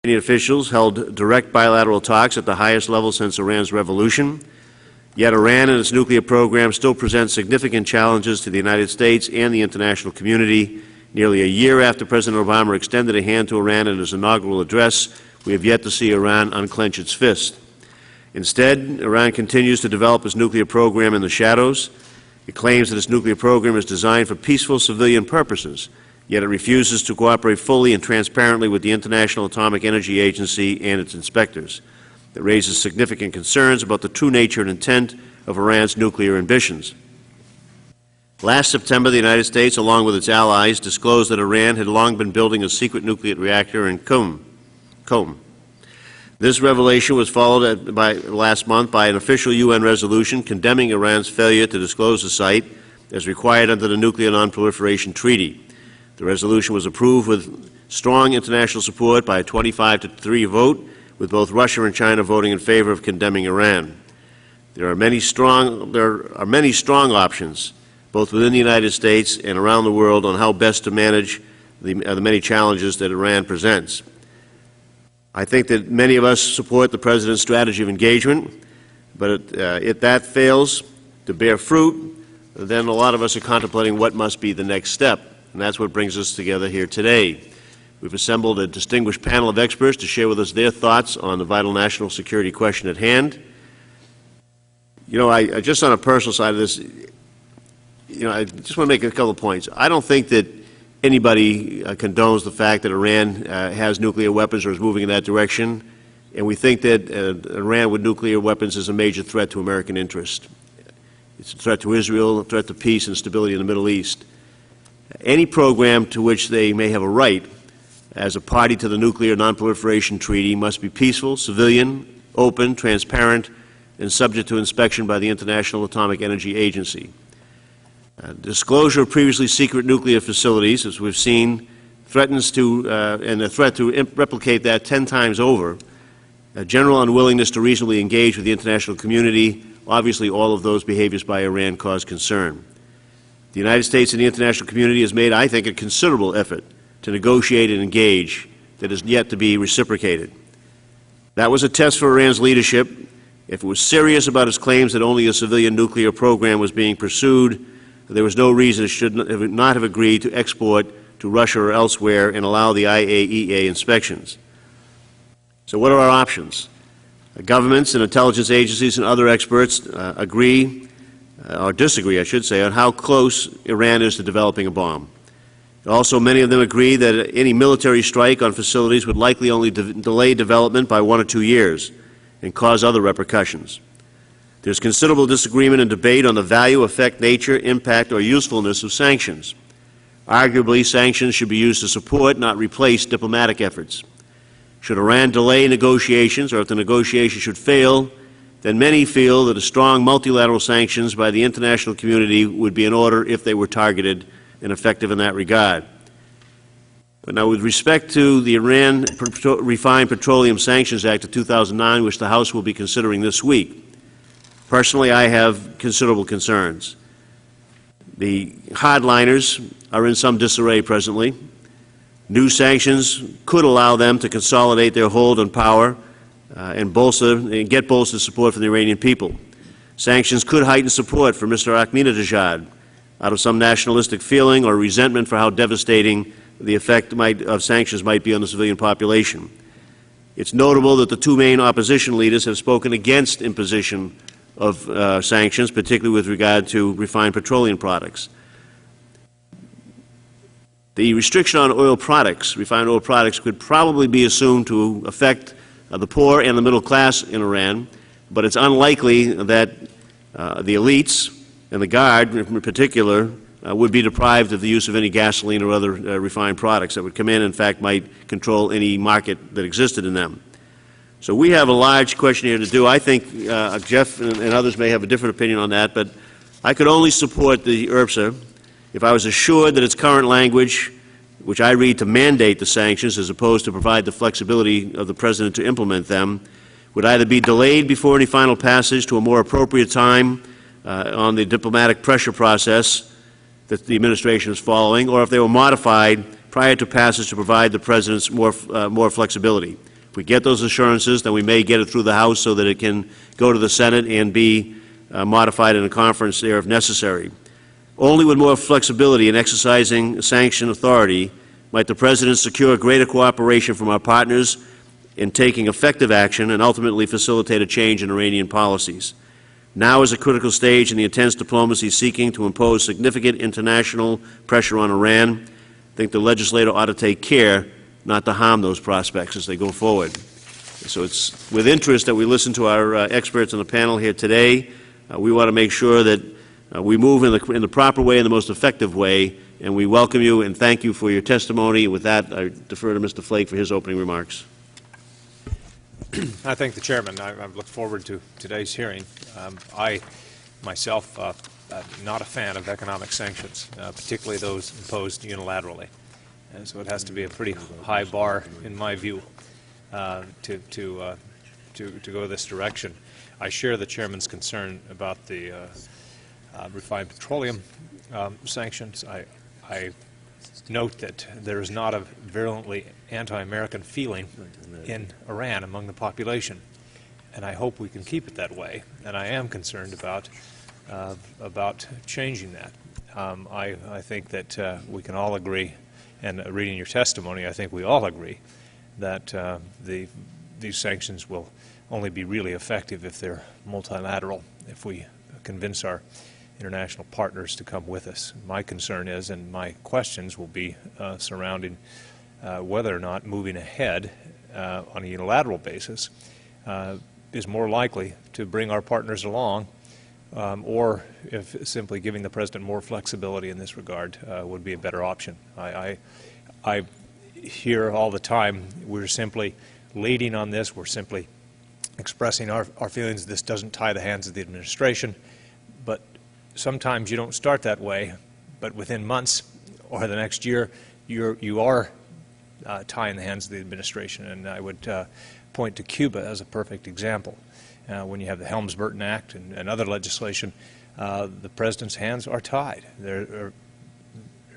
Iranian officials held direct bilateral talks at the highest level since Iran's revolution. Yet Iran and its nuclear program still present significant challenges to the United States and the international community. Nearly a year after President Obama extended a hand to Iran in his inaugural address, we have yet to see Iran unclench its fist. Instead, Iran continues to develop its nuclear program in the shadows. It claims that its nuclear program is designed for peaceful civilian purposes, yet it refuses to cooperate fully and transparently with the International Atomic Energy Agency and its inspectors. That raises significant concerns about the true nature and intent of Iran's nuclear ambitions. Last September, the United States, along with its allies, disclosed that Iran had long been building a secret nuclear reactor in Qom. This revelation was followed last month by an official UN resolution condemning Iran's failure to disclose the site as required under the Nuclear Non-Proliferation Treaty. The resolution was approved with strong international support by a 25-3 vote, with both Russia and China voting in favor of condemning Iran. There are many strong options, both within the United States and around the world, on how best to manage the many challenges that Iran presents. I think that many of us support the President's strategy of engagement, but if that fails to bear fruit, then a lot of us are contemplating what must be the next step, and that's what brings us together here today. We've assembled a distinguished panel of experts to share with us their thoughts on the vital national security question at hand. You know, I just on a personal side of this, I just want to make a couple of points. I don't think that anybody condones the fact that Iran has nuclear weapons or is moving in that direction, and we think that Iran with nuclear weapons is a major threat to American interest. It's a threat to Israel, a threat to peace and stability in the Middle East. Any program to which they may have a right as a party to the Nuclear Non-Proliferation Treaty must be peaceful, civilian, open, transparent, and subject to inspection by the International Atomic Energy Agency. Disclosure of previously secret nuclear facilities, as we've seen, threatens to, and the threat to replicate that 10 times over, a general unwillingness to reasonably engage with the international community. Obviously, all of those behaviors by Iran cause concern. The United States and the international community has made, I think, a considerable effort to negotiate and engage that is yet to be reciprocated. That was a test for Iran's leadership. If it was serious about its claims that only a civilian nuclear program was being pursued, there was no reason it should not have agreed to export to Russia or elsewhere and allow the IAEA inspections. So what are our options? Governments and intelligence agencies and other experts agree, or disagree, I should say, on how close Iran is to developing a bomb. Also, many of them agree that any military strike on facilities would likely only delay development by 1 or 2 years and cause other repercussions. There's considerable disagreement and debate on the value, effect, nature, impact, or usefulness of sanctions. Arguably, sanctions should be used to support, not replace, diplomatic efforts. Should Iran delay negotiations, or if the negotiations should fail, then many feel that a strong multilateral sanctions by the international community would be in order if they were targeted and effective in that regard. But now, with respect to the Iran Refined Petroleum Sanctions Act of 2009, which the House will be considering this week, personally, I have considerable concerns. The hardliners are in some disarray presently. New sanctions could allow them to consolidate their hold on power and get bolstered support from the Iranian people. Sanctions could heighten support for Mr. Ahmadinejad out of some nationalistic feeling or resentment for how devastating the effect of sanctions might be on the civilian population. It's notable that the two main opposition leaders have spoken against imposition of sanctions, particularly with regard to refined petroleum products. The restriction on oil products, refined oil products, could probably be assumed to affect the poor and the middle class in Iran, but it's unlikely that the elites and the Guard, in particular, would be deprived of the use of any gasoline or other refined products that would come in fact, might control any market that existed in them. So we have a large question here to do. I think Jeff and others may have a different opinion on that, but I could only support the IRPSA if I was assured that its current language, which I read to mandate the sanctions as opposed to provide the flexibility of the President to implement them, would either be delayed before any final passage to a more appropriate time on the diplomatic pressure process that the administration is following, or if they were modified prior to passage to provide the President's more flexibility. If we get those assurances, then we may get it through the House so that it can go to the Senate and be modified in a conference there if necessary. Only with more flexibility in exercising sanction authority might the President secure greater cooperation from our partners in taking effective action and ultimately facilitate a change in Iranian policies. Now is a critical stage in the intense diplomacy seeking to impose significant international pressure on Iran. I think the legislator ought to take care not to harm those prospects as they go forward. So it's with interest that we listen to our experts on the panel here today. We want to make sure that we move in the proper way, in the most effective way, and we welcome you and thank you for your testimony. With that, I defer to Mr. Flake for his opening remarks. I thank the Chairman. I look forward to today's hearing. I, myself, not a fan of economic sanctions, particularly those imposed unilaterally. And so it has to be a pretty high bar, in my view, to go this direction. I share the Chairman's concern about the refined petroleum sanctions. I note that there is not a virulently anti-American feeling in Iran among the population, and I hope we can keep it that way. And I am concerned about changing that. I think that we can all agree, and reading your testimony, I think we all agree that these sanctions will only be really effective if they're multilateral, if we convince our international partners to come with us. My concern is, and my questions will be surrounding whether or not moving ahead on a unilateral basis is more likely to bring our partners along, or if simply giving the President more flexibility in this regard would be a better option. I hear all the time we're simply leading on this, we're simply expressing our feelings. This doesn't tie the hands of the administration, but sometimes you don't start that way, but within months or the next year, you are tying the hands of the administration. And I would point to Cuba as a perfect example. When you have the Helms-Burton Act and other legislation, the President's hands are tied. There are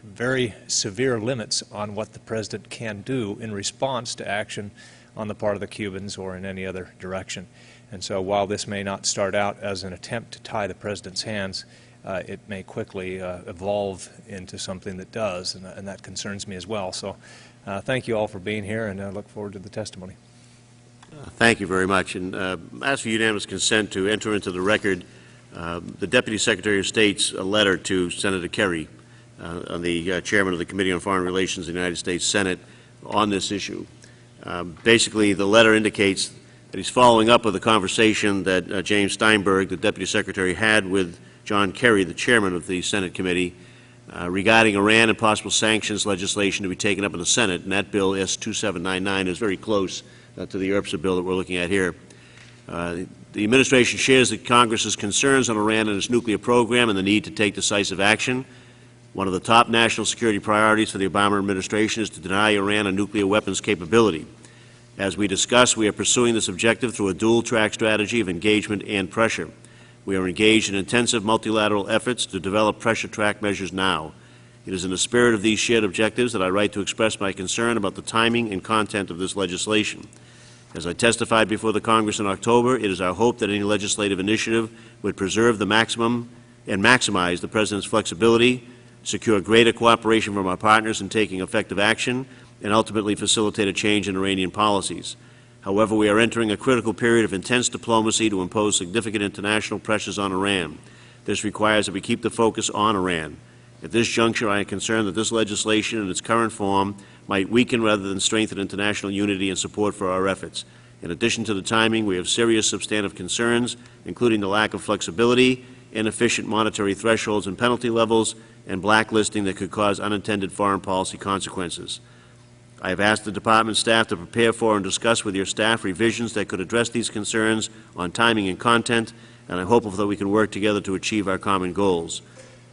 very severe limits on what the President can do in response to action on the part of the Cubans or in any other direction. And so while this may not start out as an attempt to tie the President's hands, it may quickly evolve into something that does, and that concerns me as well. So thank you all for being here, and I look forward to the testimony. Thank you very much. And ask for unanimous consent to enter into the record the Deputy Secretary of State's letter to Senator Kerry, on the Chairman of the Committee on Foreign Relations in the United States Senate, on this issue. Basically, the letter indicates that he's following up with a conversation that James Steinberg, the Deputy Secretary, had with John Kerry, the Chairman of the Senate Committee, regarding Iran and possible sanctions legislation to be taken up in the Senate. And that bill, S-2799, is very close to the URPSA bill that we're looking at here. The administration shares the Congress's concerns on Iran and its nuclear program and the need to take decisive action. One of the top national security priorities for the Obama administration is to deny Iran a nuclear weapons capability. As we discussed, we are pursuing this objective through a dual-track strategy of engagement and pressure. We are engaged in intensive multilateral efforts to develop pressure track measures now. It is in the spirit of these shared objectives that I write to express my concern about the timing and content of this legislation. As I testified before the Congress in October, it is our hope that any legislative initiative would preserve the maximum and maximize the President's flexibility, secure greater cooperation from our partners in taking effective action, and ultimately facilitate a change in Iranian policies. However, we are entering a critical period of intense diplomacy to impose significant international pressures on Iran. This requires that we keep the focus on Iran. At this juncture, I am concerned that this legislation in its current form might weaken rather than strengthen international unity and support for our efforts. In addition to the timing, we have serious substantive concerns, including the lack of flexibility, inefficient monetary thresholds and penalty levels, and blacklisting that could cause unintended foreign policy consequences. I have asked the Department staff to prepare for and discuss with your staff revisions that could address these concerns on timing and content, and I hope that we can work together to achieve our common goals.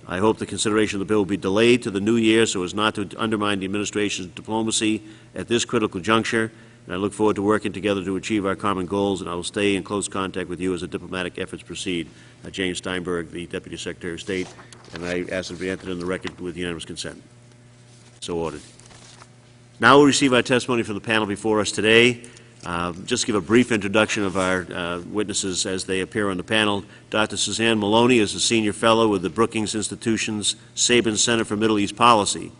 I hope the consideration of the bill will be delayed to the new year so as not to undermine the administration's diplomacy at this critical juncture, and I look forward to working together to achieve our common goals, and I will stay in close contact with you as the diplomatic efforts proceed. James Steinberg, the Deputy Secretary of State, and I ask that it be entered in the record with unanimous consent. So ordered. Now we'll receive our testimony from the panel before us today. Just give a brief introduction of our witnesses as they appear on the panel. Dr. Suzanne Maloney is a senior fellow with the Brookings Institution's Sabin Center for Middle East Policy.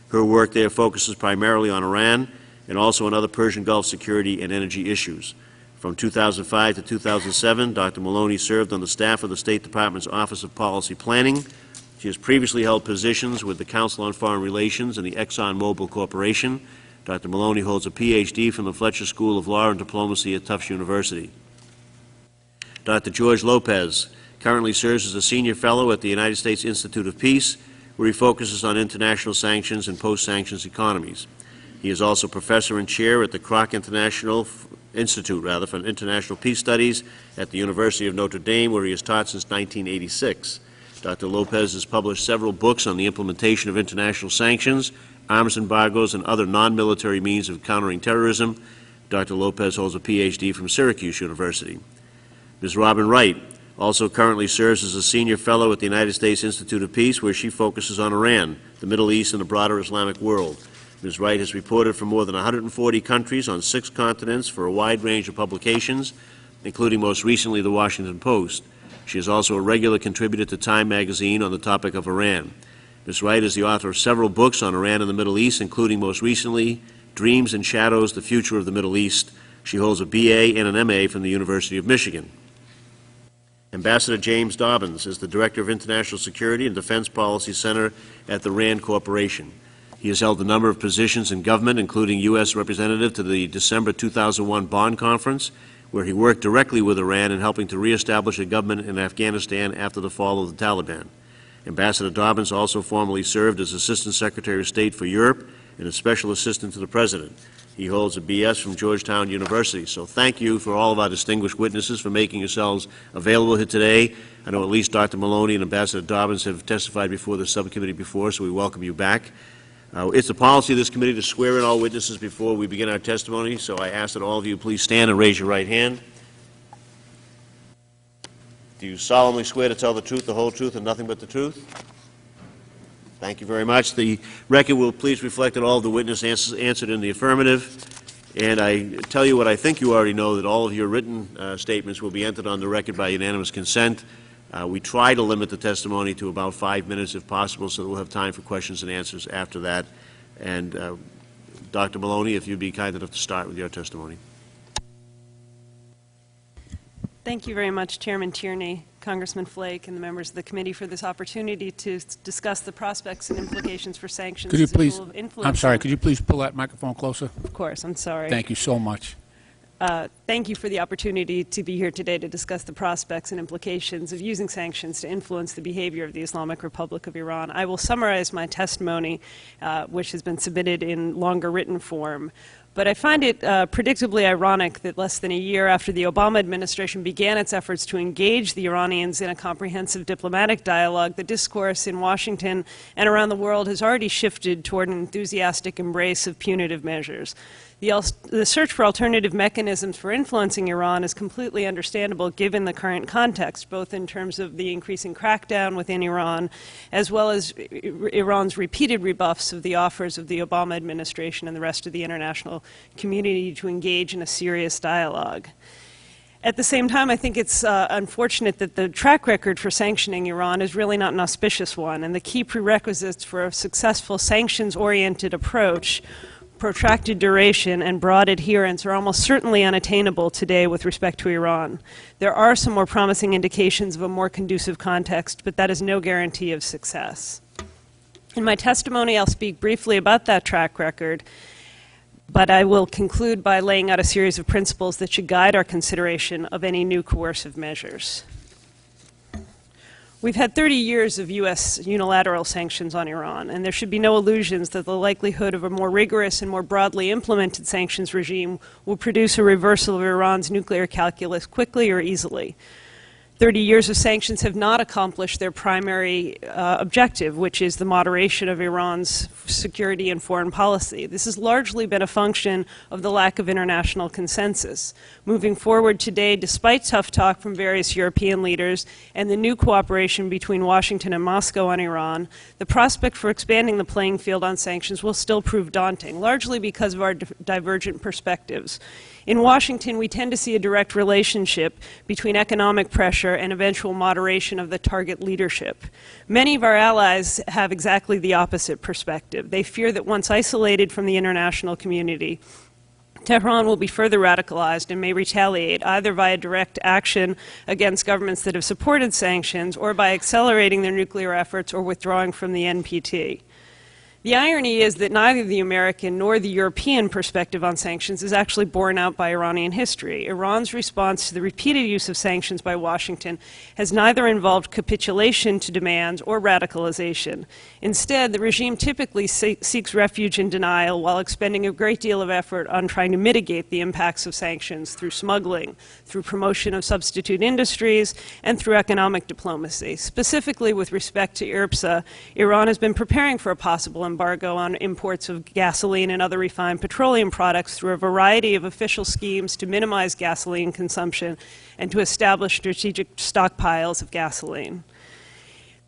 Her work there focuses primarily on Iran and also on other Persian Gulf security and energy issues. From 2005 to 2007, Dr. Maloney served on the staff of the State Department's Office of Policy Planning. She has previously held positions with the Council on Foreign Relations and the ExxonMobil Corporation. Dr. Maloney holds a Ph.D. from the Fletcher School of Law and Diplomacy at Tufts University. Dr. George Lopez currently serves as a senior fellow at the United States Institute of Peace, where he focuses on international sanctions and post-sanctions economies. He is also professor and chair at the Kroc Institute for International Peace Studies at the University of Notre Dame, where he has taught since 1986. Dr. Lopez has published several books on the implementation of international sanctions, arms embargoes, and other non-military means of countering terrorism. Dr. Lopez holds a Ph.D. from Syracuse University. Ms. Robin Wright also currently serves as a senior fellow at the United States Institute of Peace, where she focuses on Iran, the Middle East, and the broader Islamic world. Ms. Wright has reported from more than 140 countries on 6 continents for a wide range of publications, including most recently the Washington Post. She is also a regular contributor to Time magazine on the topic of Iran. Ms. Wright is the author of several books on Iran and the Middle East, including most recently Dreams and Shadows, The Future of the Middle East. She holds a BA and an MA from the University of Michigan. Ambassador James Dobbins is the Director of International Security and Defense Policy Center at the RAND Corporation. He has held a number of positions in government, including U.S. Representative to the December 2001 Bonn Conference, where he worked directly with Iran in helping to reestablish a government in Afghanistan after the fall of the Taliban. Ambassador Dobbins also formerly served as Assistant Secretary of State for Europe and a Special Assistant to the President. He holds a B.S. from Georgetown University. So thank you for all of our distinguished witnesses for making yourselves available here today. I know at least Dr. Maloney and Ambassador Dobbins have testified before the subcommittee before, so we welcome you back. It's the policy of this committee to swear in all witnesses before we begin our testimony, so I ask that all of you please stand and raise your right hand. Do you solemnly swear to tell the truth, the whole truth, and nothing but the truth? Thank you very much. The record will please reflect that all of the witnesses answered in the affirmative. And I tell you what I think you already know, that all of your written statements will be entered on the record by unanimous consent. We try to limit the testimony to about 5 minutes if possible, so that we'll have time for questions and answers after that. And Dr. Maloney, if you'd be kind enough to start with your testimony. Thank you very much, Chairman Tierney, Congressman Flake, and the members of the committee for this opportunity to discuss the prospects and implications for sanctions. Could you please, influence. I'm sorry, could you please pull that microphone closer? Of course, I'm sorry. Thank you so much. Thank you for the opportunity to be here today to discuss the prospects and implications of using sanctions to influence the behavior of the Islamic Republic of Iran. I will summarize my testimony, which has been submitted in longer written form. But I find it predictably ironic that less than a year after the Obama administration began its efforts to engage the Iranians in a comprehensive diplomatic dialogue, the discourse in Washington and around the world has already shifted toward an enthusiastic embrace of punitive measures. The search for alternative mechanisms for influencing Iran is completely understandable given the current context, both in terms of the increasing crackdown within Iran, as well as Iran's repeated rebuffs of the offers of the Obama administration and the rest of the international community to engage in a serious dialogue. At the same time, I think it's unfortunate that the track record for sanctioning Iran is really not an auspicious one, and the key prerequisites for a successful sanctions-oriented approach, protracted duration, and broad adherence are almost certainly unattainable today with respect to Iran. There are some more promising indications of a more conducive context, but that is no guarantee of success. In my testimony, I'll speak briefly about that track record, but I will conclude by laying out a series of principles that should guide our consideration of any new coercive measures. We've had 30 years of U.S. unilateral sanctions on Iran, and there should be no illusions that the likelihood of a more rigorous and more broadly implemented sanctions regime will produce a reversal of Iran's nuclear calculus quickly or easily. 30 years of sanctions have not accomplished their primary objective, which is the moderation of Iran's security and foreign policy. This has largely been a function of the lack of international consensus. Moving forward today, despite tough talk from various European leaders and the new cooperation between Washington and Moscow on Iran, the prospect for expanding the playing field on sanctions will still prove daunting, largely because of our divergent perspectives. In Washington, we tend to see a direct relationship between economic pressure and eventual moderation of the target leadership. Many of our allies have exactly the opposite perspective. They fear that once isolated from the international community, Tehran will be further radicalized and may retaliate either via direct action against governments that have supported sanctions or by accelerating their nuclear efforts or withdrawing from the NPT. The irony is that neither the American nor the European perspective on sanctions is actually borne out by Iranian history. Iran's response to the repeated use of sanctions by Washington has neither involved capitulation to demands or radicalization. Instead, the regime typically seeks refuge in denial while expending a great deal of effort on trying to mitigate the impacts of sanctions through smuggling, through promotion of substitute industries, and through economic diplomacy. Specifically with respect to IRPSA, Iran has been preparing for a possible embargo on imports of gasoline and other refined petroleum products through a variety of official schemes to minimize gasoline consumption and to establish strategic stockpiles of gasoline.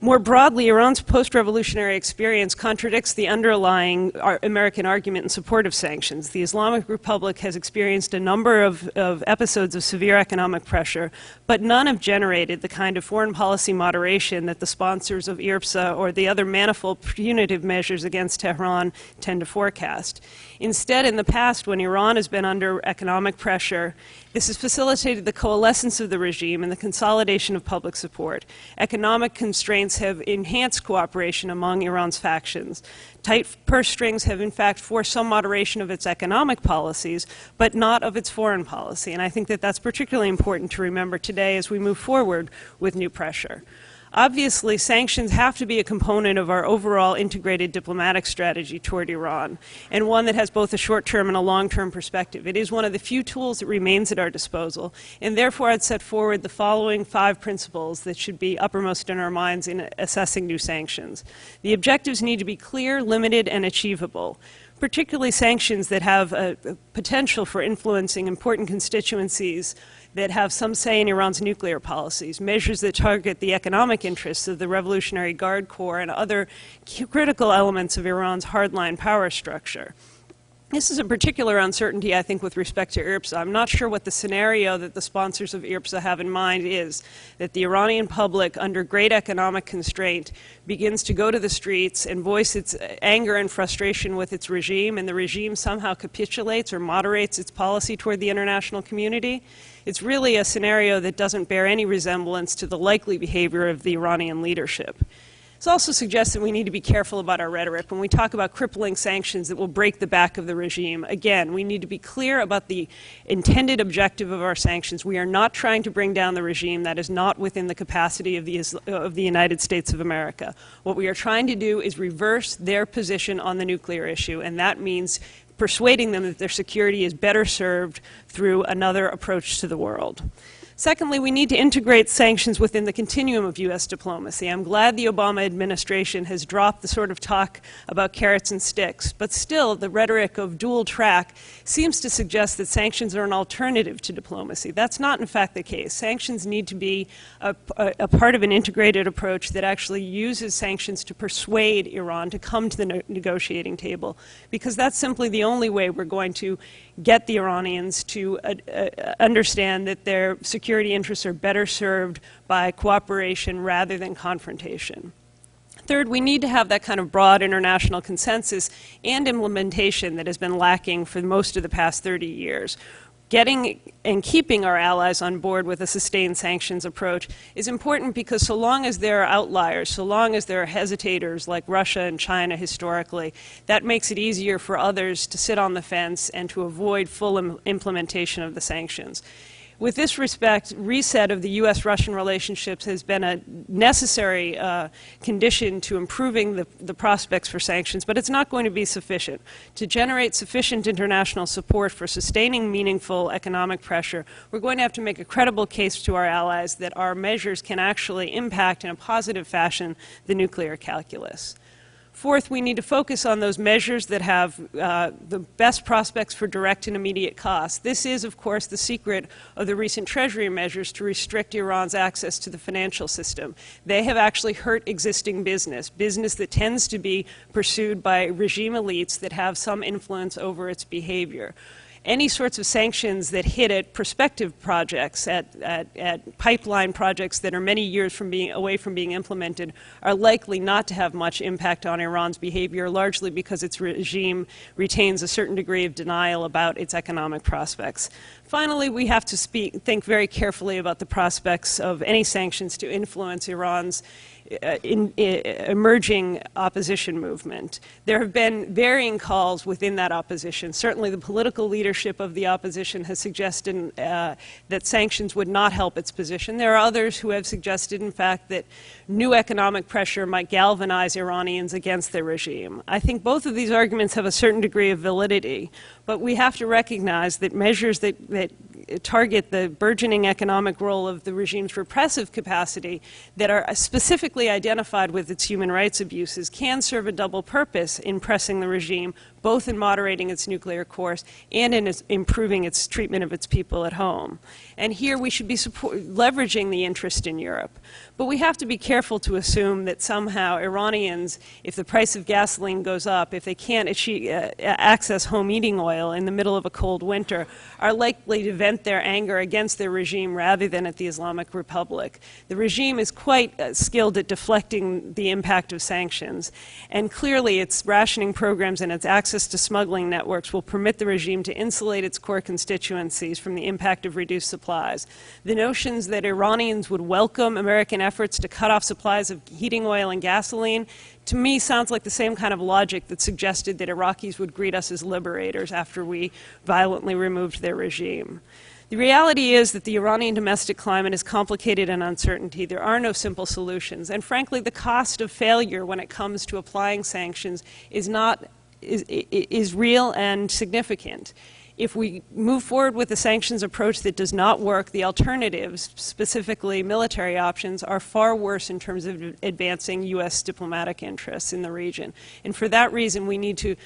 More broadly, Iran's post-revolutionary experience contradicts the underlying American argument in support of sanctions. The Islamic Republic has experienced a number of episodes of severe economic pressure, but none have generated the kind of foreign policy moderation that the sponsors of IRPSA or the other manifold punitive measures against Tehran tend to forecast. Instead, in the past, when Iran has been under economic pressure, this has facilitated the coalescence of the regime and the consolidation of public support. Economic constraints have enhanced cooperation among Iran's factions. Tight purse strings have in fact forced some moderation of its economic policies, but not of its foreign policy. And I think that that's particularly important to remember today as we move forward with new pressure. Obviously, sanctions have to be a component of our overall integrated diplomatic strategy toward Iran, and one that has both a short-term and a long-term perspective. It is one of the few tools that remains at our disposal, and therefore I'd set forward the following 5 principles that should be uppermost in our minds in assessing new sanctions. The objectives need to be clear, limited, and achievable, particularly sanctions that have a potential for influencing important constituencies that have some say in Iran's nuclear policies, measures that target the economic interests of the Revolutionary Guard Corps and other critical elements of Iran's hardline power structure. This is a particular uncertainty, I think, with respect to IRPSA. I'm not sure what the scenario that the sponsors of IRPSA have in mind is, that the Iranian public, under great economic constraint, begins to go to the streets and voice its anger and frustration with its regime, and the regime somehow capitulates or moderates its policy toward the international community. It's really a scenario that doesn't bear any resemblance to the likely behavior of the Iranian leadership. This also suggests that we need to be careful about our rhetoric. When we talk about crippling sanctions that will break the back of the regime, again, we need to be clear about the intended objective of our sanctions. We are not trying to bring down the regime. That is not within the capacity of the United States of America. What we are trying to do is reverse their position on the nuclear issue, and that means persuading them that their security is better served through another approach to the world. Secondly, we need to integrate sanctions within the continuum of U.S. diplomacy. I'm glad the Obama administration has dropped the sort of talk about carrots and sticks, but still the rhetoric of dual track seems to suggest that sanctions are an alternative to diplomacy. That's not in fact the case. Sanctions need to be a part of an integrated approach that actually uses sanctions to persuade Iran to come to the negotiating table, because that's simply the only way we're going to get the Iranians to understand that their security interests are better served by cooperation rather than confrontation. Third, we need to have that kind of broad international consensus and implementation that has been lacking for most of the past 30 years. Getting and keeping our allies on board with a sustained sanctions approach is important, because so long as there are outliers, so long as there are hesitators like Russia and China historically, that makes it easier for others to sit on the fence and to avoid full implementation of the sanctions. With this respect, reset of the U.S.-Russian relationships has been a necessary condition to improving the prospects for sanctions, but it's not going to be sufficient. To generate sufficient international support for sustaining meaningful economic pressure, we're going to have to make a credible case to our allies that our measures can actually impact in a positive fashion the nuclear calculus. Fourth, we need to focus on those measures that have the best prospects for direct and immediate costs. This is, of course, the secret of the recent Treasury measures to restrict Iran's access to the financial system. They have actually hurt existing business that tends to be pursued by regime elites that have some influence over its behavior. any sorts of sanctions that hit at prospective projects, at pipeline projects that are many years from away from being implemented, are likely not to have much impact on Iran's behavior, largely because its regime retains a certain degree of denial about its economic prospects. Finally, we have to think very carefully about the prospects of any sanctions to influence Iran's emerging opposition movement. There have been varying calls within that opposition. Certainly the political leadership of the opposition has suggested that sanctions would not help its position. There are others who have suggested, in fact, that new economic pressure might galvanize Iranians against their regime. I think both of these arguments have a certain degree of validity, but we have to recognize that measures that target the burgeoning economic role of the regime's repressive capacity, that are specifically identified with its human rights abuses, can serve a double purpose in pressing the regime, both in moderating its nuclear course and in improving its treatment of its people at home. And here we should be leveraging the interest in Europe. But we have to be careful to assume that somehow Iranians, if the price of gasoline goes up, if they can't access home heating oil in the middle of a cold winter, are likely to vent their anger against their regime rather than at the Islamic Republic. The regime is quite skilled at deflecting the impact of sanctions, and clearly its rationing programs and its access to smuggling networks will permit the regime to insulate its core constituencies from the impact of reduced supplies. The notions that Iranians would welcome American efforts to cut off supplies of heating oil and gasoline, to me, sounds like the same kind of logic that suggested that Iraqis would greet us as liberators after we violently removed their regime. The reality is that the Iranian domestic climate is complicated and uncertainty. There are no simple solutions. And frankly, the cost of failure when it comes to applying sanctions is real and significant. If we move forward with a sanctions approach that does not work, the alternatives, specifically military options, are far worse in terms of advancing U.S. diplomatic interests in the region. And for that reason, we need to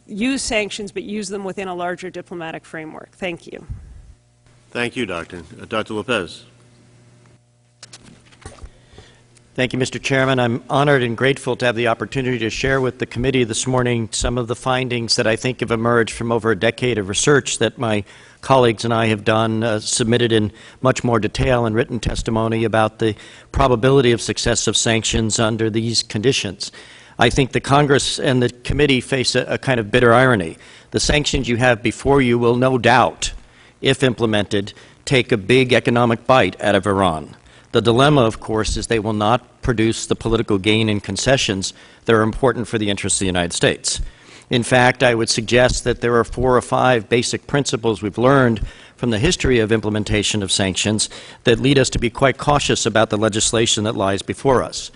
use sanctions, but use them within a larger diplomatic framework. Thank you. Thank you, Doctor. Dr. Lopez. Thank you, Mr. Chairman. I'm honored and grateful to have the opportunity to share with the committee this morning some of the findings that I think have emerged from over a decade of research that my colleagues and I have done, submitted in much more detail and written testimony about the probability of success of sanctions under these conditions. I think the Congress and the committee face a kind of bitter irony. The sanctions you have before you will no doubt, if implemented, take a big economic bite out of Iran. The dilemma, of course, is they will not produce the political gain and concessions that are important for the interests of the United States. In fact, I would suggest that there are 4 or 5 basic principles we've learned from the history of implementation of sanctions that lead us to be quite cautious about the legislation that lies before us.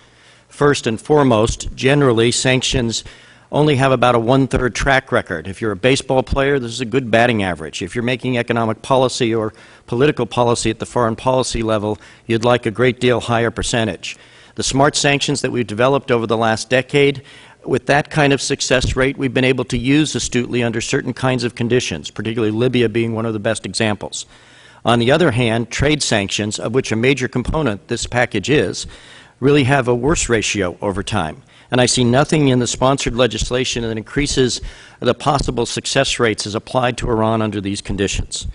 First and foremost, generally, sanctions only have about a 1/3 track record. If you're a baseball player, this is a good batting average. If you're making economic policy or political policy at the foreign policy level, you'd like a great deal higher percentage. The smart sanctions that we've developed over the last decade, with that kind of success rate, we've been able to use astutely under certain kinds of conditions, particularly Libya being one of the best examples. On the other hand, trade sanctions, of which a major component this package is, really have a worse ratio over time. And I see nothing in the sponsored legislation that increases the possible success rates as applied to Iran under these conditions.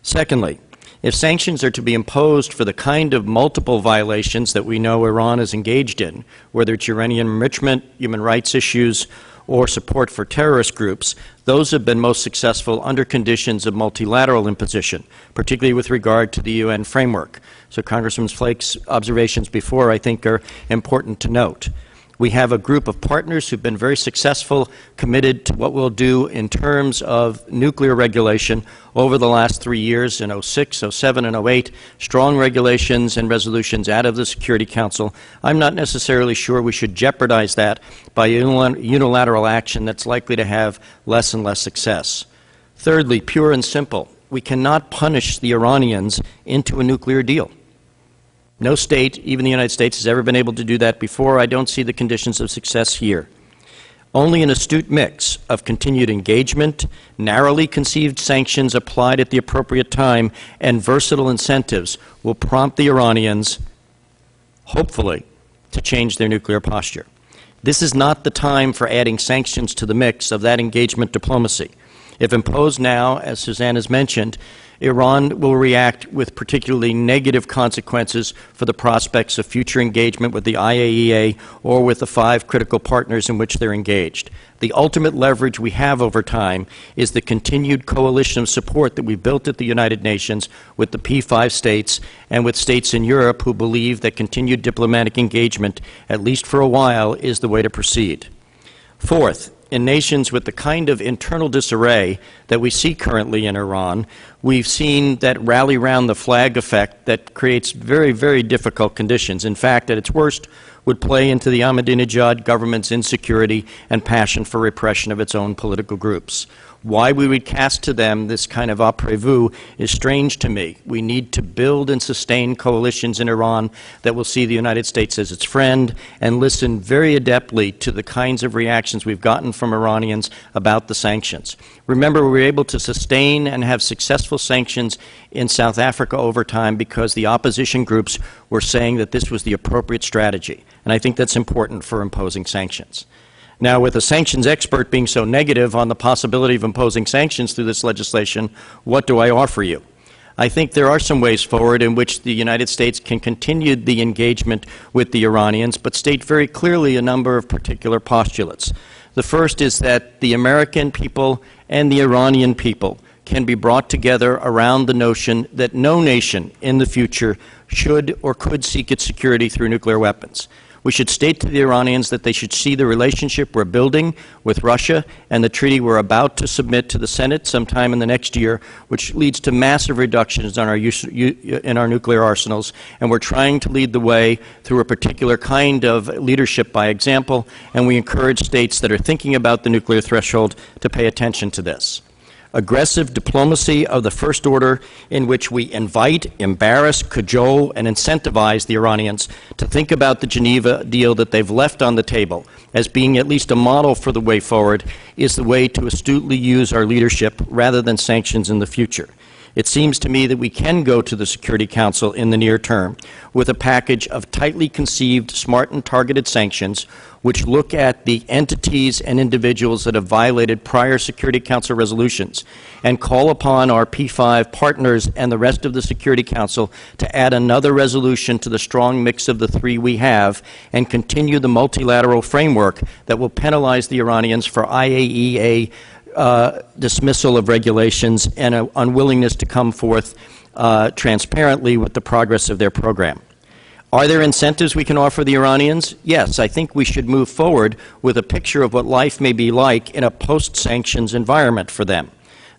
Secondly, if sanctions are to be imposed for the kind of multiple violations that we know Iran is engaged in, whether it's uranium enrichment, human rights issues, or support for terrorist groups, those have been most successful under conditions of multilateral imposition, particularly with regard to the UN framework. So Congressman Flake's observations before, I think, are important to note. We have a group of partners who've been very successful, committed to what we'll do in terms of nuclear regulation over the last 3 years in 06, 07, and 08, strong regulations and resolutions out of the Security Council. I'm not necessarily sure we should jeopardize that by unilateral action that's likely to have less and less success. Thirdly, pure and simple, we cannot punish the Iranians into a nuclear deal. No state, even the United States, has ever been able to do that before. I don't see the conditions of success here. Only an astute mix of continued engagement, narrowly conceived sanctions applied at the appropriate time, and versatile incentives will prompt the Iranians, hopefully, to change their nuclear posture. This is not the time for adding sanctions to the mix of that engagement diplomacy. If imposed now, as Suzanne has mentioned, Iran will react with particularly negative consequences for the prospects of future engagement with the IAEA or with the 5 critical partners in which they're engaged. The ultimate leverage we have over time is the continued coalition of support that we've built at the United Nations with the P5 states and with states in Europe who believe that continued diplomatic engagement, at least for a while, is the way to proceed. Fourth, in nations with the kind of internal disarray that we see currently in Iran, we've seen that rally round the flag effect that creates very, very difficult conditions. In fact, at its worst, would play into the Ahmadinejad government's insecurity and passion for repression of its own political groups. Why we would cast to them this kind of après-vu is strange to me. We need to build and sustain coalitions in Iran that will see the United States as its friend and listen very adeptly to the kinds of reactions we've gotten from Iranians about the sanctions. Remember, we were able to sustain and have successful sanctions in South Africa over time because the opposition groups were saying that this was the appropriate strategy. And I think that's important for imposing sanctions. Now, with a sanctions expert being so negative on the possibility of imposing sanctions through this legislation, what do I offer you? I think there are some ways forward in which the United States can continue the engagement with the Iranians, but state very clearly a number of particular postulates. The first is that the American people and the Iranian people can be brought together around the notion that no nation in the future should or could seek its security through nuclear weapons. We should state to the Iranians that they should see the relationship we're building with Russia and the treaty we're about to submit to the Senate sometime in the next year, which leads to massive reductions in our nuclear arsenals, and we're trying to lead the way through a particular kind of leadership by example, and we encourage states that are thinking about the nuclear threshold to pay attention to this. Aggressive diplomacy of the first order in which we invite, embarrass, cajole, and incentivize the Iranians to think about the Geneva deal that they've left on the table as being at least a model for the way forward is the way to astutely use our leadership rather than sanctions in the future. It seems to me that we can go to the Security Council in the near term with a package of tightly conceived, smart and targeted sanctions which look at the entities and individuals that have violated prior Security Council resolutions and call upon our P5 partners and the rest of the Security Council to add another resolution to the strong mix of the 3 we have and continue the multilateral framework that will penalize the Iranians for IAEA dismissal of regulations and an unwillingness to come forth transparently with the progress of their program. Are there incentives we can offer the Iranians? Yes, I think we should move forward with a picture of what life may be like in a post-sanctions environment for them.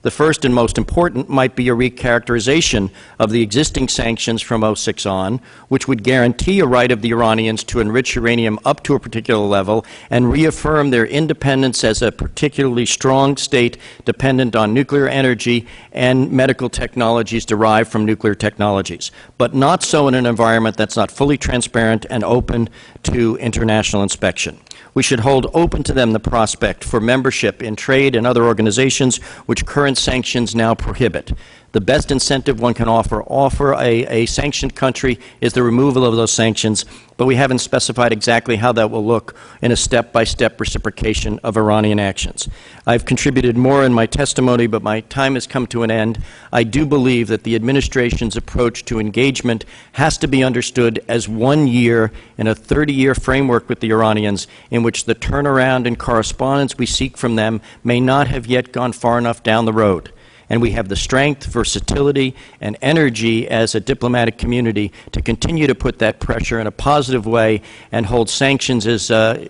The first and most important might be a recharacterization of the existing sanctions from 2006 on, which would guarantee a right of the Iranians to enrich uranium up to a particular level and reaffirm their independence as a particularly strong state dependent on nuclear energy and medical technologies derived from nuclear technologies, but not so in an environment that's not fully transparent and open to international inspection. We should hold open to them the prospect for membership in trade and other organizations which current sanctions now prohibit. The best incentive one can offer a sanctioned country is the removal of those sanctions, but we haven't specified exactly how that will look in a step-by-step reciprocation of Iranian actions. I've contributed more in my testimony, but my time has come to an end. I do believe that the administration's approach to engagement has to be understood as 1 year in a 30-year framework with the Iranians in which the turnaround and correspondence we seek from them may not have yet gone far enough down the road. And we have the strength, versatility, and energy as a diplomatic community to continue to put that pressure in a positive way and hold sanctions as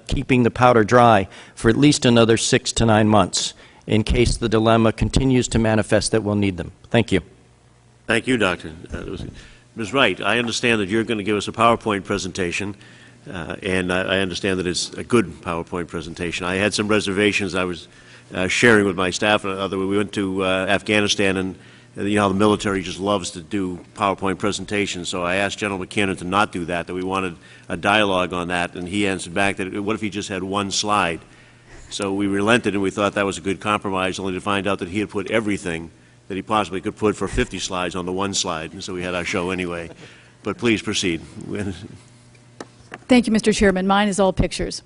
keeping the powder dry for at least another 6 to 9 months in case the dilemma continues to manifest that we'll need them. Thank you. Thank you, Doctor. Ms. Wright, I understand that you're going to give us a PowerPoint presentation, and I understand that it's a good PowerPoint presentation. I had some reservations. I was sharing with my staff. We went to Afghanistan, and you know how the military just loves to do PowerPoint presentations. So I asked General McKinnon to not do that, that we wanted a dialogue on that, and he answered back that what if he just had 1 slide? So we relented, and we thought that was a good compromise, only to find out that he had put everything that he possibly could put for 50 slides on the 1 slide, and so we had our show anyway. But please proceed. Thank you, Mr. Chairman. Mine is all pictures.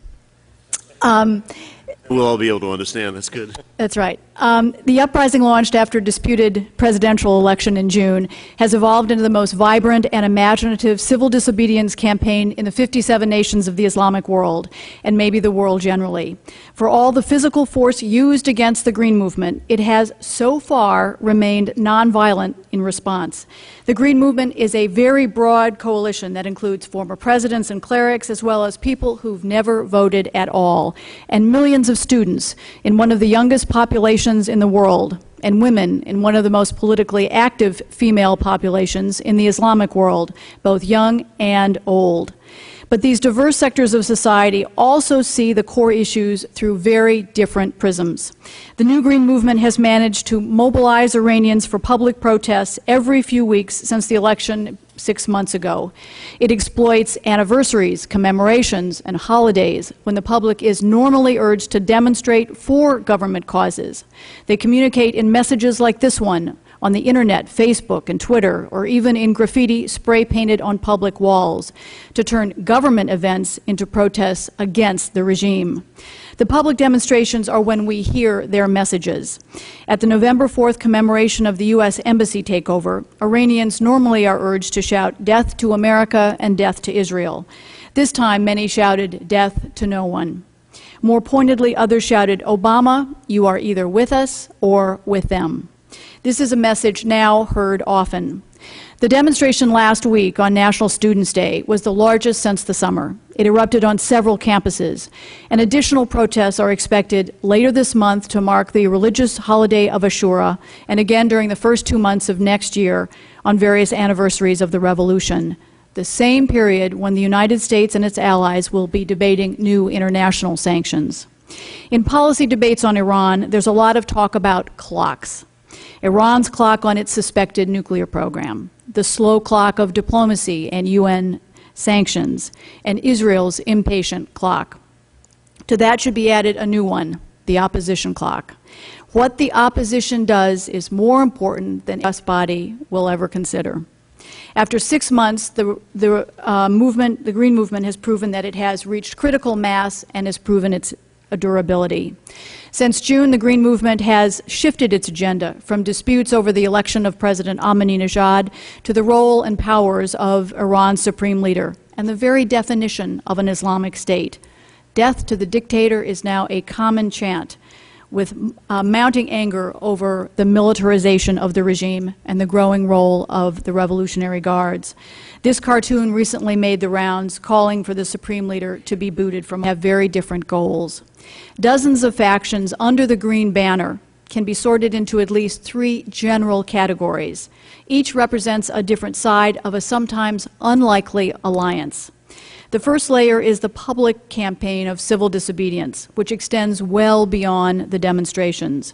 We'll all be able to understand. That's good. That's right. The uprising launched after a disputed presidential election in June has evolved into the most vibrant and imaginative civil disobedience campaign in the 57 nations of the Islamic world, and maybe the world generally. For all the physical force used against the Green Movement, it has so far remained nonviolent in response. The Green Movement is a very broad coalition that includes former presidents and clerics, as well as people who've never voted at all, and millions of students in one of the youngest populations in the world, and women in one of the most politically active female populations in the Islamic world, both young and old. But these diverse sectors of society also see the core issues through very different prisms. The New Green Movement has managed to mobilize Iranians for public protests every few weeks since the election 6 months ago. It exploits anniversaries, commemorations, and holidays when the public is normally urged to demonstrate for government causes. They communicate in messages like this one, on the internet, Facebook, and Twitter, or even in graffiti spray-painted on public walls, to turn government events into protests against the regime. The public demonstrations are when we hear their messages. At the November 4th commemoration of the U.S. Embassy takeover, Iranians normally are urged to shout, "Death to America" and "Death to Israel." This time, many shouted, "Death to no one." More pointedly, others shouted, "Obama, you are either with us or with them." This is a message now heard often. The demonstration last week on National Students' Day was the largest since the summer. It erupted on several campuses, and additional protests are expected later this month to mark the religious holiday of Ashura, and again during the first 2 months of next year on various anniversaries of the revolution, the same period when the United States and its allies will be debating new international sanctions. In policy debates on Iran, there's a lot of talk about clocks. Iran's clock on its suspected nuclear program, the slow clock of diplomacy and UN sanctions, and Israel's impatient clock. To that should be added a new one, the opposition clock. What the opposition does is more important than this body will ever consider. After 6 months, the Green Movement has proven that it has reached critical mass and has proven its durability. Since June, the Green Movement has shifted its agenda from disputes over the election of President Ahmadinejad to the role and powers of Iran's supreme leader and the very definition of an Islamic state. Death to the dictator is now a common chant, with mounting anger over the militarization of the regime and the growing role of the Revolutionary Guards. This cartoon recently made the rounds, calling for the Supreme Leader to be booted from have very different goals. Dozens of factions under the green banner can be sorted into at least 3 general categories. Each represents a different side of a sometimes unlikely alliance. The first layer is the public campaign of civil disobedience, which extends well beyond the demonstrations.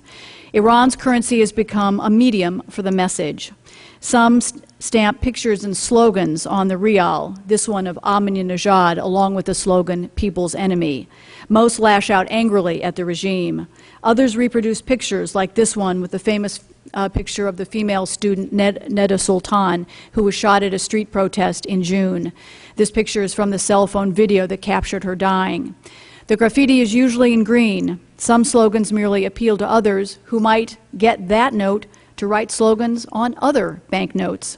Iran's currency has become a medium for the message. Some stamp pictures and slogans on the rial, this one of Ahmadinejad, along with the slogan, "People's Enemy." Most lash out angrily at the regime. Others reproduce pictures like this one with the famous picture of the female student Neda Sultan, who was shot at a street protest in June. This picture is from the cell phone video that captured her dying. The graffiti is usually in green. Some slogans merely appeal to others who might get that note to write slogans on other banknotes.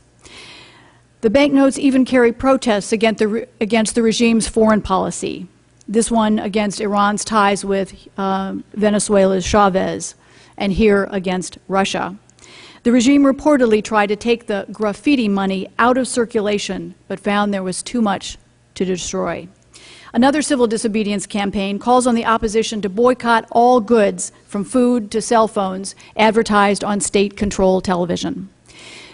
The banknotes even carry protests against the regime's foreign policy. This one against Iran's ties with Venezuela's Chavez, and here against Russia. The regime reportedly tried to take the graffiti money out of circulation, but found there was too much to destroy. Another civil disobedience campaign calls on the opposition to boycott all goods, from food to cell phones, advertised on state-controlled television.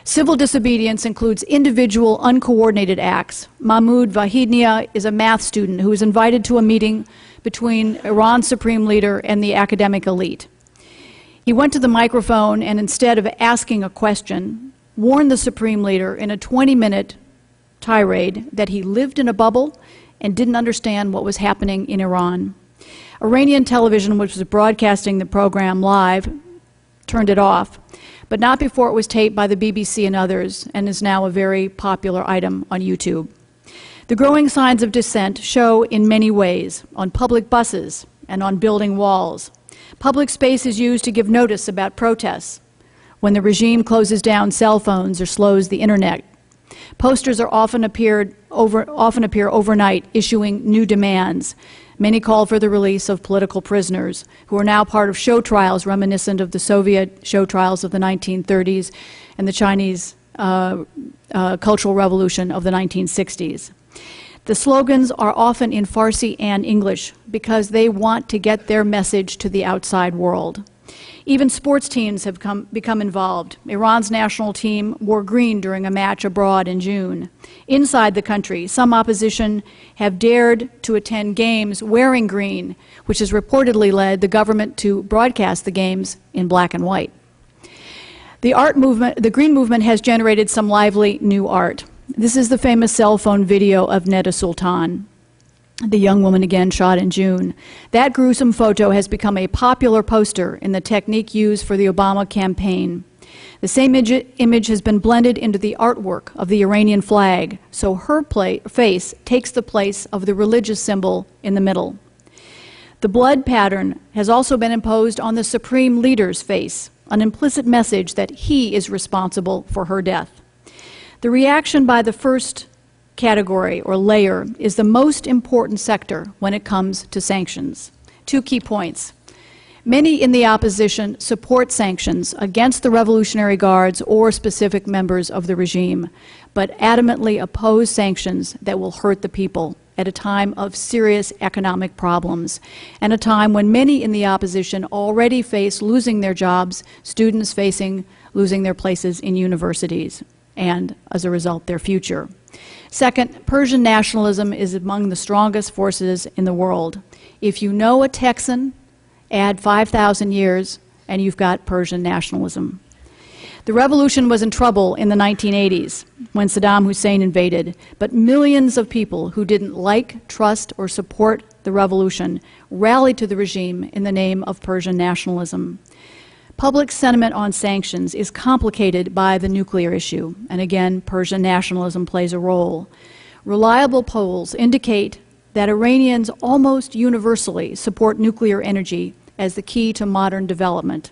Civil disobedience includes individual, uncoordinated acts. Mahmoud Vahidnia is a math student who was invited to a meeting between Iran's supreme leader and the academic elite. He went to the microphone and, instead of asking a question, warned the supreme leader in a 20-minute tirade that he lived in a bubble and didn't understand what was happening in Iran. Iranian television, which was broadcasting the program live, turned it off, but not before it was taped by the BBC and others, and is now a very popular item on YouTube. The growing signs of dissent show in many ways: on public buses, and on building walls. Public space is used to give notice about protests. When the regime closes down cell phones or slows the internet, posters are often appear overnight, issuing new demands. Many call for the release of political prisoners who are now part of show trials reminiscent of the Soviet show trials of the 1930s and the Chinese Cultural Revolution of the 1960s. The slogans are often in Farsi and English because they want to get their message to the outside world. Even sports teams have become involved. Iran's national team wore green during a match abroad in June. Inside the country, some opposition have dared to attend games wearing green, which has reportedly led the government to broadcast the games in black and white. The Green Movement has generated some lively new art. This is the famous cell phone video of Neda Sultan, the young woman again shot in June. That gruesome photo has become a popular poster in the technique used for the Obama campaign. The same image has been blended into the artwork of the Iranian flag, so her face takes the place of the religious symbol in the middle. The blood pattern has also been imposed on the supreme leader's face, an implicit message that he is responsible for her death. The reaction by the first category or layer is the most important sector when it comes to sanctions. Two key points. Many in the opposition support sanctions against the Revolutionary Guards or specific members of the regime, but adamantly oppose sanctions that will hurt the people at a time of serious economic problems and a time when many in the opposition already face losing their jobs, students facing losing their places in universities, and as a result, their future. Second, Persian nationalism is among the strongest forces in the world. If you know a Texan, add 5,000 years, and you've got Persian nationalism. The revolution was in trouble in the 1980s when Saddam Hussein invaded, but millions of people who didn't like, trust, or support the revolution rallied to the regime in the name of Persian nationalism. Public sentiment on sanctions is complicated by the nuclear issue, and again, Persian nationalism plays a role. Reliable polls indicate that Iranians almost universally support nuclear energy as the key to modern development.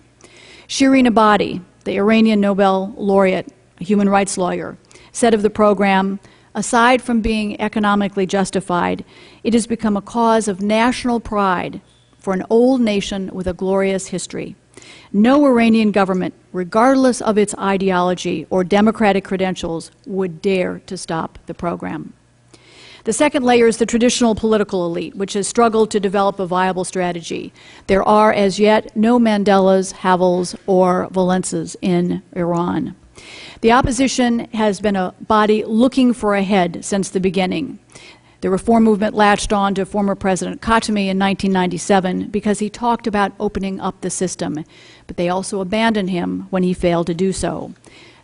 Shirin Ebadi, the Iranian Nobel laureate, a human rights lawyer, said of the program, aside from being economically justified, it has become a cause of national pride for an old nation with a glorious history. No Iranian government, regardless of its ideology or democratic credentials, would dare to stop the program. The second layer is the traditional political elite, which has struggled to develop a viable strategy. There are, as yet, no Mandelas, Havels, or Valences in Iran. The opposition has been a body looking for a head since the beginning. The reform movement latched on to former President Khatami in 1997 because he talked about opening up the system, but they also abandoned him when he failed to do so.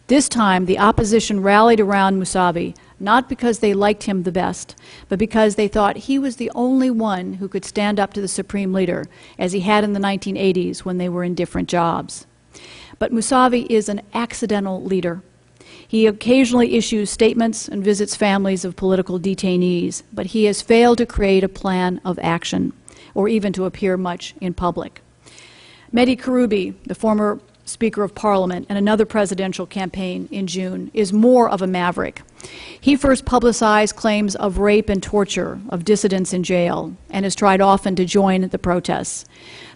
This time, the opposition rallied around Mousavi, not because they liked him the best, but because they thought he was the only one who could stand up to the supreme leader, as he had in the 1980s when they were in different jobs. But Mousavi is an accidental leader. He occasionally issues statements and visits families of political detainees, but he has failed to create a plan of action, or even to appear much in public. Mehdi Karoubi, the former Speaker of Parliament and another presidential campaign in June, is more of a maverick. He first publicized claims of rape and torture of dissidents in jail and has tried often to join the protests.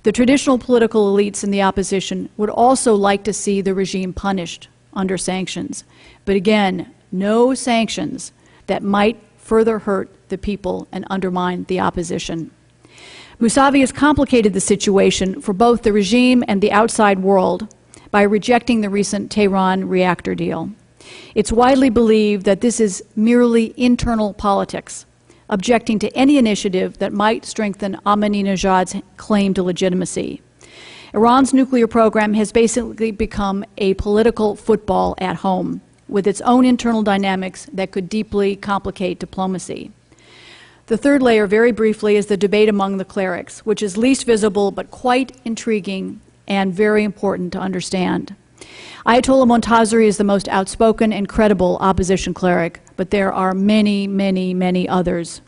The traditional political elites in the opposition would also like to see the regime punished under sanctions. But again, no sanctions that might further hurt the people and undermine the opposition. Mousavi has complicated the situation for both the regime and the outside world by rejecting the recent Tehran reactor deal. It's widely believed that this is merely internal politics, objecting to any initiative that might strengthen Ahmadinejad's claim to legitimacy. Iran's nuclear program has basically become a political football at home, with its own internal dynamics that could deeply complicate diplomacy. The third layer, very briefly, is the debate among the clerics, which is least visible but quite intriguing and very important to understand. Ayatollah Montazeri is the most outspoken and credible opposition cleric, but there are many, many, many others.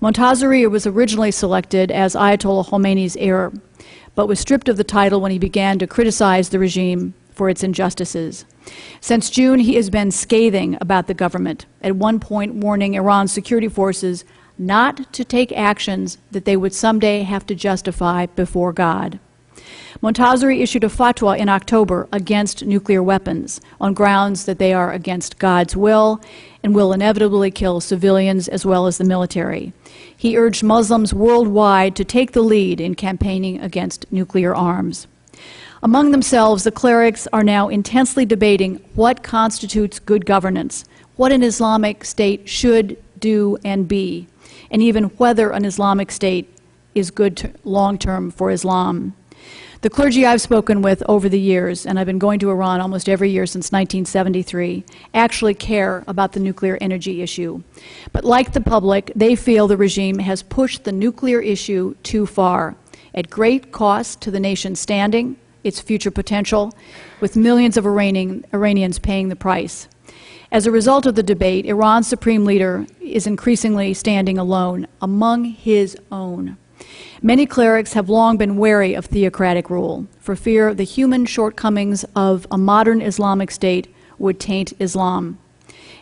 Montazeri was originally selected as Ayatollah Khomeini's heir, but was stripped of the title when he began to criticize the regime for its injustices. Since June, he has been scathing about the government, at one point warning Iran's security forces not to take actions that they would someday have to justify before God. Montazeri issued a fatwa in October against nuclear weapons on grounds that they are against God's will and will inevitably kill civilians as well as the military. He urged Muslims worldwide to take the lead in campaigning against nuclear arms. Among themselves, the clerics are now intensely debating what constitutes good governance, what an Islamic state should do and be, and even whether an Islamic state is good long-term for Islam. The clergy I've spoken with over the years, and I've been going to Iran almost every year since 1973, actually care about the nuclear energy issue. But like the public, they feel the regime has pushed the nuclear issue too far, at great cost to the nation's standing, its future potential, with millions of Iranians paying the price. As a result of the debate, Iran's supreme leader is increasingly standing alone among his own. Many clerics have long been wary of theocratic rule, for fear the human shortcomings of a modern Islamic state would taint Islam.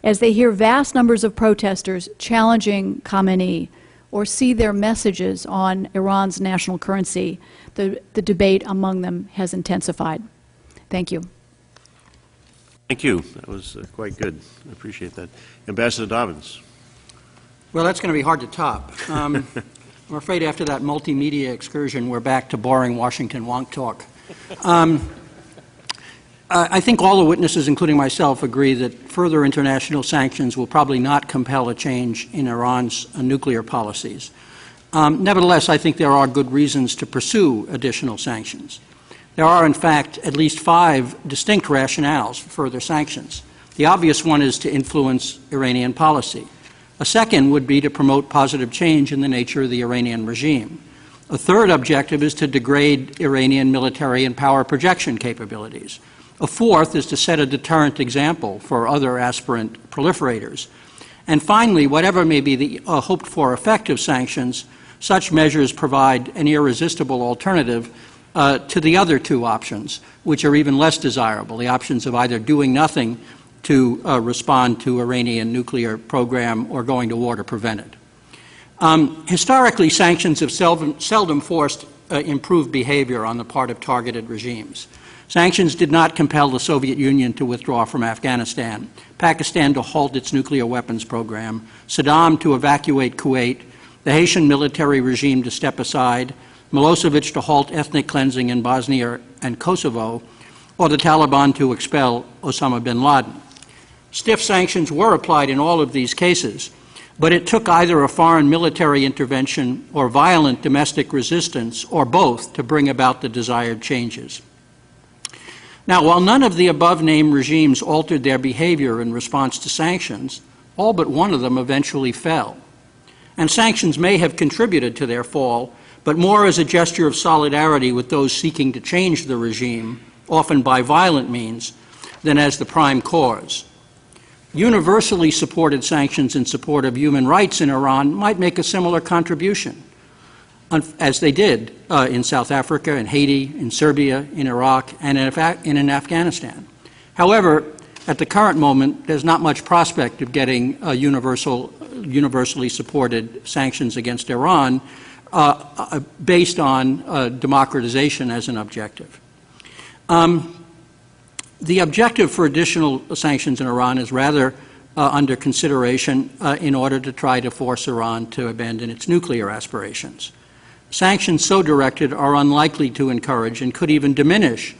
As they hear vast numbers of protesters challenging Khamenei or see their messages on Iran's national currency, the debate among them has intensified. Thank you. Thank you. That was quite good. I appreciate that. Ambassador Dobbins. Well, that's going to be hard to top. I'm afraid after that multimedia excursion, we're back to boring Washington wonk talk. I think all the witnesses, including myself, agree that further international sanctions will probably not compel a change in Iran's nuclear policies. Nevertheless, I think there are good reasons to pursue additional sanctions. There are, in fact, at least 5 distinct rationales for further sanctions. The obvious one is to influence Iranian policy. A second would be to promote positive change in the nature of the Iranian regime. A third objective is to degrade Iranian military and power projection capabilities. A fourth is to set a deterrent example for other aspirant proliferators. And finally, whatever may be the hoped-for effect of sanctions, such measures provide an irresistible alternative to the other 2 options, which are even less desirable, the options of either doing nothing to respond to Iranian nuclear program or going to war to prevent it. Historically, sanctions have seldom forced improved behavior on the part of targeted regimes. Sanctions did not compel the Soviet Union to withdraw from Afghanistan, Pakistan to halt its nuclear weapons program, Saddam to evacuate Kuwait, the Haitian military regime to step aside, Milosevic to halt ethnic cleansing in Bosnia and Kosovo, or the Taliban to expel Osama bin Laden. Stiff sanctions were applied in all of these cases, but it took either a foreign military intervention or violent domestic resistance, or both, to bring about the desired changes. Now, while none of the above-named regimes altered their behavior in response to sanctions, all but one of them eventually fell. And sanctions may have contributed to their fall, but more as a gesture of solidarity with those seeking to change the regime, often by violent means, than as the prime cause. Universally supported sanctions in support of human rights in Iran might make a similar contribution, as they did in South Africa, in Haiti, in Serbia, in Iraq, and in Afghanistan. However, at the current moment, there's not much prospect of getting universally supported sanctions against Iran based on democratization as an objective. The objective for additional sanctions in Iran is rather under consideration in order to try to force Iran to abandon its nuclear aspirations. Sanctions so directed are unlikely to encourage and could even diminish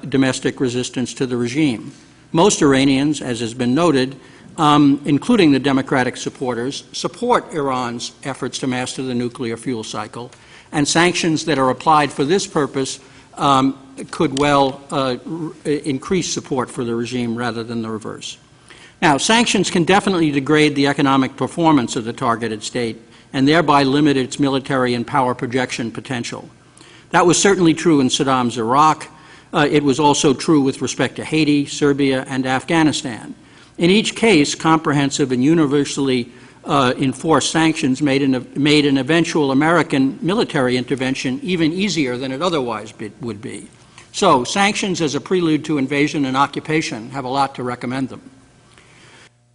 domestic resistance to the regime. Most Iranians, as has been noted, including the democratic supporters, support Iran's efforts to master the nuclear fuel cycle, and sanctions that are applied for this purpose could well increase support for the regime rather than the reverse. Now, sanctions can definitely degrade the economic performance of the targeted state and thereby limit its military and power projection potential. That was certainly true in Saddam's Iraq, It was also true with respect to Haiti, Serbia, and Afghanistan. In each case, comprehensive and universally enforced sanctions made an eventual American military intervention even easier than it otherwise would be. So, sanctions as a prelude to invasion and occupation have a lot to recommend them.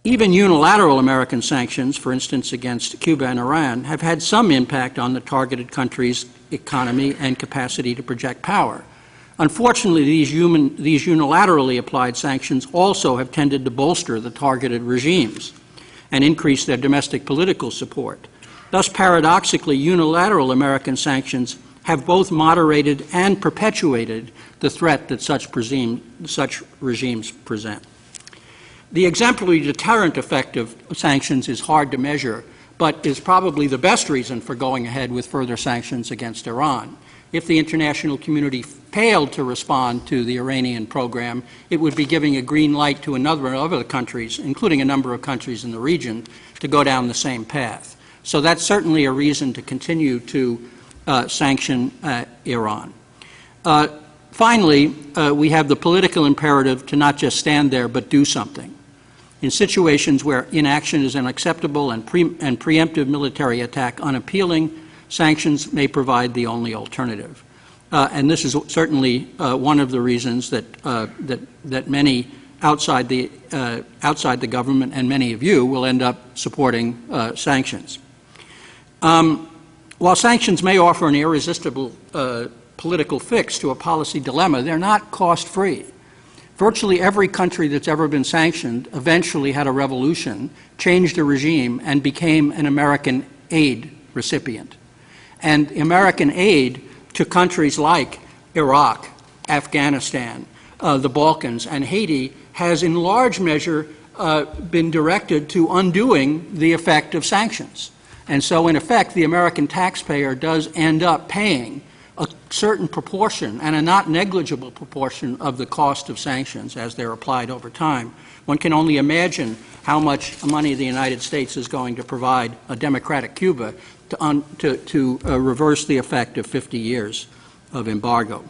Even unilateral American sanctions, for instance against Cuba and Iran, have had some impact on the targeted country's economy and capacity to project power. Unfortunately, these unilaterally applied sanctions also have tended to bolster the targeted regimes and increase their domestic political support. Thus, paradoxically, unilateral American sanctions have both moderated and perpetuated the threat that such regimes present. The exemplary deterrent effect of sanctions is hard to measure, but is probably the best reason for going ahead with further sanctions against Iran. If the international community failed to respond to the Iranian program, it would be giving a green light to a number of other countries, including a number of countries in the region, to go down the same path. So that's certainly a reason to continue to sanction Iran. Finally, we have the political imperative to not just stand there but do something. In situations where inaction is unacceptable and preemptive military attack unappealing, sanctions may provide the only alternative. And this is certainly one of the reasons that many outside the government and many of you will end up supporting sanctions. While sanctions may offer an irresistible political fix to a policy dilemma, they're not cost-free. Virtually every country that's ever been sanctioned eventually had a revolution, changed a regime, and became an American aid recipient. And American aid to countries like Iraq, Afghanistan, the Balkans, and Haiti has in large measure been directed to undoing the effect of sanctions. And so, in effect, the American taxpayer does end up paying a certain proportion, and a not negligible proportion, of the cost of sanctions as they're applied over time. One can only imagine how much money the United States is going to provide a democratic Cuba to reverse the effect of 50 years of embargo.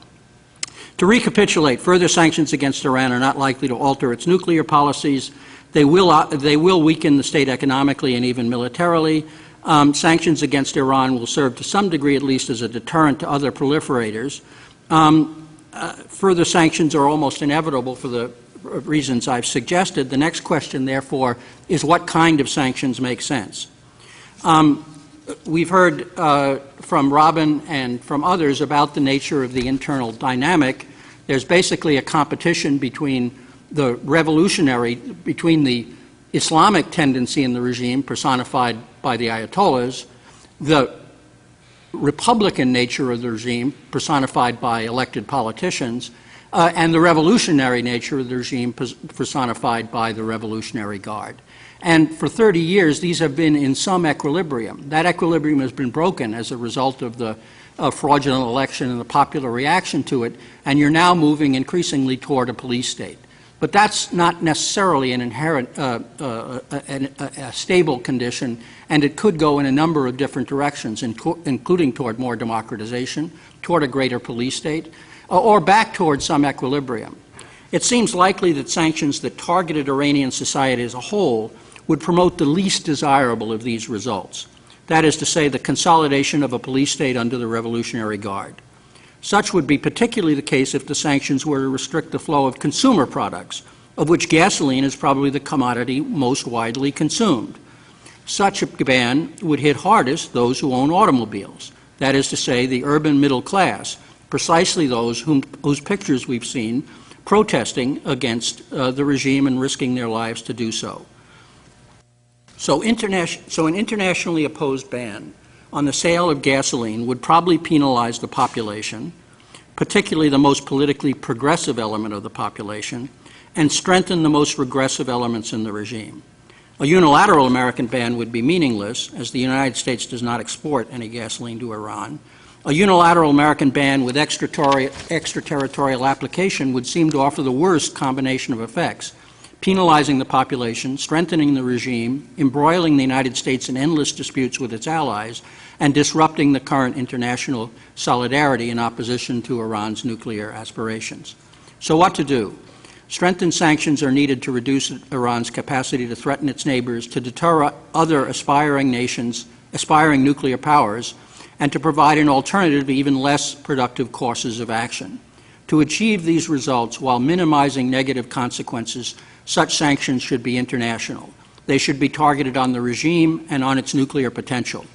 To recapitulate, further sanctions against Iran are not likely to alter its nuclear policies. They will weaken the state economically and even militarily. Sanctions against Iran will serve to some degree, at least, as a deterrent to other proliferators. Further sanctions are almost inevitable for the reasons I've suggested. The next question, therefore, is what kind of sanctions make sense? We've heard from Robin and from others about the nature of the internal dynamic. There's basically a competition between the Islamic tendency in the regime, personified by the Ayatollahs, the Republican nature of the regime, personified by elected politicians, and the revolutionary nature of the regime, personified by the Revolutionary Guard. And for 30 years, these have been in some equilibrium. That equilibrium has been broken as a result of the fraudulent election and the popular reaction to it, and you're now moving increasingly toward a police state. But that's not necessarily an inherent, a stable condition, and it could go in a number of different directions, including toward more democratization, toward a greater police state, or back toward some equilibrium. It seems likely that sanctions that targeted Iranian society as a whole would promote the least desirable of these results. That is to say, the consolidation of a police state under the Revolutionary Guard. Such would be particularly the case if the sanctions were to restrict the flow of consumer products, of which gasoline is probably the commodity most widely consumed. Such a ban would hit hardest those who own automobiles, that is to say, the urban middle class, precisely those whose pictures we've seen protesting against the regime and risking their lives to do so. So an internationally opposed ban on the sale of gasoline would probably penalize the population, particularly the most politically progressive element of the population, and strengthen the most regressive elements in the regime. A unilateral American ban would be meaningless, as the United States does not export any gasoline to Iran. A unilateral American ban with extraterritorial application would seem to offer the worst combination of effects, penalizing the population, strengthening the regime, embroiling the United States in endless disputes with its allies, and disrupting the current international solidarity in opposition to Iran's nuclear aspirations. So what to do? Strengthened sanctions are needed to reduce Iran's capacity to threaten its neighbors, to deter other aspiring nations, aspiring nuclear powers, and to provide an alternative to even less productive courses of action. To achieve these results while minimizing negative consequences, such sanctions should be international. They should be targeted on the regime and on its nuclear potential.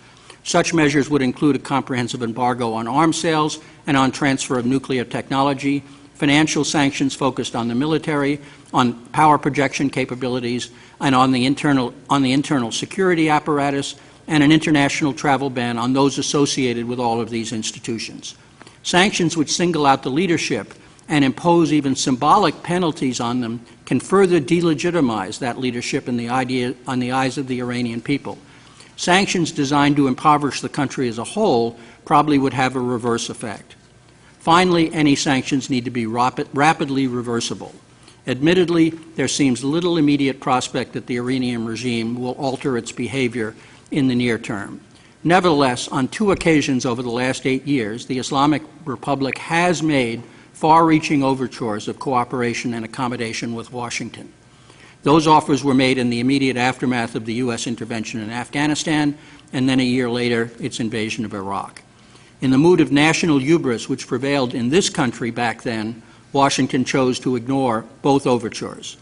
Such measures would include a comprehensive embargo on arms sales and on transfer of nuclear technology, financial sanctions focused on the military, on power projection capabilities, and on the internal security apparatus, and an international travel ban on those associated with all of these institutions. Sanctions which single out the leadership and impose even symbolic penalties on them can further delegitimize that leadership in the eyes of the Iranian people. Sanctions designed to impoverish the country as a whole probably would have a reverse effect. Finally, any sanctions need to be rapidly reversible. Admittedly, there seems little immediate prospect that the Iranian regime will alter its behavior in the near term. Nevertheless, on 2 occasions over the last 8 years, the Islamic Republic has made far-reaching overtures of cooperation and accommodation with Washington. Those offers were made in the immediate aftermath of the U.S. intervention in Afghanistan, and then a year later, its invasion of Iraq. In the mood of national hubris which prevailed in this country back then, Washington chose to ignore both overtures.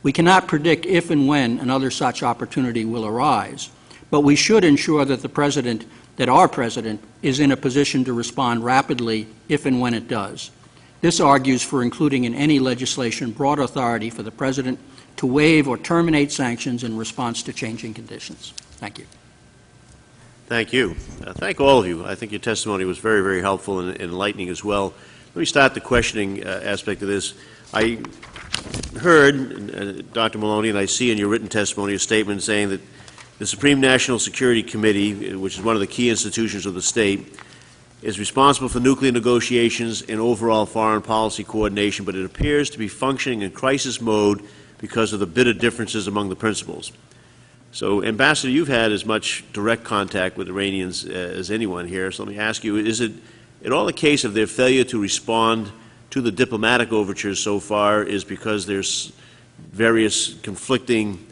We cannot predict if and when another such opportunity will arise, but we should ensure that our President is in a position to respond rapidly if and when it does. This argues for including in any legislation broad authority for the President to waive or terminate sanctions in response to changing conditions. Thank you. Thank you. Thank all of you. I think your testimony was very, very helpful and enlightening as well. Let me start the questioning aspect of this. I heard, Dr. Maloney, and I see in your written testimony a statement saying that the Supreme National Security Committee, which is one of the key institutions of the state, is responsible for nuclear negotiations and overall foreign policy coordination, but it appears to be functioning in crisis mode because of the bitter differences among the principals. So, Ambassador, you've had as much direct contact with Iranians as anyone here, so let me ask you, is it at all the case of their failure to respond to the diplomatic overtures so far is because there's various conflicting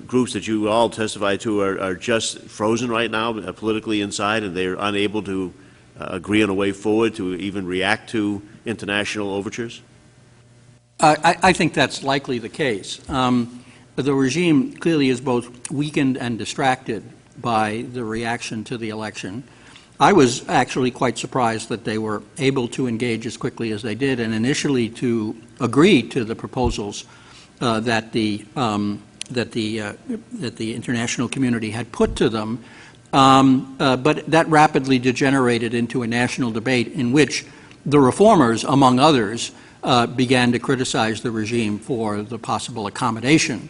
groups that you all testify to are just frozen right now politically inside, and they're unable to agree on a way forward to even react to international overtures? I think that's likely the case. The regime clearly is both weakened and distracted by the reaction to the election. I was actually quite surprised that they were able to engage as quickly as they did, and initially to agree to the proposals that the international community had put to them, but that rapidly degenerated into a national debate in which the reformers, among others, began to criticize the regime for the possible accommodation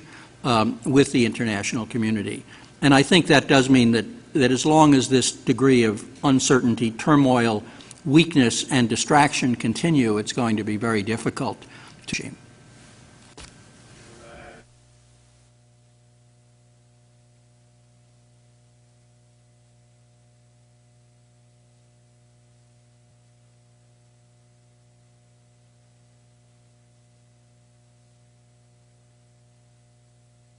with the international community. And I think that does mean that as long as this degree of uncertainty, turmoil, weakness, and distraction continue, it's going to be very difficult to achieve.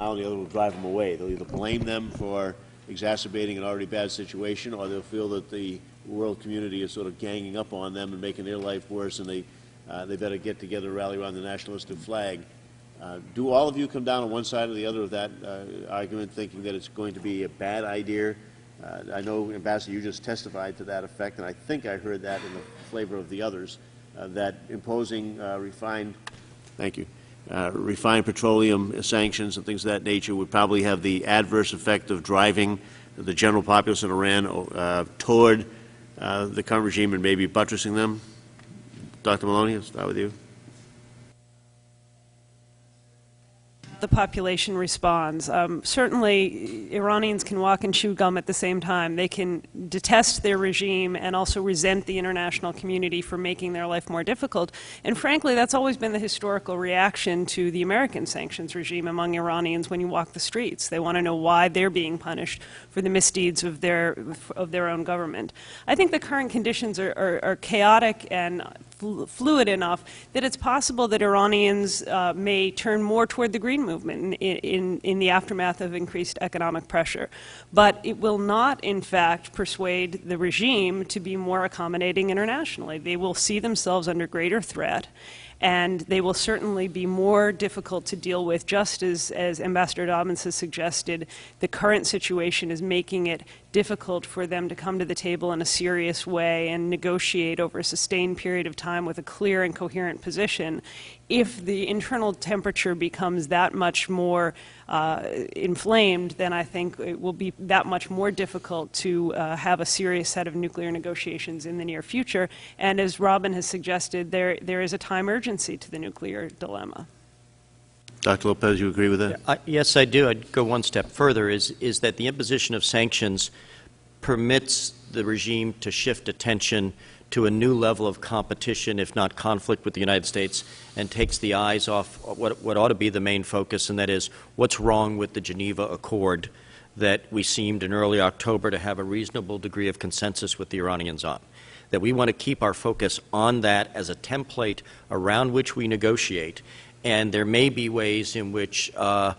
Now the other will drive them away. They'll either blame them for exacerbating an already bad situation, or they'll feel that the world community is sort of ganging up on them and making their life worse, and they better get together and rally around the nationalistic flag. Do all of you come down on one side or the other of that argument, thinking that it's going to be a bad idea? I know, Ambassador, you just testified to that effect, and I think I heard that in the flavor of the others, that imposing refined petroleum sanctions and things of that nature would probably have the adverse effect of driving the general populace in Iran toward the current regime and maybe buttressing them. Dr. Maloney, I'll start with you. the population responds. Certainly, Iranians can walk and chew gum at the same time. They can detest their regime and also resent the international community for making their life more difficult. And frankly, that's always been the historical reaction to the American sanctions regime among Iranians when you walk the streets. They want to know why they're being punished for the misdeeds of their own government. I think the current conditions are chaotic and fluid enough that it's possible that Iranians may turn more toward the green movement in the aftermath of increased economic pressure. But it will not, in fact, persuade the regime to be more accommodating internationally. They will see themselves under greater threat, and they will certainly be more difficult to deal with, just as Ambassador Dobbins has suggested. The current situation is making it difficult for them to come to the table in a serious way and negotiate over a sustained period of time with a clear and coherent position. If the internal temperature becomes that much more inflamed, then I think it will be that much more difficult to have a serious set of nuclear negotiations in the near future. And as Robin has suggested, there is a time urgency to the nuclear dilemma. Dr. Lopez, you agree with that? Yes, I do. I'd go one step further, is that the imposition of sanctions permits the regime to shift attention to a new level of competition, if not conflict, with the United States, and takes the eyes off what ought to be the main focus, and that is what's wrong with the Geneva Accord that we seemed in early October to have a reasonable degree of consensus with the Iranians on. That we want to keep our focus on that as a template around which we negotiate. And there may be ways in which the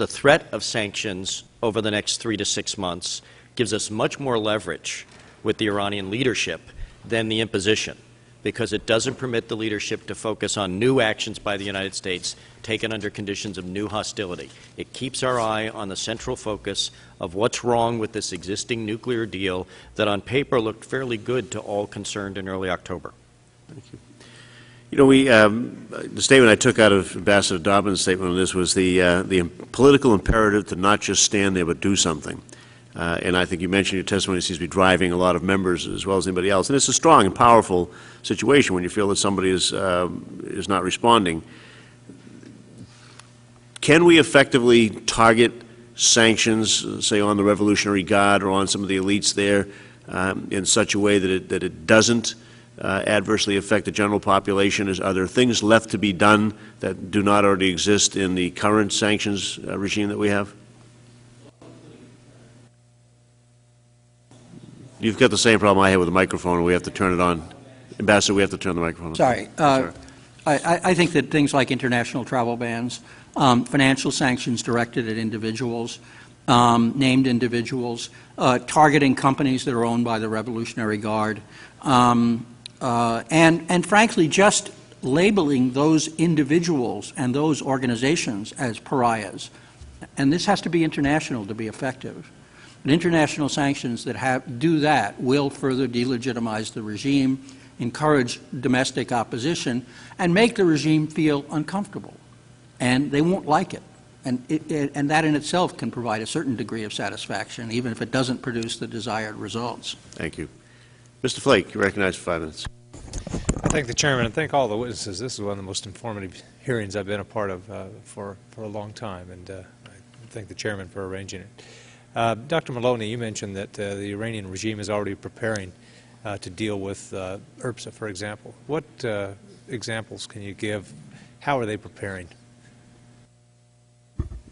threat of sanctions over the next 3 to 6 months gives us much more leverage with the Iranian leadership than the imposition, because it doesn't permit the leadership to focus on new actions by the United States taken under conditions of new hostility. It keeps our eye on the central focus of what's wrong with this existing nuclear deal that on paper looked fairly good to all concerned in early October. Thank you. You know, the statement I took out of Ambassador Dobbins' statement on this was the political imperative to not just stand there but do something. And I think you mentioned your testimony seems to be driving a lot of members as well as anybody else. And it's a strong and powerful situation when you feel that somebody is not responding. Can we effectively target sanctions, say on the Revolutionary Guard or on some of the elites there, in such a way that it doesn't adversely affect the general population? Are there things left to be done that do not already exist in the current sanctions regime that we have? You've got the same problem I had with the microphone, and we have to turn it on. Ambassador, we have to turn the microphone on. Sorry. I think that things like international travel bans, financial sanctions directed at individuals, named individuals, targeting companies that are owned by the Revolutionary Guard, and frankly, just labeling those individuals and those organizations as pariahs. And this has to be international to be effective. And international sanctions that do that will further delegitimize the regime, encourage domestic opposition, and make the regime feel uncomfortable. And they won't like it. And that in itself can provide a certain degree of satisfaction, even if it doesn't produce the desired results. Thank you. Mr. Flake, you're recognized for 5 minutes. I thank the chairman and thank all the witnesses. This is one of the most informative hearings I've been a part of for a long time, and I thank the chairman for arranging it. Dr. Maloney, you mentioned that the Iranian regime is already preparing to deal with URPSA, for example. What examples can you give? How are they preparing?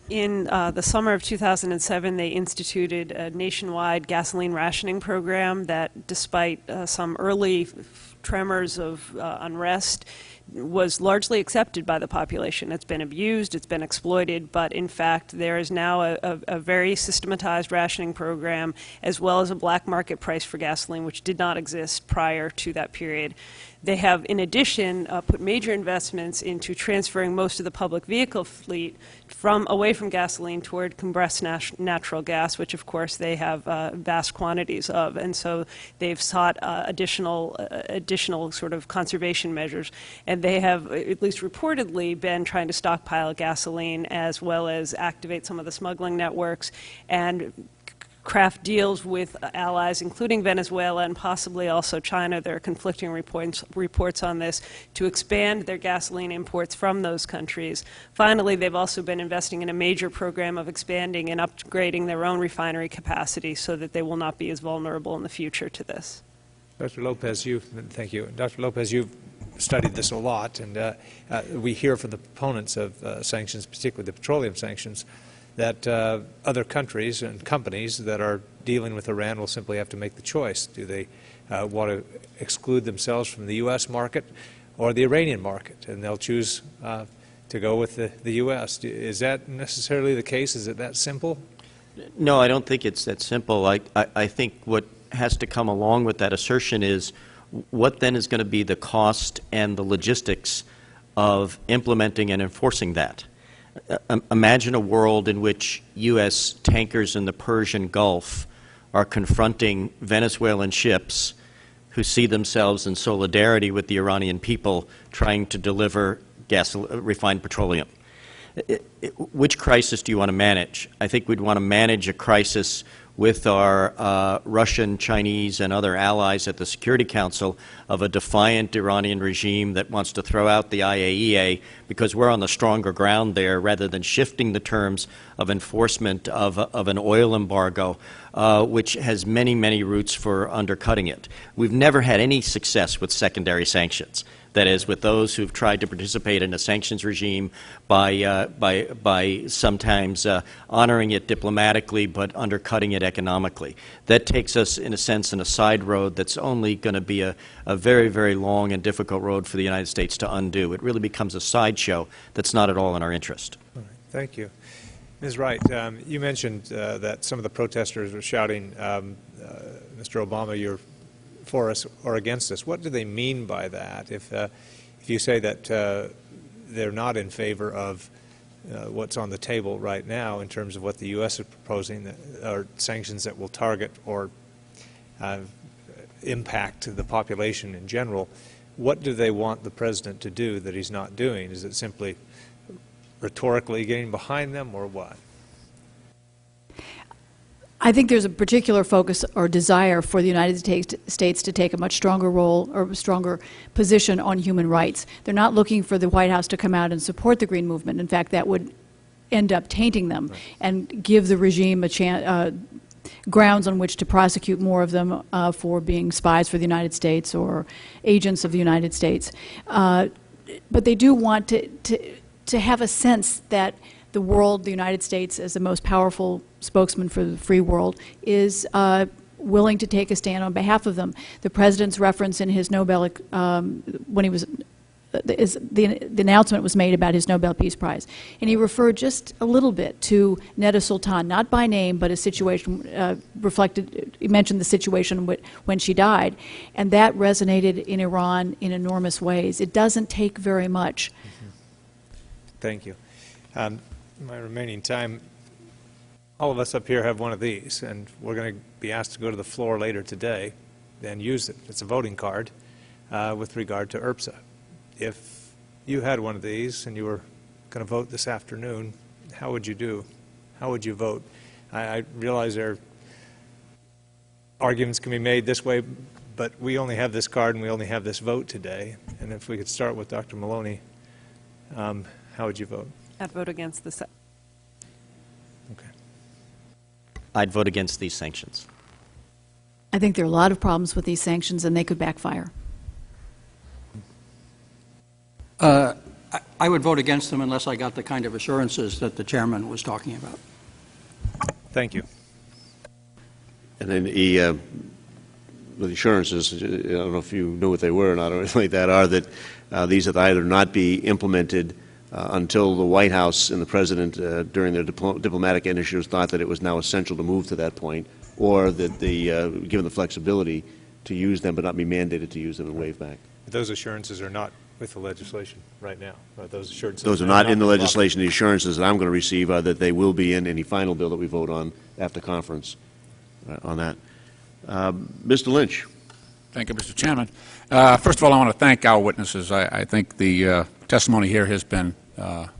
In the summer of 2007, they instituted a nationwide gasoline rationing program that, despite some early tremors of unrest, was largely accepted by the population. It's been abused, it's been exploited, but in fact there is now a very systematized rationing program, as well as a black market price for gasoline, which did not exist prior to that period. They have, in addition, put major investments into transferring most of the public vehicle fleet away from gasoline toward compressed natural gas, which of course they have vast quantities of, and so they've sought additional sort of conservation measures, and they have, at least reportedly, been trying to stockpile gasoline as well as activate some of the smuggling networks and craft deals with allies, including Venezuela and possibly also China. There are conflicting reports on this, to expand their gasoline imports from those countries. Finally, they've also been investing in a major program of expanding and upgrading their own refinery capacity so that they will not be as vulnerable in the future to this. Dr. Lopez, thank you. Dr. Lopez, you've studied this a lot, and we hear from the proponents of sanctions, particularly the petroleum sanctions, that other countries and companies that are dealing with Iran will simply have to make the choice. Do they want to exclude themselves from the U.S. market or the Iranian market? And they'll choose to go with the U.S. Is that necessarily the case? Is it that simple? No, I don't think it's that simple. I think what has to come along with that assertion is what then is going to be the cost and the logistics of implementing and enforcing that. Imagine a world in which U.S. tankers in the Persian Gulf are confronting Venezuelan ships who see themselves in solidarity with the Iranian people trying to deliver refined petroleum. Which crisis do you want to manage? I think we'd want to manage a crisis with our Russian, Chinese, and other allies at the Security Council of a defiant Iranian regime that wants to throw out the IAEA because we're on the stronger ground there, rather than shifting the terms of enforcement of an oil embargo, which has many, many routes for undercutting it. We've never had any success with secondary sanctions. That is, with those who've tried to participate in a sanctions regime by sometimes honoring it diplomatically but undercutting it economically. That takes us, in a sense, in a side road that's only going to be a very, very long and difficult road for the United States to undo. It really becomes a sideshow that's not at all in our interest. All right. Thank you. Ms. Wright, you mentioned that some of the protesters were shouting, Mr. Obama, you're for us or against us. What do they mean by that? If you say that they're not in favor of what's on the table right now in terms of what the U.S. is proposing, or sanctions that will target or impact the population in general, what do they want the President to do that he's not doing? Is it simply rhetorically getting behind them, or what? I think there's a particular focus or desire for the United States to take a much stronger role or stronger position on human rights. They're not looking for the White House to come out and support the Green Movement. In fact, that would end up tainting them and give the regime a chance, grounds on which to prosecute more of them for being spies for the United States or agents of the United States. But they do want to have a sense that the world, the United States, as the most powerful spokesman for the free world, is willing to take a stand on behalf of them. The President's reference in his Nobel, when he was, the announcement was made about his Nobel Peace Prize, and he referred just a little bit to Neda Sultan, not by name, but a situation he mentioned the situation when she died, and that resonated in Iran in enormous ways. It doesn't take very much. Thank you. My remaining time, all of us up here have one of these, and we're going to be asked to go to the floor later today and use it. It's a voting card with regard to IRPSA. If you had one of these and you were going to vote this afternoon, how would you do? How would you vote? I realize there are arguments can be made this way, but we only have this card and we only have this vote today. And if we could start with Dr. Maloney, how would you vote? I'd vote against the Okay. I'd vote against these sanctions. I think there are a lot of problems with these sanctions, and they could backfire. I would vote against them unless I got the kind of assurances that the chairman was talking about. Thank you. And then the assurances, I don't know if you knew what they were or not, or anything like that, are that these have either not be implemented until the White House and the President, during their diplomatic initiatives, thought that it was now essential to move to that point, or that given the flexibility to use them but not be mandated to use them and waive back. Those assurances are not with the legislation right now. Those assurances Those are not in the legislation. The assurances that I'm going to receive are that they will be in any final bill that we vote on after conference on that. Mr. Lynch. Thank you, Mr. Chairman. First of all, I want to thank our witnesses. I think the testimony here has been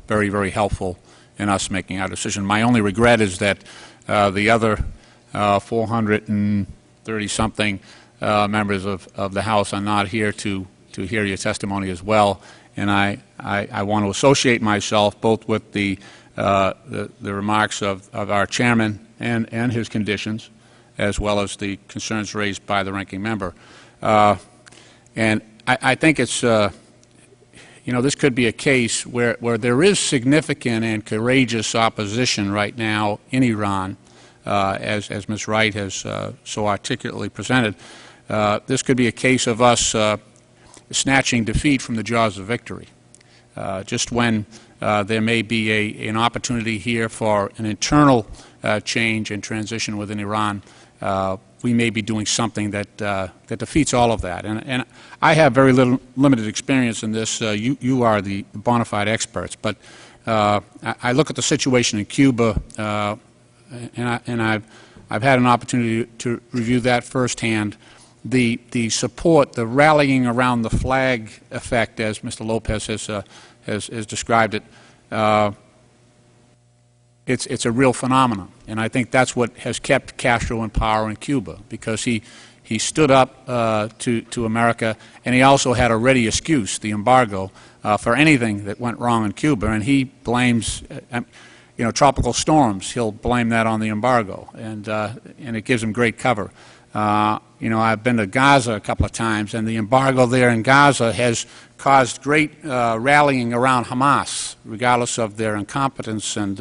very, very helpful in us making our decision. My only regret is that the other 430-something members of the House are not here to hear your testimony as well. And I want to associate myself both with the remarks of our chairman and his conditions, as well as the concerns raised by the ranking member. And I think it's, this could be a case where there is significant and courageous opposition right now in Iran, as Ms. Wright has so articulately presented. This could be a case of us snatching defeat from the jaws of victory. Just when there may be an opportunity here for an internal change and transition within Iran, we may be doing something that defeats all of that. And I have very limited experience in this. You are the bona fide experts. But I look at the situation in Cuba, and I've had an opportunity to review that firsthand. The support, the rallying around the flag effect, as Mr. Lopez has described it, it's a real phenomenon. And I think that's what has kept Castro in power in Cuba, because he stood up to America, and he also had a ready excuse, the embargo, for anything that went wrong in Cuba. And he blames, tropical storms. He'll blame that on the embargo, and it gives him great cover. I've been to Gaza a couple of times, and the embargo there in Gaza has caused great rallying around Hamas, regardless of their incompetence and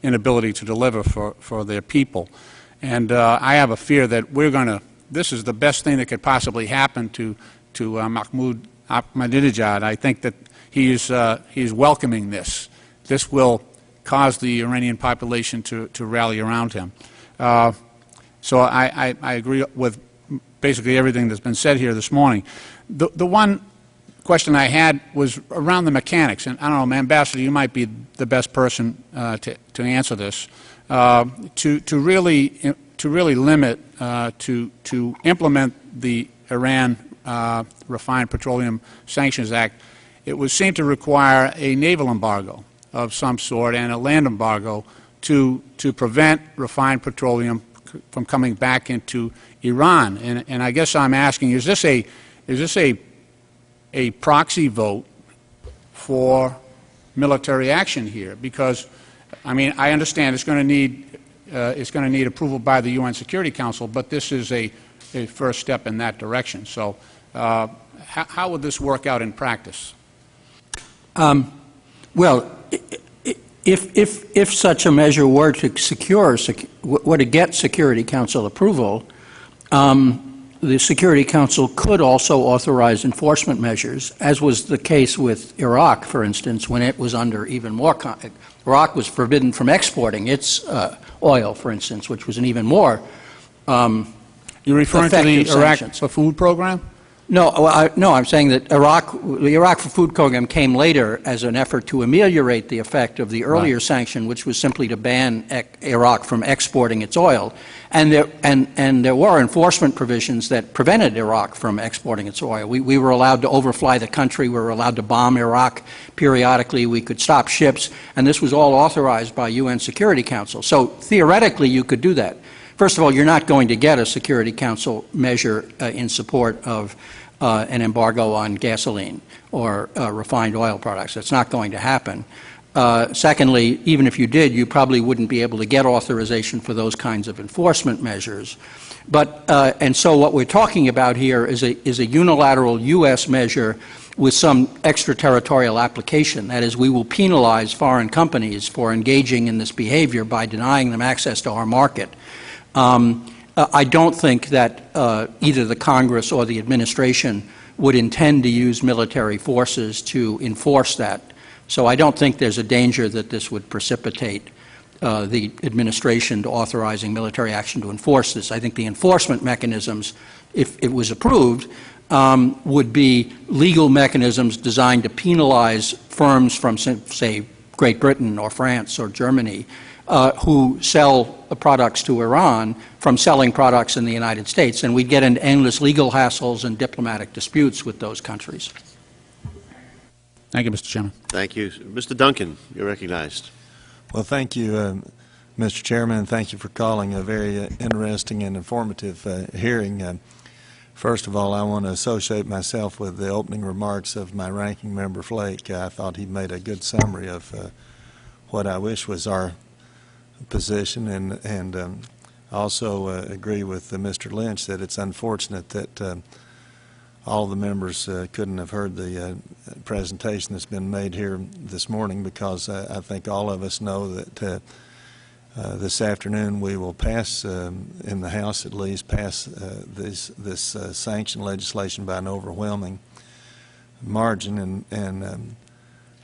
inability to deliver for their people. And I have a fear that this is the best thing that could possibly happen to Mahmoud Ahmadinejad. I think that he is welcoming this. This will cause the Iranian population to rally around him. So I agree with basically everything that's been said here this morning. The one question I had was around the mechanics, and I don't know, Ambassador, you might be the best person to answer this. To really limit, to implement the Iran Refined Petroleum Sanctions Act, it would seem to require a naval embargo of some sort and a land embargo to prevent refined petroleum from coming back into Iran. And I guess I'm asking, is this a proxy vote for military action here? Because, I mean, I understand it's going to need approval by the UN Security Council, but this is a first step in that direction. So how would this work out in practice? Well, if such a measure were to get Security Council approval, the Security Council could also authorize enforcement measures, as was the case with Iraq, for instance, when it was under even more Iraq was forbidden from exporting its oil, for instance, which was an even more You're referring to the Iraq sanctions. for Food program? No, I'm saying that the Iraq for Food program came later as an effort to ameliorate the effect of the earlier sanction, which was simply to ban Iraq from exporting its oil. And there were enforcement provisions that prevented Iraq from exporting its oil. We were allowed to overfly the country. We were allowed to bomb Iraq periodically. We could stop ships. And this was all authorized by UN Security Council. So theoretically, you could do that. First of all, you're not going to get a Security Council measure in support of an embargo on gasoline or refined oil products. That's not going to happen. Secondly, even if you did, you probably wouldn't be able to get authorization for those kinds of enforcement measures. And so what we're talking about here is a unilateral U.S. measure with some extraterritorial application. That is, we will penalize foreign companies for engaging in this behavior by denying them access to our market. I don't think that either the Congress or the administration would intend to use military forces to enforce that. So I don't think there's a danger that this would precipitate the administration to authorizing military action to enforce this. I think the enforcement mechanisms, if it was approved, would be legal mechanisms designed to penalize firms from, say, Great Britain or France or Germany who sell products to Iran from selling products in the United States, and we'd get into endless legal hassles and diplomatic disputes with those countries. Thank you, Mr. Chairman. Thank you. Mr. Duncan, you're recognized. Well, thank you. Mr. Chairman, and thank you for calling a very interesting and informative hearing. First of all, I want to associate myself with the opening remarks of my ranking member Flake. I thought he made a good summary of what I wish was our position, and also agree with Mr. Lynch that it's unfortunate that all the members couldn't have heard the presentation that's been made here this morning, because I think all of us know that this afternoon we will pass, in the House at least, pass this sanction legislation by an overwhelming margin, and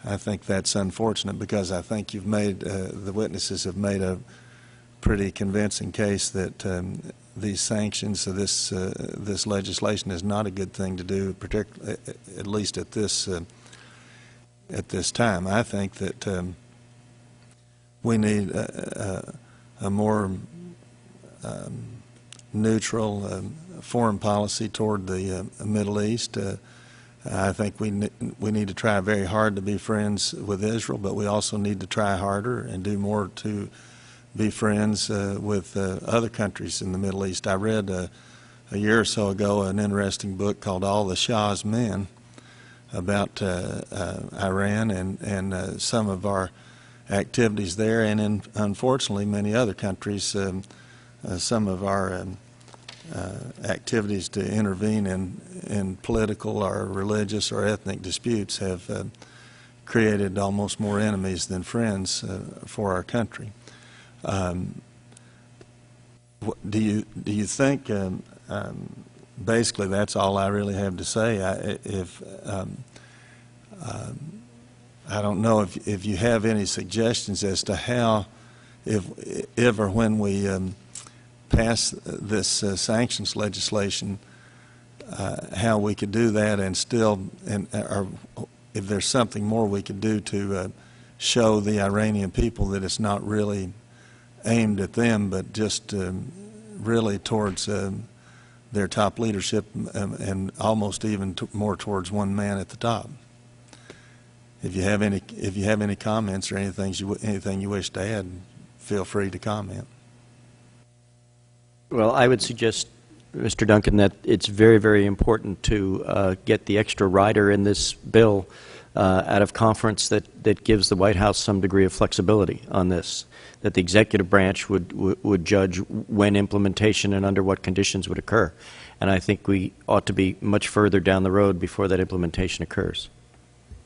I think that's unfortunate, because I think you've made, the witnesses have made a pretty convincing case that these sanctions, this legislation is not a good thing to do, particularly at least at this time. I think that we need a more neutral foreign policy toward the Middle East. I think we need to try very hard to be friends with Israel, but we also need to try harder and do more to be friends with other countries in the Middle East. I read a year or so ago an interesting book called All the Shah's Men about Iran and some of our activities there, and in, unfortunately, many other countries, some of our activities to intervene in political or religious or ethnic disputes have created almost more enemies than friends for our country. Do you think, basically that's all I really have to say. I don't know if you have any suggestions as to how, if or when we pass this sanctions legislation, how we could do that, and still, or if there's something more we could do to show the Iranian people that it's not really aimed at them, but just really towards their top leadership, and almost even more towards one man at the top. If you have any comments or anything you wish to add, feel free to comment. Well, I would suggest, Mr. Duncan, that it's very, very important to get the extra rider in this bill out of conference that gives the White House some degree of flexibility on this, that the executive branch would judge when implementation and under what conditions would occur. And I think we ought to be much further down the road before that implementation occurs.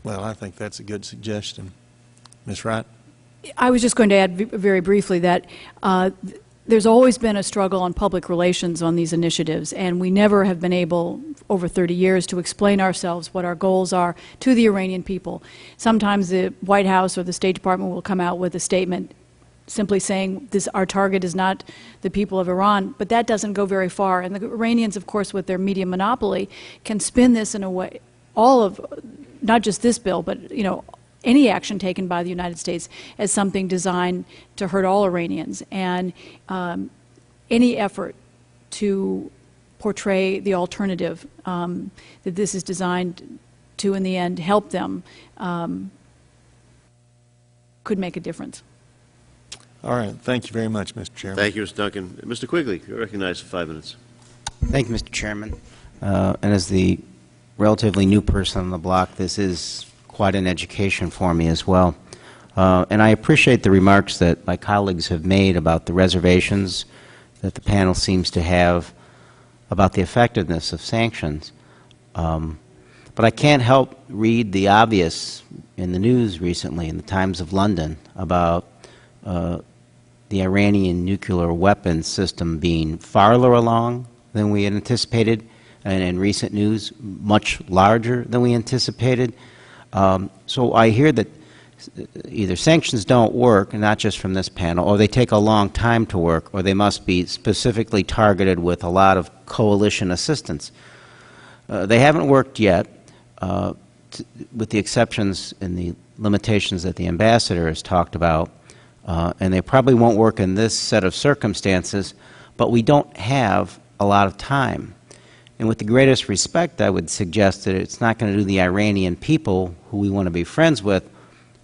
Well, I think that's a good suggestion. Ms. Wright? I was just going to add very briefly that there's always been a struggle on public relations on these initiatives, and we never have been able, over 30 years, to explain ourselves, what our goals are, to the Iranian people. Sometimes the White House or the State Department will come out with a statement simply saying our target is not the people of Iran, but that doesn't go very far. And the Iranians, of course, with their media monopoly, can spin this in a way, all of, not just this bill, but any action taken by the United States as something designed to hurt all Iranians. And any effort to portray the alternative, that this is designed to, in the end, help them, could make a difference. All right. Thank you very much, Mr. Chairman. Thank you, Mr. Duncan. Mr. Quigley, you're recognized for 5 minutes. Thank you, Mr. Chairman. And as the relatively new person on the block, this is quite an education for me as well. And I appreciate the remarks that my colleagues have made about the reservations that the panel seems to have about the effectiveness of sanctions. But I can't help read the obvious in the news recently, in the Times of London, about the Iranian nuclear weapons system being farther along than we had anticipated, and in recent news, much larger than we anticipated. So I hear that either sanctions don't work, and not just from this panel, or they take a long time to work, or they must be specifically targeted with a lot of coalition assistance. They haven't worked yet, with the exceptions and the limitations that the ambassador has talked about, and they probably won't work in this set of circumstances, but we don't have a lot of time. And with the greatest respect, I would suggest that it's not going to do the Iranian people, who we want to be friends with,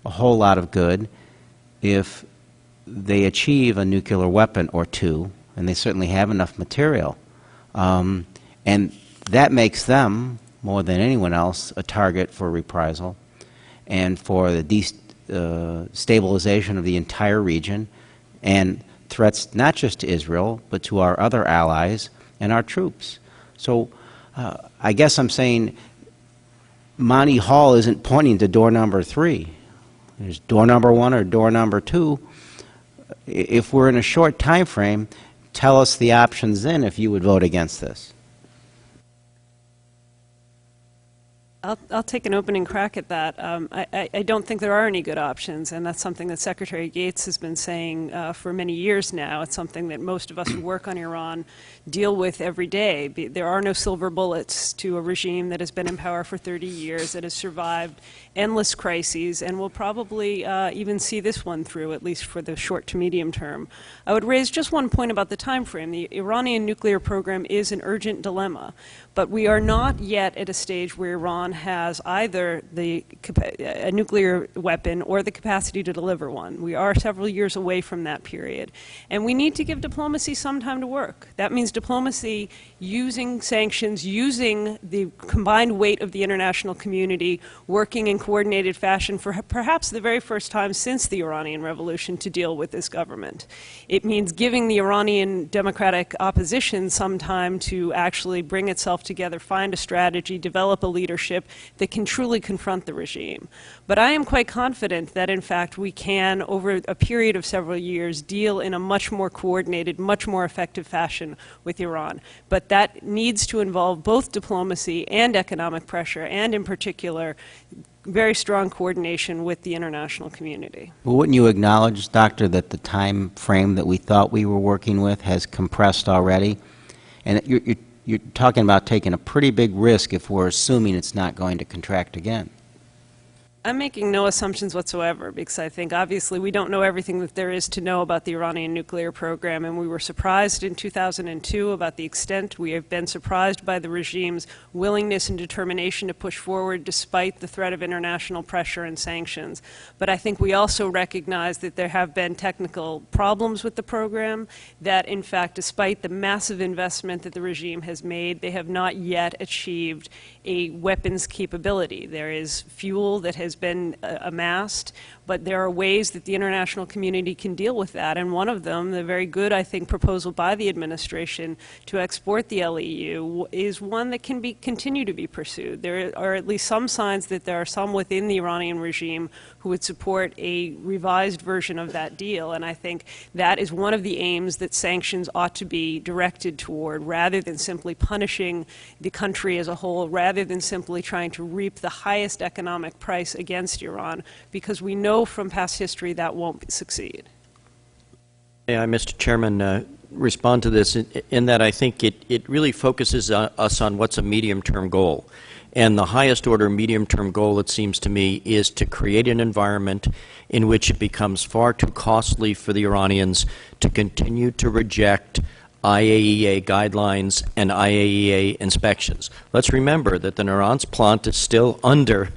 a whole lot of good if they achieve a nuclear weapon or two, and they certainly have enough material. And that makes them, more than anyone else, a target for reprisal and for the destabilization of the entire region and threats not just to Israel, but to our other allies and our troops. So I guess I'm saying Monty Hall isn't pointing to door number 3. There's door number 1 or door number 2. If we're in a short time frame, tell us the options then if you would vote against this. I'll take an opening crack at that. I don't think there are any good options, and that's something that Secretary Gates has been saying for many years now. It's something that most of us who work on Iran deal with every day. There are no silver bullets to a regime that has been in power for 30 years, that has survived endless crises, and will probably even see this one through, at least for the short to medium term. I would raise just one point about the time frame. The Iranian nuclear program is an urgent dilemma, but we are not yet at a stage where Iran has either a nuclear weapon or the capacity to deliver one. We are several years away from that period. And we need to give diplomacy some time to work. That means diplomacy using sanctions, using the combined weight of the international community, working in coordinated fashion for perhaps the very first time since the Iranian Revolution to deal with this government. It means giving the Iranian democratic opposition some time to actually bring itself together, find a strategy, develop a leadership that can truly confront the regime. But I am quite confident that, in fact, we can, over a period of several years, deal in a much more coordinated, much more effective fashion with Iran. But that needs to involve both diplomacy and economic pressure, and in particular, very strong coordination with the international community. Well, wouldn't you acknowledge, Doctor, that the time frame that we thought we were working with has compressed already? And you're talking about taking a pretty big risk if we're assuming it's not going to contract again. I'm making no assumptions whatsoever, because I think obviously we don't know everything that there is to know about the Iranian nuclear program, and we were surprised in 2002 about the extent. We have been surprised by the regime's willingness and determination to push forward despite the threat of international pressure and sanctions. But I think we also recognize that there have been technical problems with the program, that in fact, despite the massive investment that the regime has made, they have not yet achieved a weapons capability. There is fuel that has been amassed, but there are ways that the international community can deal with that, and one of them, the very good, I think, proposal by the administration to export the LEU, is one that can continue to be pursued. There are at least some signs that there are some within the Iranian regime who would support a revised version of that deal, and I think that is one of the aims that sanctions ought to be directed toward, rather than simply punishing the country as a whole, rather than simply trying to reap the highest economic price against Iran, because we know from past history that won't succeed. May I, Mr. Chairman, respond to this in that I think it really focuses us on what's a medium-term goal. And the highest order medium-term goal, it seems to me, is to create an environment in which it becomes far too costly for the Iranians to continue to reject IAEA guidelines and IAEA inspections. Let's remember that the Natanz plant is still under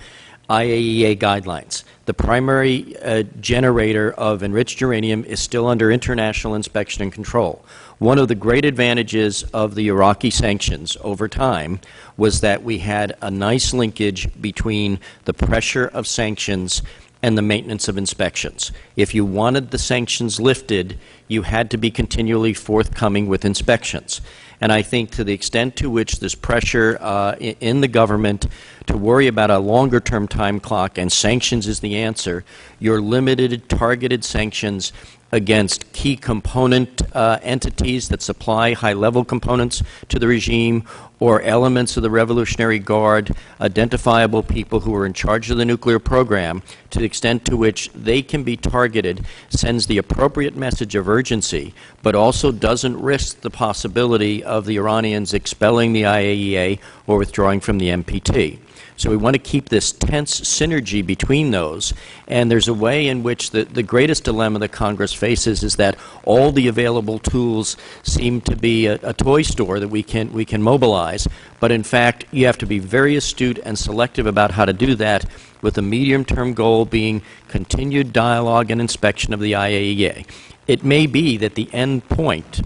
IAEA guidelines. The primary generator of enriched uranium is still under international inspection and control. One of the great advantages of the Iraqi sanctions over time was that we had a nice linkage between the pressure of sanctions and the maintenance of inspections. If you wanted the sanctions lifted, you had to be continually forthcoming with inspections. And I think to the extent to which there's pressure in the government to worry about a longer-term time clock, and sanctions is the answer, your limited, targeted sanctions against key component entities that supply high-level components to the regime, or elements of the Revolutionary Guard, identifiable people who are in charge of the nuclear program, to the extent to which they can be targeted, sends the appropriate message of urgency, but also doesn't risk the possibility of the Iranians expelling the IAEA or withdrawing from the NPT. So we want to keep this tense synergy between those. And there's a way in which the greatest dilemma that Congress faces is that all the available tools seem to be a toy store that we can mobilize. But in fact, you have to be very astute and selective about how to do that, with the medium-term goal being continued dialogue and inspection of the IAEA. It may be that the end point,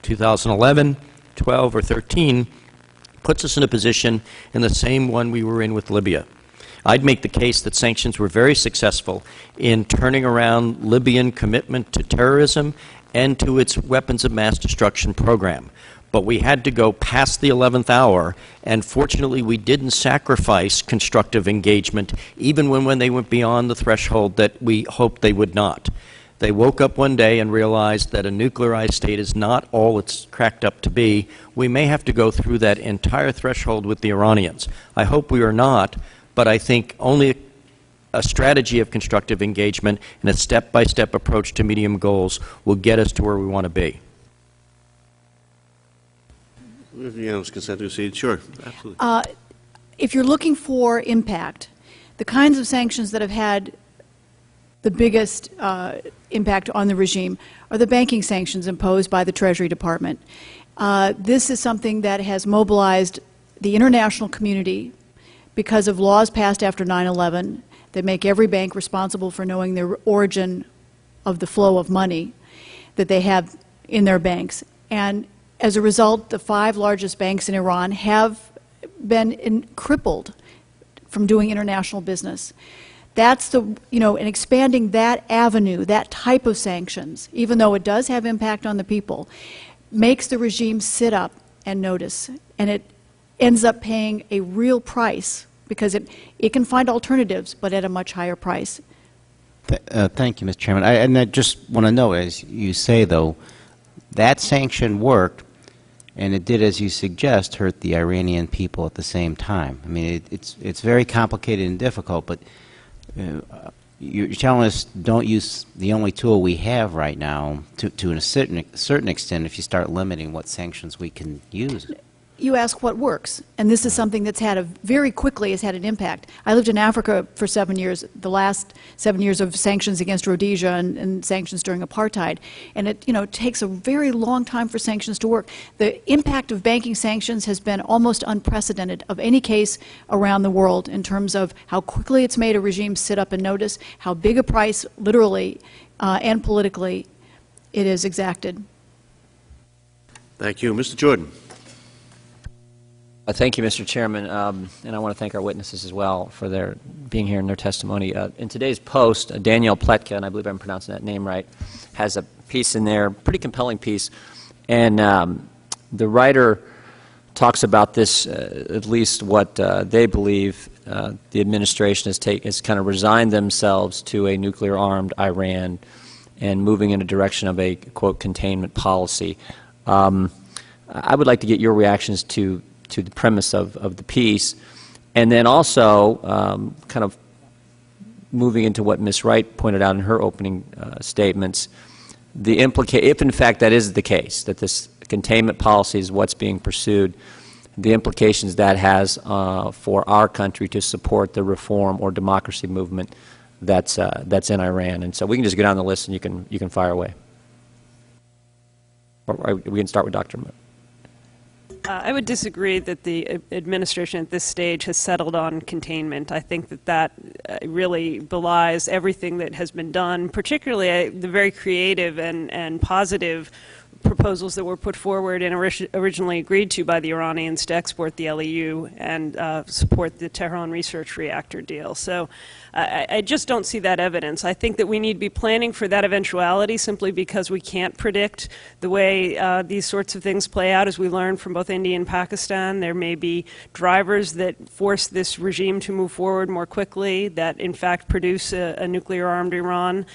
2011, 12, or 13, puts us in a position in the same one we were in with Libya. I'd make the case that sanctions were very successful in turning around Libyan commitment to terrorism and to its weapons of mass destruction program. But we had to go past the 11th hour, and fortunately we didn't sacrifice constructive engagement, even when they went beyond the threshold that we hoped they would not. They woke up one day and realized that a nuclearized state is not all it's cracked up to be. We may have to go through that entire threshold with the Iranians. I hope we are not, but I think only a strategy of constructive engagement and a step-by-step approach to medium goals will get us to where we want to be. Consent to proceed. Sure, absolutely. If you're looking for impact, the kinds of sanctions that have had the biggest impact on the regime are the banking sanctions imposed by the Treasury Department. This is something that has mobilized the international community because of laws passed after 9/11 that make every bank responsible for knowing the origin of the flow of money that they have in their banks. And as a result, the 5 largest banks in Iran have been crippled from doing international business. That's and expanding that avenue, that type of sanctions, even though it does have impact on the people, makes the regime sit up and notice. And it ends up paying a real price because it can find alternatives, but at a much higher price. Thank you, Mr. Chairman. And I just want to know, as you say, though, that sanction worked, and it did, as you suggest, hurt the Iranian people at the same time. I mean, it's very complicated and difficult, but you're telling us don't use the only tool we have right now to a certain extent if you start limiting what sanctions we can use. You ask what works, and this is something that's had very quickly has had an impact. I lived in Africa for 7 years, the last 7 years of sanctions against Rhodesia and sanctions during apartheid, and it takes a very long time for sanctions to work. The impact of banking sanctions has been almost unprecedented of any case around the world in terms of how quickly it's made a regime sit up and notice, how big a price, literally and politically, it is exacted. Thank you. Mr. Jordan. Thank you, Mr. Chairman, and I want to thank our witnesses as well for their being here and their testimony. In today's Post, Danielle Pletka, and I believe I'm pronouncing that name right, has a piece in there, pretty compelling piece, and the writer talks about this, at least what they believe the administration has kind of resigned themselves to a nuclear-armed Iran and moving in a direction of a, quote, containment policy. I would like to get your reactions to the premise of the piece, and then also kind of moving into what Ms. Wright pointed out in her opening statements, if in fact that is the case, that this containment policy is what's being pursued, the implications that has for our country to support the reform or democracy movement that's in Iran. And so we can just go down the list and you can fire away. Or we can start with Dr. I would disagree that the administration at this stage has settled on containment. I think that really belies everything that has been done, particularly the very creative and positive proposals that were put forward and originally agreed to by the Iranians to export the LEU and support the Tehran research reactor deal. So I just don't see that evidence. I think that we need to be planning for that eventuality simply because we can't predict the way these sorts of things play out. As we learned from both India and Pakistan, there may be drivers that force this regime to move forward more quickly, that in fact produce a nuclear-armed Iran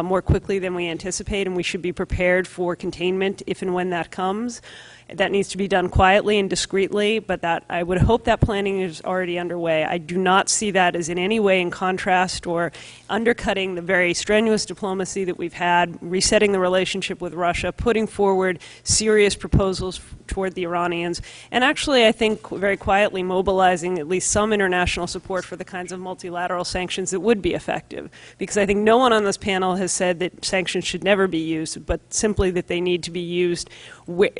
more quickly than we anticipate, and we should be prepared for containment agreement if and when that comes. That needs to be done quietly and discreetly, but that I would hope that planning is already underway. I do not see that as in any way in contrast or undercutting the very strenuous diplomacy that we've had, resetting the relationship with Russia, putting forward serious proposals toward the Iranians, and actually, I think, very quietly mobilizing at least some international support for the kinds of multilateral sanctions that would be effective. Because I think no one on this panel has said that sanctions should never be used, but simply that they need to be used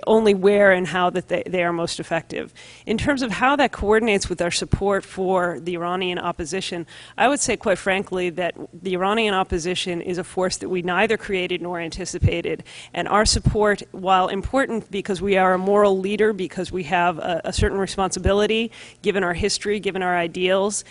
only where and how that they are most effective. In terms of how that coordinates with our support for the Iranian opposition, I would say quite frankly that the Iranian opposition is a force that we neither created nor anticipated, and our support, while important because we are a moral leader, because we have a certain responsibility given our history, given our ideals,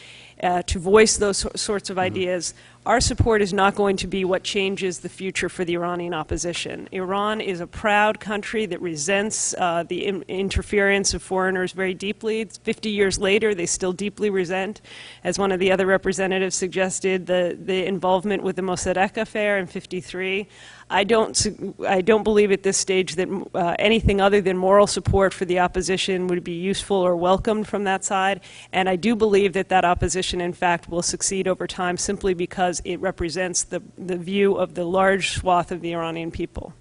to voice those sorts of ideas, our support is not going to be what changes the future for the Iranian opposition. Iran is a proud country that resents the interference of foreigners very deeply. 50 years later, they still deeply resent, as one of the other representatives suggested, the involvement with the Mossadegh affair in '53. I don't believe at this stage that anything other than moral support for the opposition would be useful or welcomed from that side, and I do believe that that opposition, in fact, will succeed over time simply because it represents the view of the large swath of the Iranian people.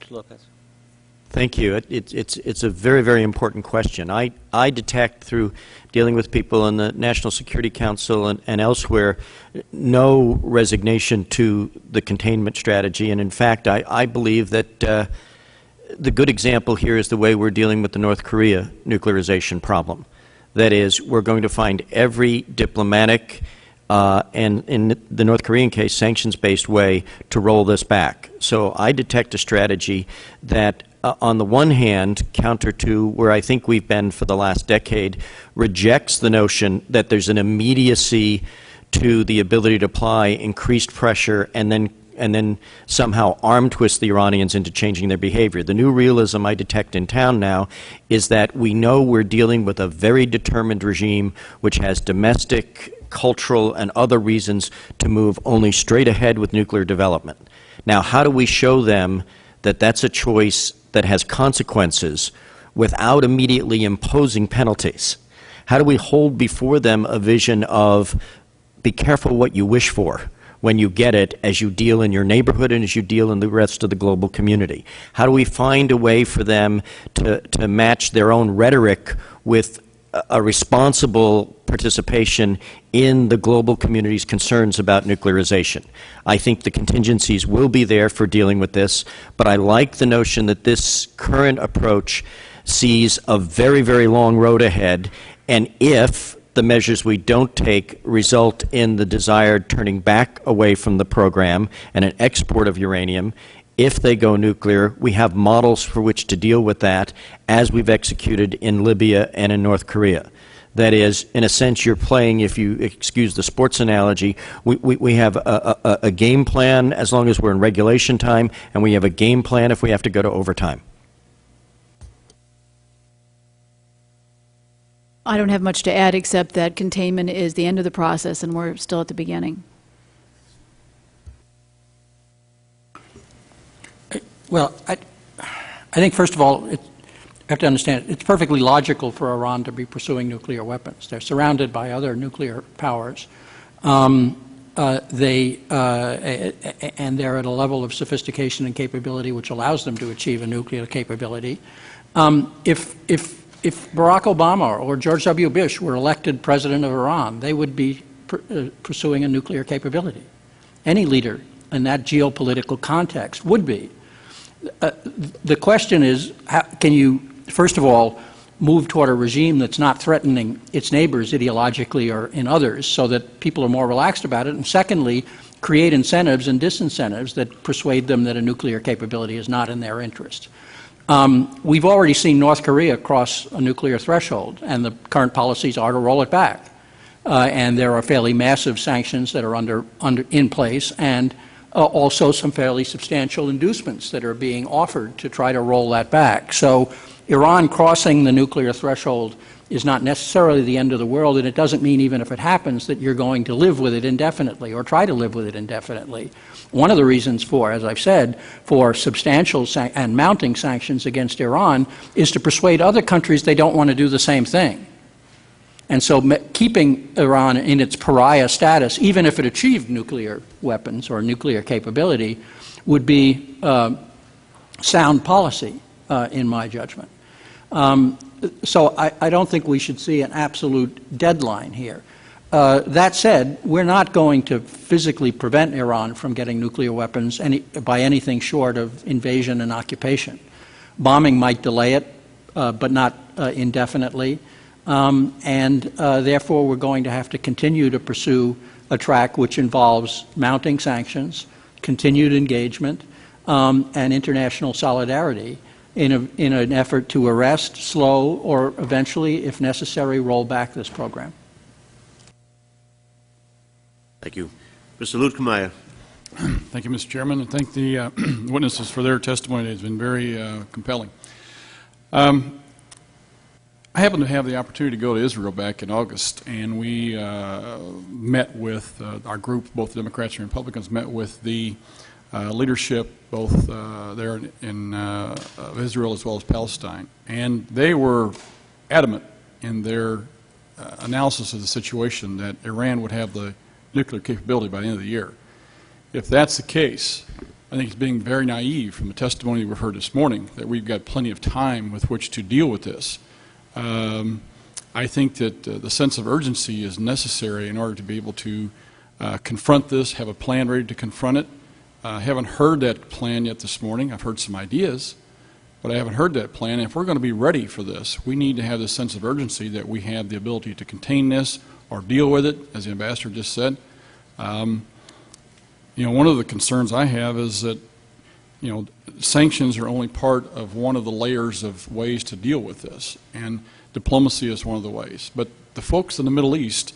Mr. Lopez. Thank you. It's a very, very important question. I detect through dealing with people in the National Security Council and elsewhere no resignation to the containment strategy. And in fact, I believe that the good example here is the way we're dealing with the North Korea nuclearization problem. That is, we're going to find every diplomatic and in the North Korean case, sanctions-based way to roll this back. So I detect a strategy that on the one hand, counter to where I think we've been for the last decade, rejects the notion that there's an immediacy to the ability to apply increased pressure and then somehow arm twist the Iranians into changing their behavior. The new realism I detect in town now is that we know we're dealing with a very determined regime which has domestic, cultural, and other reasons to move only straight ahead with nuclear development. Now, how do we show them that that's a choice that has consequences without immediately imposing penalties? How do we hold before them a vision of be careful what you wish for when you get it as you deal in your neighborhood and as you deal in the rest of the global community? How do we find a way for them to match their own rhetoric with a responsible participation in the global community's concerns about nuclearization? I think the contingencies will be there for dealing with this, but I like the notion that this current approach sees a very, very long road ahead, and if the measures we don't take result in the desired turning back away from the program and an export of uranium, if they go nuclear, we have models for which to deal with that, as we've executed in Libya and in North Korea. That is, in a sense, you're playing, if you excuse the sports analogy, we have a game plan as long as we're in regulation time, and we have a game plan if we have to go to overtime. I don't have much to add except that containment is the end of the process and we're still at the beginning. Well, I think, first of all, you have to understand, it's perfectly logical for Iran to be pursuing nuclear weapons. They're surrounded by other nuclear powers. And they're at a level of sophistication and capability which allows them to achieve a nuclear capability. If Barack Obama or George W. Bush were elected president of Iran, they would be pursuing a nuclear capability. Any leader in that geopolitical context would be. The question is, how can you, first of all, move toward a regime that's not threatening its neighbors ideologically or in others so that people are more relaxed about it, and secondly, create incentives and disincentives that persuade them that a nuclear capability is not in their interest. We've already seen North Korea cross a nuclear threshold, and the current policies are to roll it back. And there are fairly massive sanctions that are in place, and also some fairly substantial inducements that are being offered to try to roll that back. So Iran crossing the nuclear threshold is not necessarily the end of the world, and it doesn't mean even if it happens that you're going to live with it indefinitely or try to live with it indefinitely. One of the reasons for, as I've said, for substantial and mounting sanctions against Iran is to persuade other countries they don't want to do the same thing. And so keeping Iran in its pariah status, even if it achieved nuclear weapons or nuclear capability, would be sound policy, in my judgment. So I don't think we should see an absolute deadline here. That said, we're not going to physically prevent Iran from getting nuclear weapons by anything short of invasion and occupation. Bombing might delay it, but not indefinitely. Therefore, we're going to have to continue to pursue a track which involves mounting sanctions, continued engagement, and international solidarity in an effort to arrest, slow, or eventually, if necessary, roll back this program. Thank you. Mr. Lutkemeyer. Thank you, Mr. Chairman, and thank the witnesses for their testimony. It's been very compelling. I happened to have the opportunity to go to Israel back in August, and we met with our group, both Democrats and Republicans, met with the leadership both there in Israel as well as Palestine. And they were adamant in their analysis of the situation that Iran would have the nuclear capability by the end of the year. If that's the case, I think it's being very naive from the testimony we've heard this morning that we've got plenty of time with which to deal with this. I think that the sense of urgency is necessary in order to be able to confront this, have a plan ready to confront it. I haven't heard that plan yet this morning. I've heard some ideas, but I haven't heard that plan. And if we're going to be ready for this, we need to have this sense of urgency that we have the ability to contain this or deal with it, as the ambassador just said. You know, one of the concerns I have is that, you know, sanctions are only part of one of the layers of ways to deal with this, and diplomacy is one of the ways. But the folks in the Middle East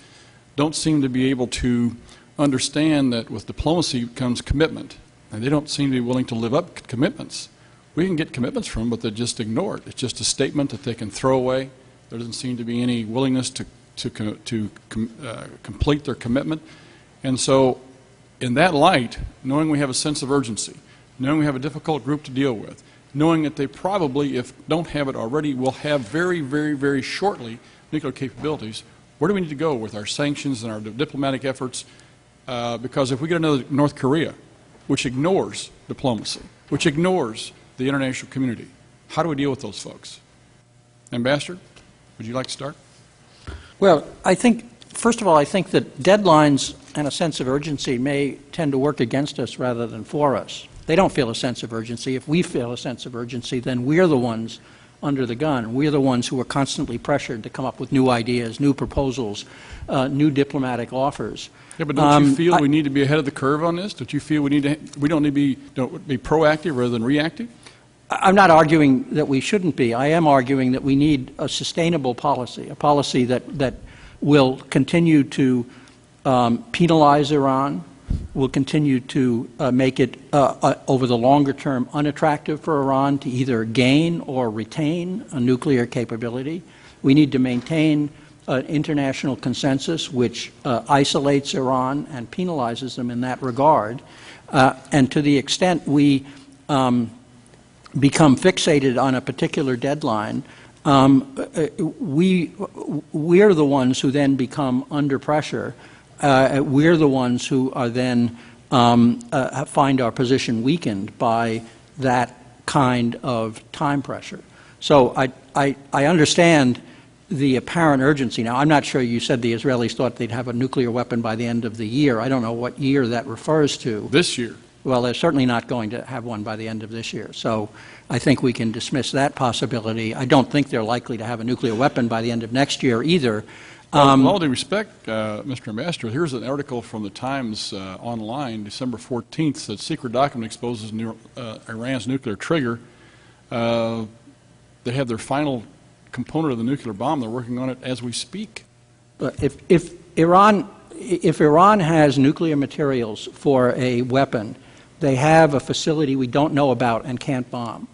don't seem to be able to understand that with diplomacy comes commitment, and they don't seem to be willing to live up to commitments. We can get commitments from them, but they just ignore it. It's just a statement that they can throw away. There doesn't seem to be any willingness to complete their commitment. And so in that light, knowing we have a sense of urgency, knowing we have a difficult group to deal with, knowing that they probably, if don't have it already, will have very, very, very shortly nuclear capabilities, where do we need to go with our sanctions and our diplomatic efforts? Because if we get another North Korea, which ignores diplomacy, which ignores the international community, how do we deal with those folks? Ambassador, would you like to start? Well, I think, first of all, I think that deadlines and a sense of urgency may tend to work against us rather than for us. They don't feel a sense of urgency. If we feel a sense of urgency, then we're the ones under the gun. We're the ones who are constantly pressured to come up with new ideas, new proposals, new diplomatic offers. Yeah, but don't you feel we need to be ahead of the curve on this? Don't you feel we don't need to be proactive rather than reactive? I'm not arguing that we shouldn't be. I am arguing that we need a sustainable policy, a policy that will continue to penalize Iran, will continue to make it, over the longer term, unattractive for Iran to either gain or retain a nuclear capability. We need to maintain an international consensus which isolates Iran and penalizes them in that regard. And to the extent we become fixated on a particular deadline, we're the ones who then become under pressure. We're the ones who are then find our position weakened by that kind of time pressure. So I understand the apparent urgency. Now, I'm not sure you said the Israelis thought they'd have a nuclear weapon by the end of the year. I don't know what year that refers to. This year. Well, they're certainly not going to have one by the end of this year. So I think we can dismiss that possibility. I don't think they're likely to have a nuclear weapon by the end of next year either. Well, with all due respect, Mr. Ambassador, here's an article from the Times online, December 14th, that secret document exposes Iran's nuclear trigger. They have their final component of the nuclear bomb. They're working on it as we speak. If Iran has nuclear materials for a weapon, they have a facility we don't know about and can't bomb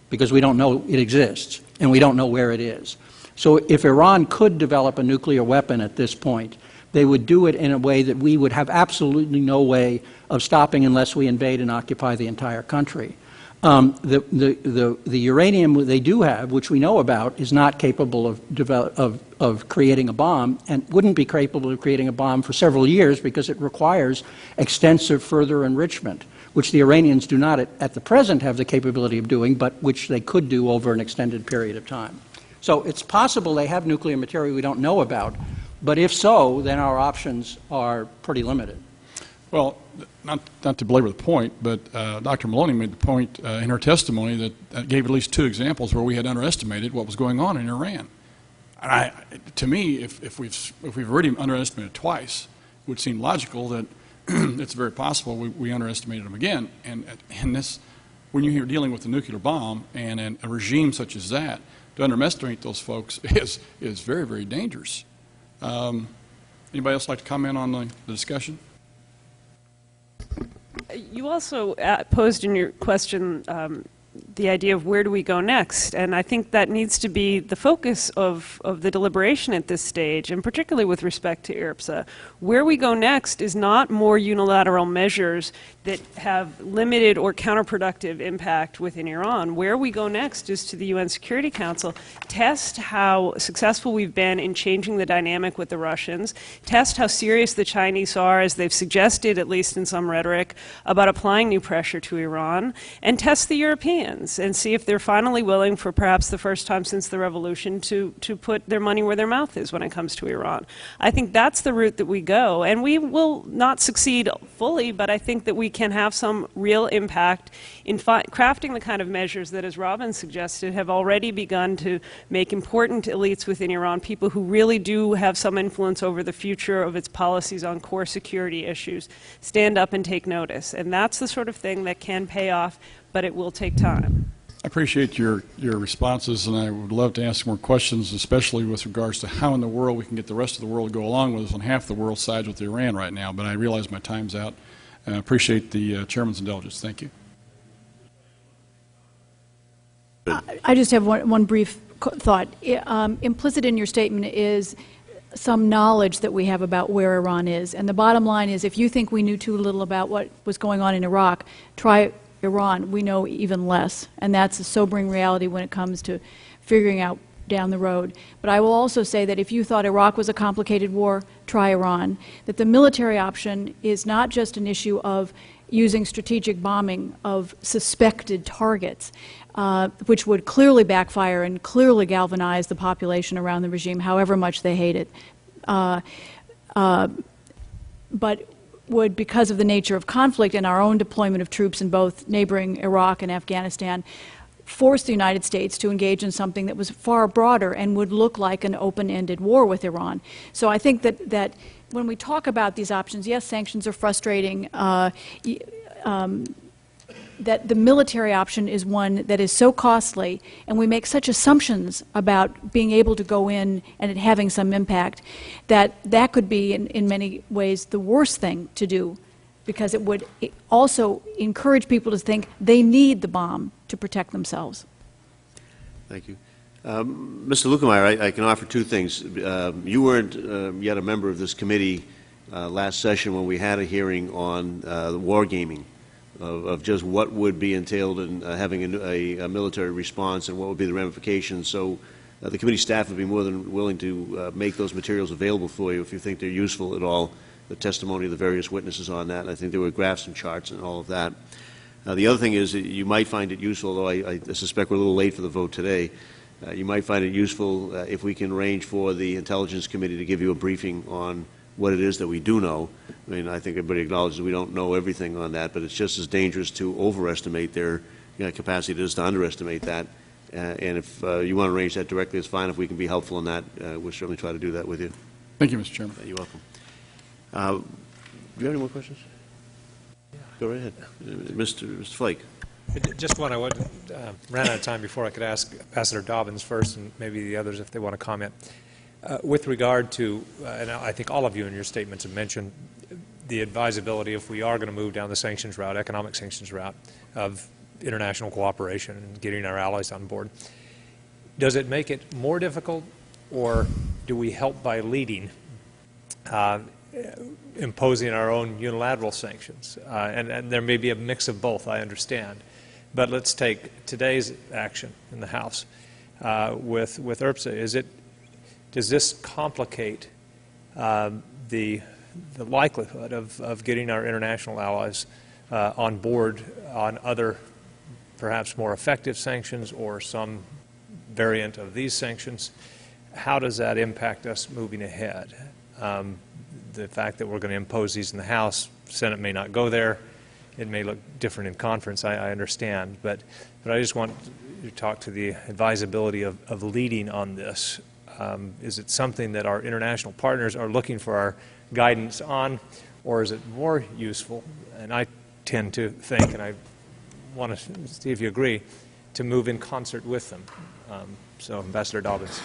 because we don't know it exists and we don't know where it is. So if Iran could develop a nuclear weapon at this point, they would do it in a way that we would have absolutely no way of stopping unless we invade and occupy the entire country. The uranium they do have, which we know about, is not capable of creating a bomb, and wouldn't be capable of creating a bomb for several years because it requires extensive further enrichment, which the Iranians do not at the present have the capability of doing, but which they could do over an extended period of time. So it's possible they have nuclear material we don't know about, but if so, then our options are pretty limited. Well, not to belabor the point, but Dr. Maloney made the point in her testimony that gave at least 2 examples where we had underestimated what was going on in Iran. And to me, if we've already underestimated twice, it would seem logical that it's very possible we underestimated them again. And this, when you're dealing with a nuclear bomb and a regime such as that, to underestimate those folks is very, very dangerous. Anybody else like to comment on the discussion? You also posed in your question the idea of where do we go next, and I think that needs to be the focus of the deliberation at this stage, and particularly with respect to IRPSA. Where we go next is not more unilateral measures that have limited or counterproductive impact within Iran. Where we go next is to the UN Security Council, test how successful we've been in changing the dynamic with the Russians, test how serious the Chinese are, as they've suggested, at least in some rhetoric, about applying new pressure to Iran, and test the Europeans and see if they're finally willing, for perhaps the first time since the revolution, to put their money where their mouth is when it comes to Iran. I think that's the route that we go, and we will not succeed fully, but I think that we can have some real impact in crafting the kind of measures that, as Robin suggested, have already begun to make important elites within Iran, people who really do have some influence over the future of its policies on core security issues, stand up and take notice. And that's the sort of thing that can pay off, but it will take time. I appreciate your responses, and I would love to ask more questions, especially with regards to how in the world we can get the rest of the world to go along with us when half the world sides with Iran right now. But I realize my time's out. I appreciate the Chairman's indulgence. Thank you. I just have one brief thought. Implicit in your statement is some knowledge that we have about where Iran is. And the bottom line is, if you think we knew too little about what was going on in Iraq, try Iran. We know even less. And that's a sobering reality when it comes to figuring out down the road. But I will also say that if you thought Iraq was a complicated war, try Iran. That the military option is not just an issue of using strategic bombing of suspected targets, which would clearly backfire and clearly galvanize the population around the regime, however much they hate it. But would, because of the nature of conflict and our own deployment of troops in both neighboring Iraq and Afghanistan, force the United States to engage in something that was far broader and would look like an open-ended war with Iran. So I think that when we talk about these options, yes, sanctions are frustrating, that the military option is one that is so costly, and we make such assumptions about being able to go in and it having some impact, that could be, in many ways, the worst thing to do, because it would also encourage people to think they need the bomb to protect themselves. Thank you. Mr. Lukemeyer, I can offer 2 things. You weren't yet a member of this committee last session when we had a hearing on wargaming, of just what would be entailed in having a military response and what would be the ramifications. So the committee staff would be more than willing to make those materials available for you if you think they're useful at all, the testimony of the various witnesses on that. And I think there were graphs and charts and all of that. The other thing is that you might find it useful, although I suspect we're a little late for the vote today, you might find it useful if we can arrange for the Intelligence Committee to give you a briefing on what it is that we do know. I mean, I think everybody acknowledges we don't know everything on that, but it's just as dangerous to overestimate their capacity as it is to underestimate that. And if you want to arrange that directly, it's fine. If we can be helpful in that, we'll certainly try to do that with you. Thank you, Mr. Chairman. You're welcome. Do you have any more questions? Yeah. Go right ahead. Mr. Flake. Just one. I ran out of time before I could ask Ambassador Dobbins first, and maybe the others if they want to comment. With regard to, and I think all of you in your statements have mentioned the advisability, if we are going to move down the sanctions route, economic sanctions route, of international cooperation and getting our allies on board. Does it make it more difficult or do we help by leading, imposing our own unilateral sanctions? And there may be a mix of both, I understand. But let's take today's action in the House with URPSA. Does this complicate the likelihood of getting our international allies on board on other, perhaps more effective sanctions or some variant of these sanctions? How does that impact us moving ahead? The fact that we're going to impose these in the House, Senate may not go there. It may look different in conference, I understand. But I just want to talk to the advisability of leading on this. Is it something that our international partners are looking for our guidance on, or is it more useful, and I tend to think, and I want to see if you agree, to move in concert with them? So, Ambassador Dobbins.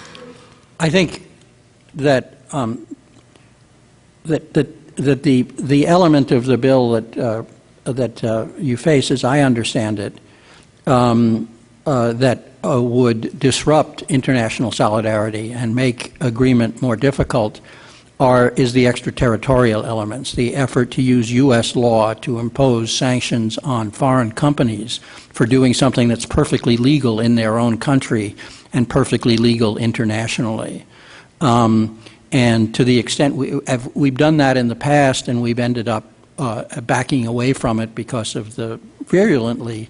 I think that the element of the bill that you face, as I understand it, that would disrupt international solidarity and make agreement more difficult is the extraterritorial elements, the effort to use U.S. law to impose sanctions on foreign companies for doing something that's perfectly legal in their own country and perfectly legal internationally. And to the extent we've done that in the past, and we've ended up backing away from it because of the virulently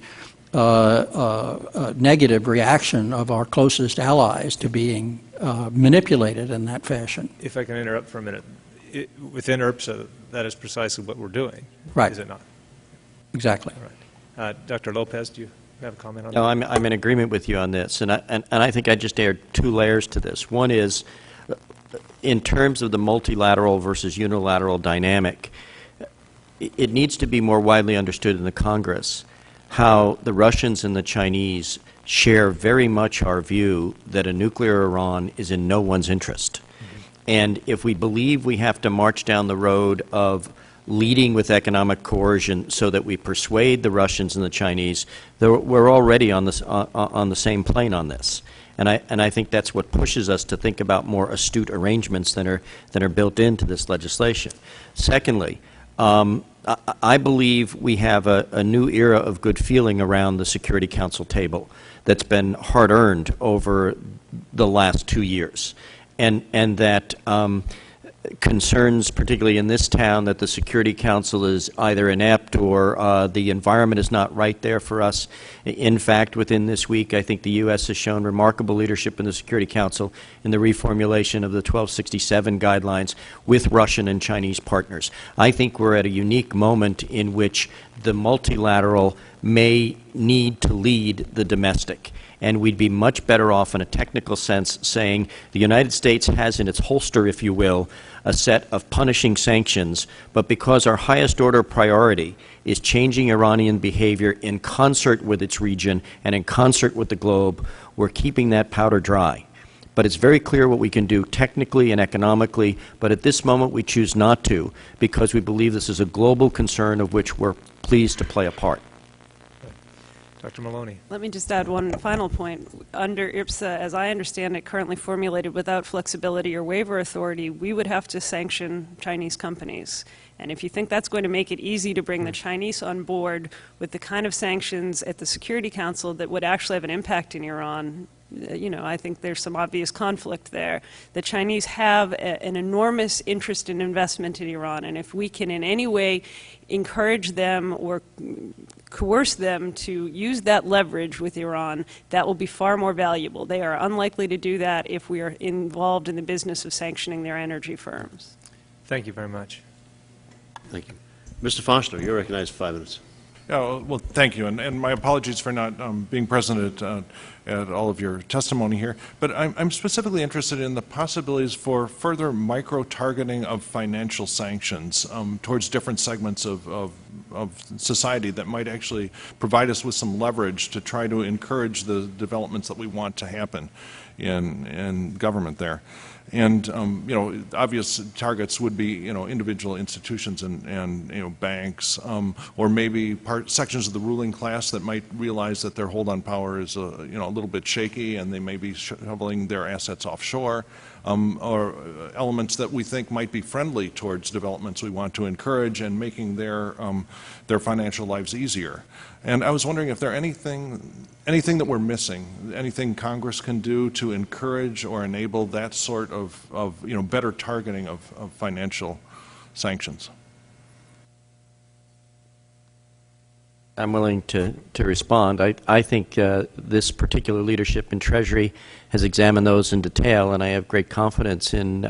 negative reaction of our closest allies to being manipulated in that fashion. If I can interrupt for a minute, within URPSA, that is precisely what we're doing, right? Is it not? Exactly. All right. Dr. Lopez, do you have a comment on No, that? I'm in agreement with you on this, and I think I just add two layers to this. One is, in terms of the multilateral versus unilateral dynamic, it needs to be more widely understood in the Congress how the Russians and the Chinese share very much our view that a nuclear Iran is in no one's interest. And if we believe we have to march down the road of leading with economic coercion so that we persuade the Russians and the Chinese, we're already on the same plane on this. And I think that's what pushes us to think about more astute arrangements than are built into this legislation. Secondly, I believe we have a new era of good feeling around the Security Council table that's been hard-earned over the last 2 years, and that concerns, particularly in this town, that the Security Council is either inept or the environment is not right there for us. In fact, within this week, I think the U.S. has shown remarkable leadership in the Security Council in the reformulation of the 1267 guidelines with Russian and Chinese partners. I think we're at a unique moment in which the multilateral may need to lead the domestic. And we'd be much better off in a technical sense saying the United States has in its holster, if you will, a set of punishing sanctions, but because our highest order priority is changing Iranian behavior in concert with its region and in concert with the globe, we're keeping that powder dry. But it's very clear what we can do technically and economically, but at this moment we choose not to because we believe this is a global concern of which we're pleased to play a part. Dr. Maloney. Let me just add one final point. Under IRPSA, as I understand it, currently formulated without flexibility or waiver authority, we would have to sanction Chinese companies. And if you think that's going to make it easy to bring the Chinese on board with the kind of sanctions at the Security Council that would actually have an impact in Iran, I think there's some obvious conflict there. The Chinese have an enormous interest in investment in Iran, and if we can in any way encourage them or coerce them to use that leverage with Iran, that will be far more valuable. They are unlikely to do that if we are involved in the business of sanctioning their energy firms. Thank you very much. Thank you. Mr. Foster, you're recognized for 5 minutes. Well, thank you, and my apologies for not being present at all of your testimony here. But I'm specifically interested in the possibilities for further micro-targeting of financial sanctions towards different segments of society that might actually provide us with some leverage to try to encourage the developments that we want to happen in government there. And obvious targets would be individual institutions and banks, or maybe sections of the ruling class that might realize that their hold on power is a little bit shaky, and they may be shoveling their assets offshore, or elements that we think might be friendly towards developments we want to encourage and making their financial lives easier. And I was wondering if there anything that we're missing, anything Congress can do to encourage or enable that sort of better targeting of financial sanctions. I'm willing to respond. I think this particular leadership in Treasury has examined those in detail, and I have great confidence in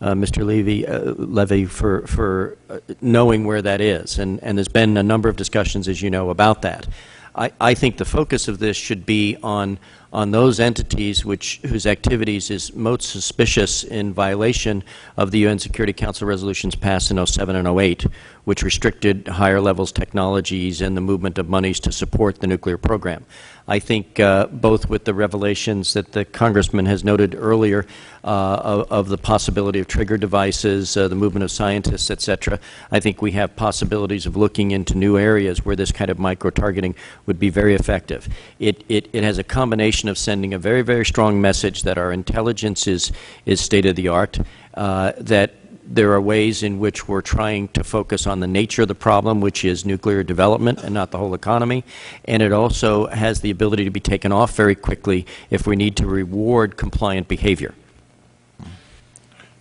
Mr. Levy for knowing where that is. And there's been a number of discussions, as you know, about that. I think the focus of this should be on those entities whose activities is most suspicious in violation of the UN Security Council resolutions passed in 07 and 08, which restricted higher levels technologies and the movement of monies to support the nuclear program. I think both with the revelations that the Congressman has noted earlier of the possibility of trigger devices, the movement of scientists, etc., I think we have possibilities of looking into new areas where this kind of micro-targeting would be very effective. It has a combination of sending a very, very strong message that our intelligence is state-of-the-art, that there are ways in which we're trying to focus on the nature of the problem, which is nuclear development and not the whole economy. And it also has the ability to be taken off very quickly if we need to reward compliant behavior.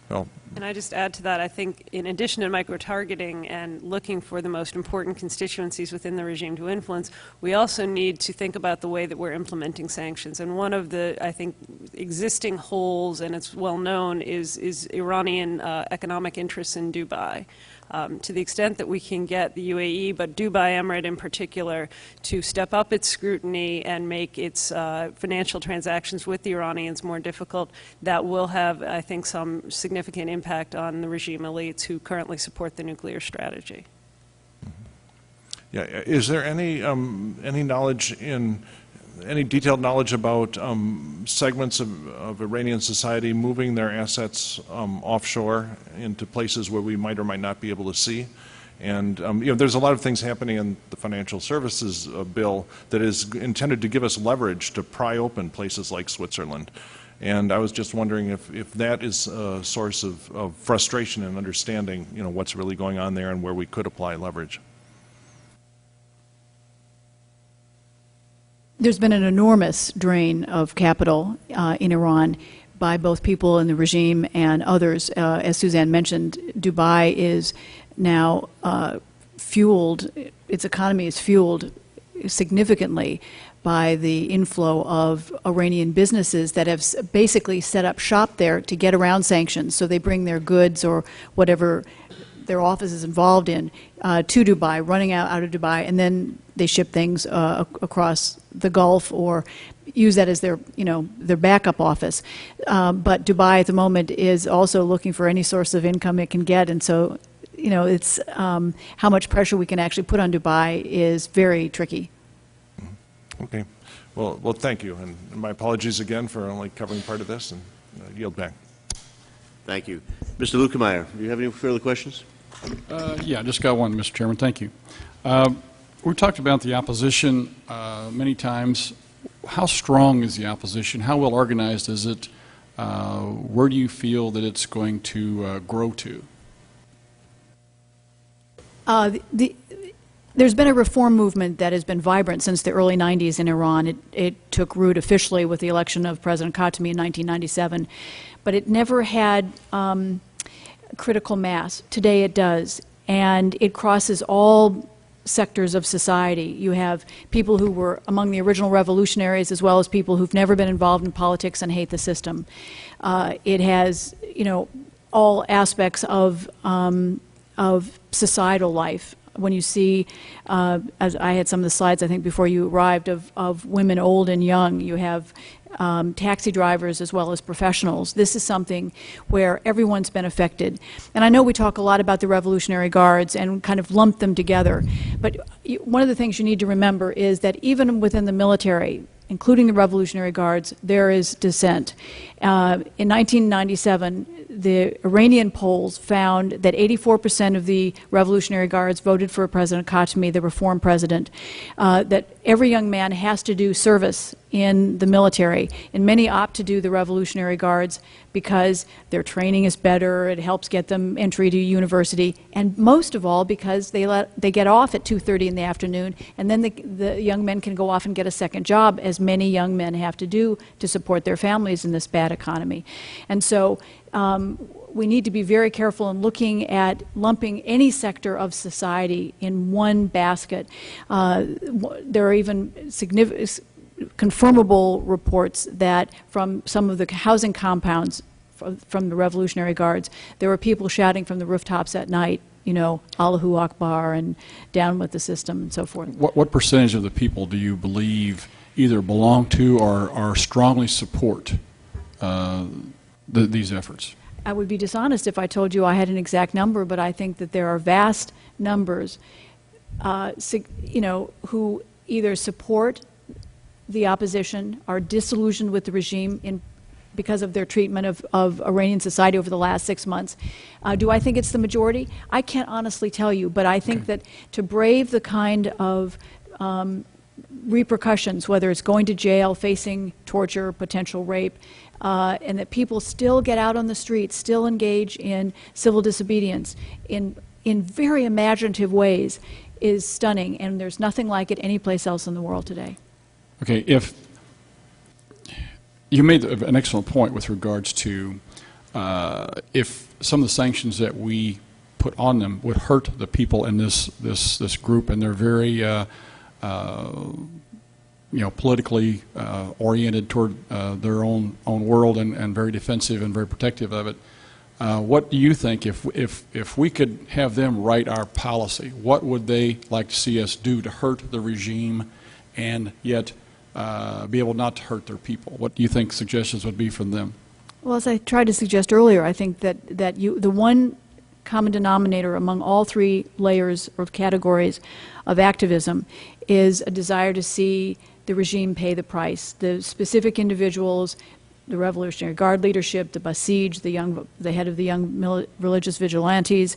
Well, and I just add to that, I think in addition to micro-targeting and looking for the most important constituencies within the regime to influence, we also need to think about the way that we're implementing sanctions. And one of the, I think, existing holes, and it's well known, is Iranian economic interests in Dubai. To the extent that we can get the UAE, but Dubai Emirate in particular, to step up its scrutiny and make its financial transactions with the Iranians more difficult, that will have, I think, some significant impact on the regime elites who currently support the nuclear strategy. Yeah, is there any knowledge any detailed knowledge about segments of Iranian society moving their assets offshore into places where we might or might not be able to see? And there's a lot of things happening in the financial services bill that is intended to give us leverage to pry open places like Switzerland. And I was just wondering if that is a source of frustration and understanding, what's really going on there and where we could apply leverage. There's been an enormous drain of capital in Iran by both people in the regime and others. As Suzanne mentioned, Dubai is now fueled, its economy is fueled significantly by the inflow of Iranian businesses that have basically set up shop there to get around sanctions. So they bring their goods or whatever their office is involved in to Dubai, running out of Dubai, and then they ship things across the Gulf or use that as their, their backup office. But Dubai at the moment is also looking for any source of income it can get, and so, it's how much pressure we can actually put on Dubai is very tricky. Okay. Well, thank you, and my apologies again for only covering part of this, and yield back. Thank you. Mr. Lukemeyer, do you have any further questions? Yeah, I just got one, Mr. Chairman. Thank you. We've talked about the opposition many times. How strong is the opposition? How well organized is it? Where do you feel that it's going to grow to? There's been a reform movement that has been vibrant since the early 90s in Iran. It took root officially with the election of President Khatami in 1997, but it never had critical mass. Today it does, and it crosses all sectors of society. You have people who were among the original revolutionaries as well as people who've never been involved in politics and hate the system. It has, all aspects of societal life. When you see, as I had some of the slides I think before you arrived, of women old and young, you have taxi drivers as well as professionals. This is something where everyone's been affected. And I know we talk a lot about the Revolutionary Guards and kind of lump them together, but one of the things you need to remember is that even within the military, including the Revolutionary Guards, there is dissent. In 1997, the Iranian polls found that 84% of the Revolutionary Guards voted for President Khatami, the reform president, that every young man has to do service in the military, and many opt to do the Revolutionary Guards because their training is better, it helps get them entry to university, and most of all because they get off at 2:30 in the afternoon, and then the young men can go off and get a second job, as many young men have to do to support their families in this bad economy. And so we need to be very careful in looking at lumping any sector of society in one basket. There are even confirmable reports that from some of the housing compounds from the Revolutionary Guards, there were people shouting from the rooftops at night, you know, Allahu Akbar and down with the system and so forth. What percentage of the people do you believe either belong to or strongly support these efforts? I would be dishonest if I told you I had an exact number, but I think that there are vast numbers, you know, who either support the opposition, are disillusioned with the regime because of their treatment of Iranian society over the last 6 months. Do I think it's the majority? I can't honestly tell you, but I think that to brave the kind of repercussions, whether it's going to jail, facing torture, potential rape, and that people still get out on the streets, still engage in civil disobedience in very imaginative ways, is stunning, and there's nothing like it anyplace else in the world today. Okay, if you made an excellent point with regards to if some of the sanctions that we put on them would hurt the people in this group, and they're very you know, politically oriented toward their own world and very defensive and very protective of it. What do you think, if we could have them write our policy, what would they like to see us do to hurt the regime and yet be able not to hurt their people? What do you think suggestions would be from them? Well, as I tried to suggest earlier, I think that the one common denominator among all three layers or categories of activism is a desire to see the regime pay the price. The specific individuals, the Revolutionary Guard leadership, the Basij, the head of the young religious vigilantes,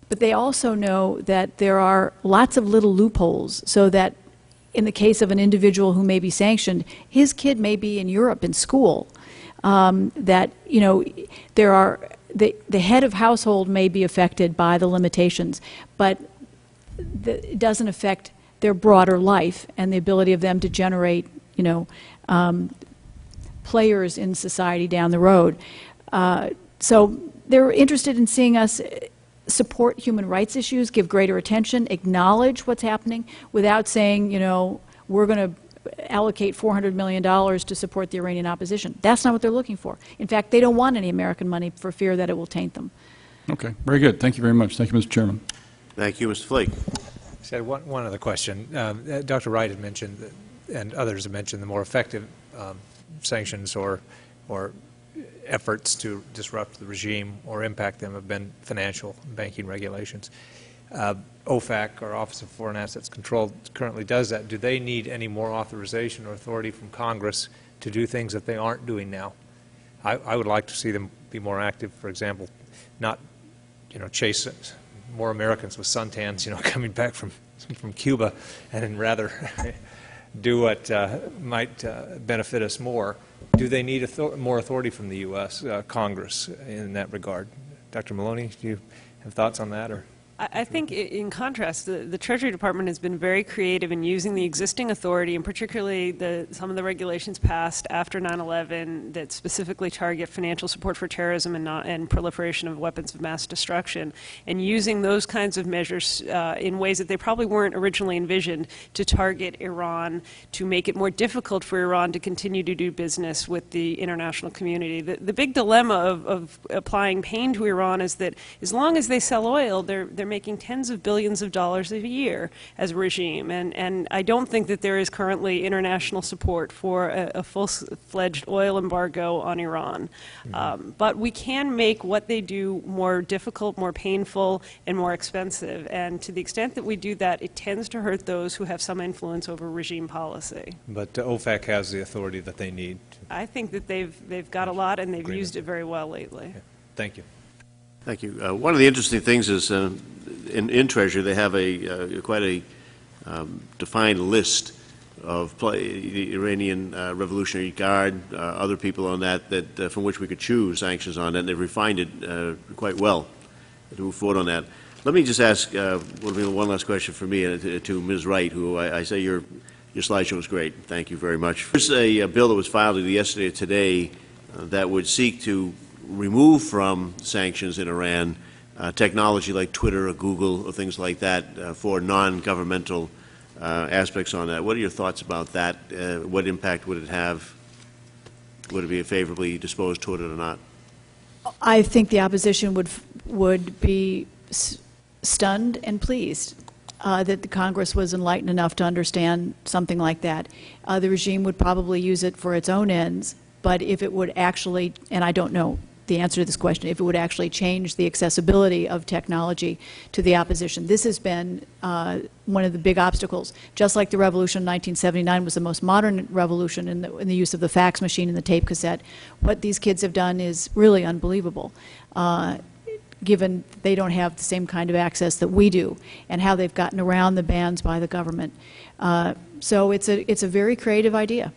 but they also know that there are lots of little loopholes, so that in the case of an individual who may be sanctioned, his kid may be in Europe in school. That, you know, there are the head of household may be affected by the limitations, but it doesn't affect their broader life and the ability of them to generate, you know, players in society down the road. So they're interested in seeing us support human rights issues, give greater attention, acknowledge what's happening without saying, you know, we're going to allocate $400 million to support the Iranian opposition. That's not what they're looking for. In fact, they don't want any American money for fear that it will taint them. Okay, very good. Thank you very much. Thank you, Mr. Chairman. Thank you, Mr. Flake. I had one other question. Dr. Wright had mentioned, and others have mentioned, the more effective sanctions or efforts to disrupt the regime or impact them have been financial and banking regulations. OFAC, or Office of Foreign Assets Control, currently does that. Do they need any more authorization or authority from Congress to do things that they aren't doing now? I would like to see them be more active, for example, not, you know, chase more Americans with suntans, you know, coming back from Cuba, and rather do what might benefit us more. Do they need more authority from the U.S. Congress in that regard? Dr. Maloney, do you have thoughts on that? Or? I think, in contrast, the Treasury Department has been very creative in using the existing authority, and particularly some of the regulations passed after 9/11 that specifically target financial support for terrorism and proliferation of weapons of mass destruction, and using those kinds of measures in ways that they probably weren't originally envisioned to target Iran, to make it more difficult for Iran to continue to do business with the international community. The big dilemma of applying pain to Iran is that as long as they sell oil, they're making tens of billions of dollars a year as a regime. And I don't think that there is currently international support for a full-fledged oil embargo on Iran. But we can make what they do more difficult, more painful, and more expensive. And to the extent that we do that, it tends to hurt those who have some influence over regime policy. But OFAC has the authority that they need. I think that they've got a lot, and they've used it very well lately. Yeah. Thank you. Thank you. One of the interesting things is in Treasury they have quite a defined list of the Iranian Revolutionary Guard, other people on that from which we could choose sanctions on, and they've refined it quite well to move forward on that. Let me just ask one last question for me to Ms. Wright, who I say your slideshow was great. Thank you very much. There's a bill that was filed either yesterday or today that would seek to remove from sanctions in Iran technology like Twitter or Google or things like that for non-governmental aspects on that. What are your thoughts about that? What impact would it have? Would it be favorably disposed toward it or not? I think the opposition would be stunned and pleased that the Congress was enlightened enough to understand something like that. The regime would probably use it for its own ends, but if it would actually, and I don't know the answer to this question, if it would actually change the accessibility of technology to the opposition. This has been one of the big obstacles. Just like the revolution in 1979 was the most modern revolution in the use of the fax machine and the tape cassette, what these kids have done is really unbelievable. Given they don't have the same kind of access that we do, and how they've gotten around the bans by the government. So it's a very creative idea.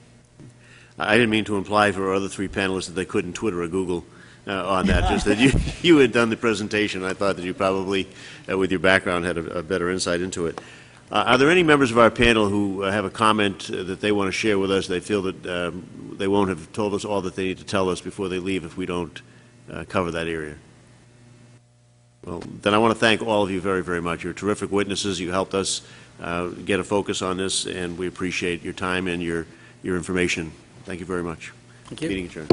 I didn't mean to imply for our other three panelists that they couldn't Twitter or Google on that, just that you had done the presentation. I thought that you probably, with your background, had a better insight into it. Are there any members of our panel who have a comment that they want to share with us? They feel that they won't have told us all that they need to tell us before they leave if we don't cover that area. Well, then I want to thank all of you very, very much. You're terrific witnesses. You helped us get a focus on this, and we appreciate your time and your information. Thank you very much. Thank you. Meeting adjourned.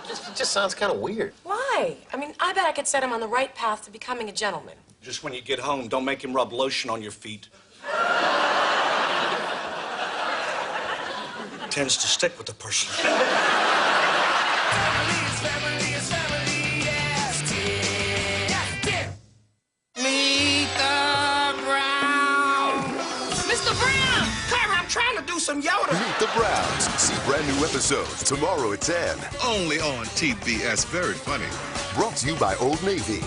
It just sounds kind of weird. Why? I mean, I bet I could set him on the right path to becoming a gentleman. Just when you get home, don't make him rub lotion on your feet. Tends to stick with the person. Mr. Brown! Clara, I'm trying to do some Yoda. Meet the Browns. See brand new episodes tomorrow at 10. Only on TBS. Very funny. Brought to you by Old Navy.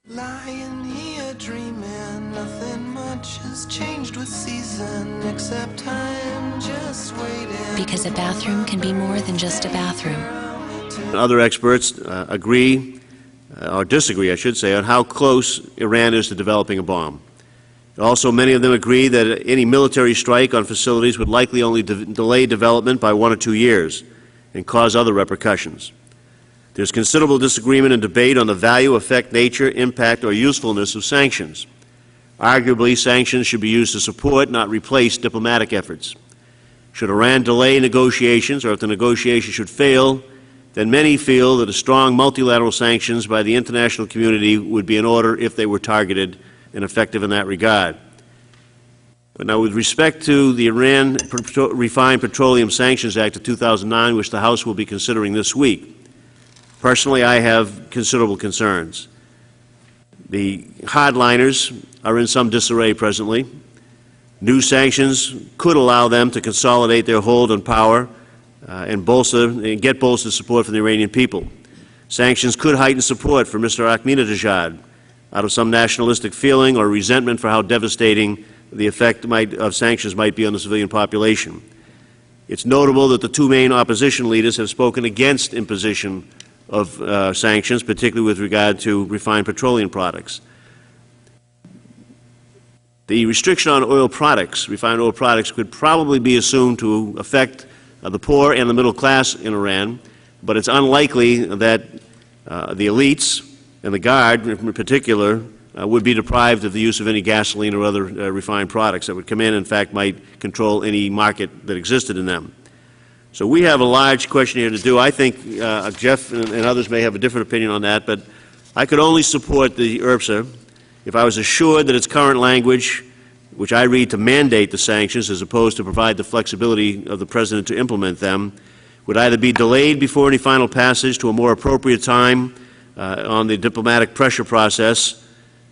Lying here dreaming, nothing much has changed with season except time just waiting. Because a bathroom can be more than just a bathroom. Other experts agree, or disagree, I should say, on how close Iran is to developing a bomb. Also, many of them agree that any military strike on facilities would likely only delay development by 1 or 2 years and cause other repercussions. There's considerable disagreement and debate on the value, effect, nature, impact, or usefulness of sanctions. Arguably, sanctions should be used to support, not replace, diplomatic efforts. Should Iran delay negotiations, or if the negotiations should fail, then many feel that a strong multilateral sanctions by the international community would be in order if they were targeted and effective in that regard. But now, with respect to the Iran Refined Petroleum Sanctions Act of 2009, which the House will be considering this week, personally, I have considerable concerns. The hardliners are in some disarray presently. New sanctions could allow them to consolidate their hold on power and get bolstered support from the Iranian people. Sanctions could heighten support for Mr. Ahmadinejad out of some nationalistic feeling or resentment for how devastating the effect of sanctions might be on the civilian population. It's notable that the two main opposition leaders have spoken against imposition of sanctions, particularly with regard to refined petroleum products. The restriction on oil products, refined oil products, could probably be assumed to affect the poor and the middle class in Iran, but it's unlikely that the elites and the Guard in particular would be deprived of the use of any gasoline or other refined products that would come in fact, might control any market that existed in them. So we have a large question here to do. I think Jeff and others may have a different opinion on that, but I could only support the IRPSA if I was assured that its current language, which I read to mandate the sanctions as opposed to provide the flexibility of the President to implement them, would either be delayed before any final passage to a more appropriate time on the diplomatic pressure process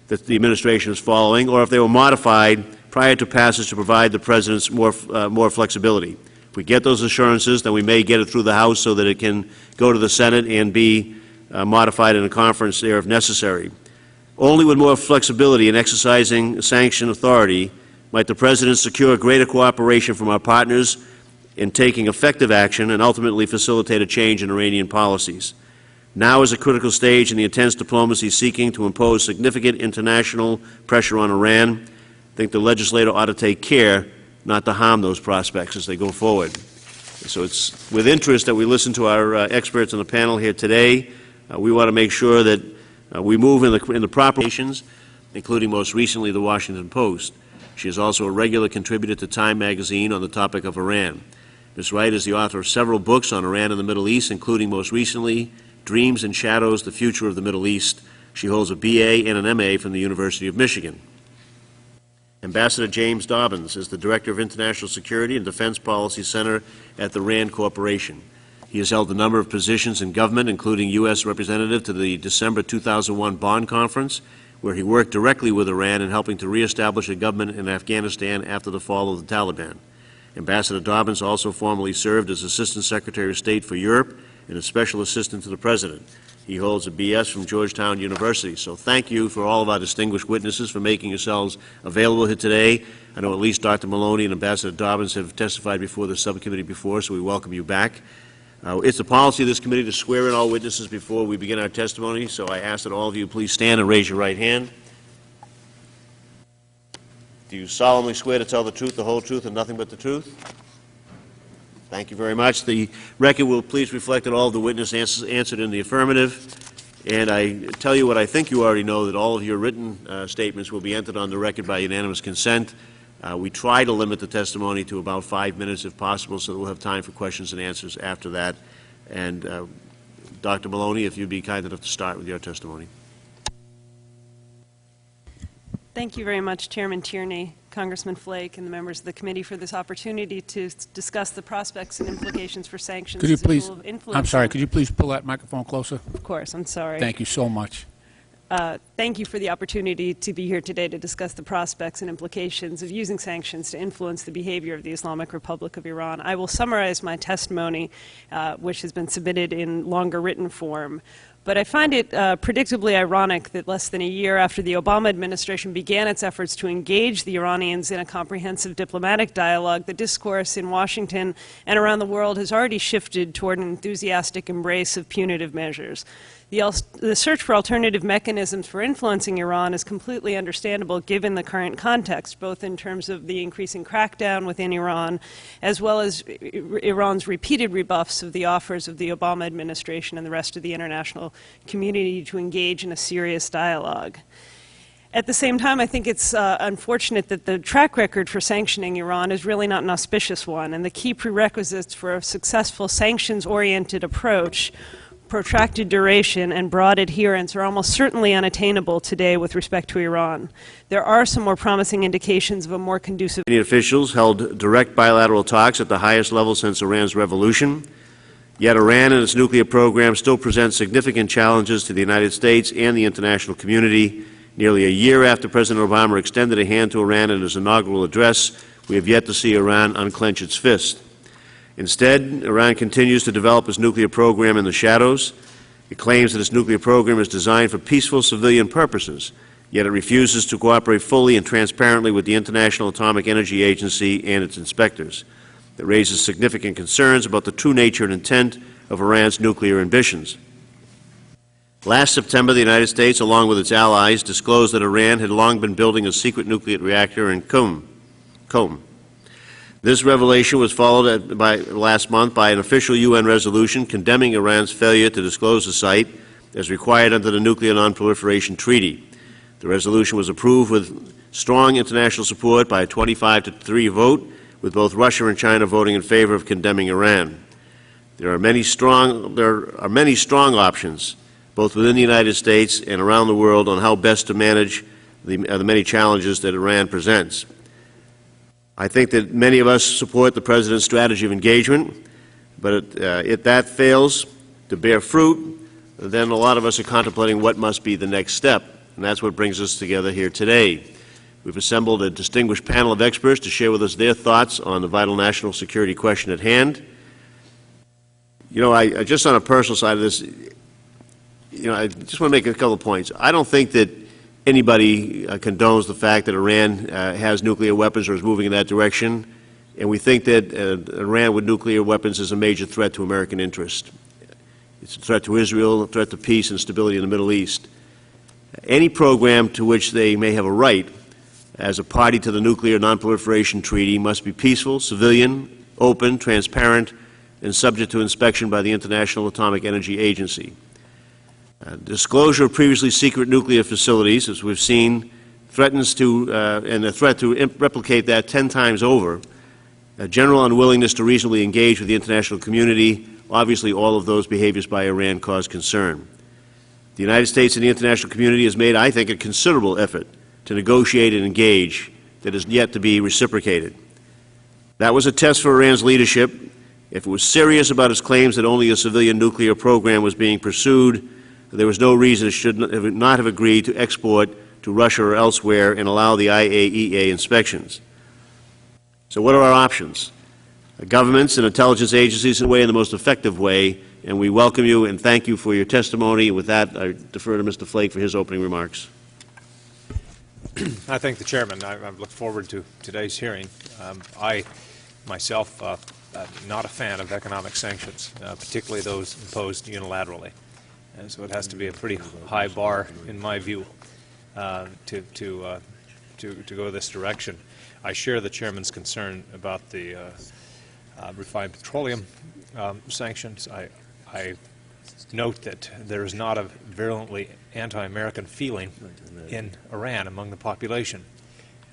that the administration is following, or if they were modified prior to passage to provide the President's more flexibility. If we get those assurances, then we may get it through the House so that it can go to the Senate and be modified in a conference there if necessary. Only with more flexibility in exercising sanction authority might the President secure greater cooperation from our partners in taking effective action and ultimately facilitate a change in Iranian policies. Now is a critical stage in the intense diplomacy seeking to impose significant international pressure on Iran. I think the legislator ought to take care not to harm those prospects as they go forward. So it's with interest that we listen to our experts on the panel here today. We want to make sure that we move in the proper nations, including most recently the Washington Post. She is also a regular contributor to Time magazine on the topic of Iran. Ms. Wright is the author of several books on Iran and the Middle East, including most recently Dreams and Shadows, The Future of the Middle East. She holds a BA and an MA from the University of Michigan. Ambassador James Dobbins is the Director of International Security and Defense Policy Center at the RAND Corporation. He has held a number of positions in government, including U.S. Representative to the December 2001 Bonn Conference, where he worked directly with Iran in helping to reestablish a government in Afghanistan after the fall of the Taliban. Ambassador Dobbins also formerly served as Assistant Secretary of State for Europe and a Special Assistant to the President. He holds a BS from Georgetown University. So thank you for all of our distinguished witnesses for making yourselves available here today. I know at least Dr. Maloney and Ambassador Dobbins have testified before the subcommittee before, so we welcome you back. It's the policy of this committee to swear in all witnesses before we begin our testimony, so I ask that all of you please stand and raise your right hand. Do you solemnly swear to tell the truth, the whole truth, and nothing but the truth? Thank you very much. The record will please reflect that all of the witnesses answered in the affirmative. And I tell you what I think you already know, that all of your written statements will be entered on the record by unanimous consent. We try to limit the testimony to about 5 minutes if possible, so that we'll have time for questions and answers after that. And Dr. Maloney, if you'd be kind enough to start with your testimony. Thank you very much, Chairman Tierney, Congressman Flake, and the members of the committee for this opportunity to discuss the prospects and implications for sanctions. Could you please, I'm sorry, could you please pull that microphone closer? Of course, I'm sorry. Thank you so much. Thank you for the opportunity to be here today to discuss the prospects and implications of using sanctions to influence the behavior of the Islamic Republic of Iran. I will summarize my testimony, which has been submitted in longer written form, But I find it predictably ironic that less than a year after the Obama administration began its efforts to engage the Iranians in a comprehensive diplomatic dialogue, the discourse in Washington and around the world has already shifted toward an enthusiastic embrace of punitive measures. The search for alternative mechanisms for influencing Iran is completely understandable given the current context, both in terms of the increasing crackdown within Iran, as well as Iran's repeated rebuffs of the offers of the Obama administration and the rest of the international community to engage in a serious dialogue. At the same time, I think it's unfortunate that the track record for sanctioning Iran is really not an auspicious one, and the key prerequisites for a successful sanctions-oriented approach, protracted duration, and broad adherence are almost certainly unattainable today with respect to Iran. There are some more promising indications of a more conducive. Officials held direct bilateral talks at the highest level since Iran's revolution. Yet Iran and its nuclear program still present significant challenges to the United States and the international community. Nearly a year after President Obama extended a hand to Iran in his inaugural address, we have yet to see Iran unclench its fist. Instead, Iran continues to develop its nuclear program in the shadows. It claims that its nuclear program is designed for peaceful civilian purposes, yet it refuses to cooperate fully and transparently with the International Atomic Energy Agency and its inspectors. It raises significant concerns about the true nature and intent of Iran's nuclear ambitions. Last September, the United States, along with its allies, disclosed that Iran had long been building a secret nuclear reactor in Qom. This revelation was followed last month by an official UN resolution condemning Iran's failure to disclose the site as required under the Nuclear Non-Proliferation Treaty. The resolution was approved with strong international support by a 25-3 vote, with both Russia and China voting in favor of condemning Iran. There are many strong options, both within the United States and around the world, on how best to manage the many challenges that Iran presents. I think that many of us support the President's strategy of engagement, but if that fails to bear fruit, then a lot of us are contemplating what must be the next step, and that's what brings us together here today. We've assembled a distinguished panel of experts to share with us their thoughts on the vital national security question at hand. You know, I just on a personal side of this, I just want to make a couple of points. I don't think that anybody condones the fact that Iran has nuclear weapons or is moving in that direction, and we think that Iran with nuclear weapons is a major threat to American interest. It's a threat to Israel, a threat to peace and stability in the Middle East. Any program to which they may have a right as a party to the Nuclear Non-Proliferation Treaty must be peaceful, civilian, open, transparent, and subject to inspection by the International Atomic Energy Agency. Disclosure of previously secret nuclear facilities, as we've seen, threatens to, and the threat to replicate that 10 times over, a general unwillingness to reasonably engage with the international community. Obviously, all of those behaviors by Iran cause concern. The United States and the international community has made, I think, a considerable effort to negotiate and engage that is yet to be reciprocated. That was a test for Iran's leadership. If it was serious about its claims that only a civilian nuclear program was being pursued, there was no reason it should not have agreed to export to Russia or elsewhere and allow the IAEA inspections. So what are our options? Governments and intelligence agencies weigh in the most effective way, and we welcome you and thank you for your testimony. With that, I defer to Mr. Flake for his opening remarks. I thank the Chairman. I look forward to today's hearing. I, myself, not a fan of economic sanctions, particularly those imposed unilaterally. And so it has to be a pretty high bar, in my view, to go this direction. I share the Chairman's concern about the refined petroleum sanctions. I note that there is not a virulently anti-American feeling in Iran among the population,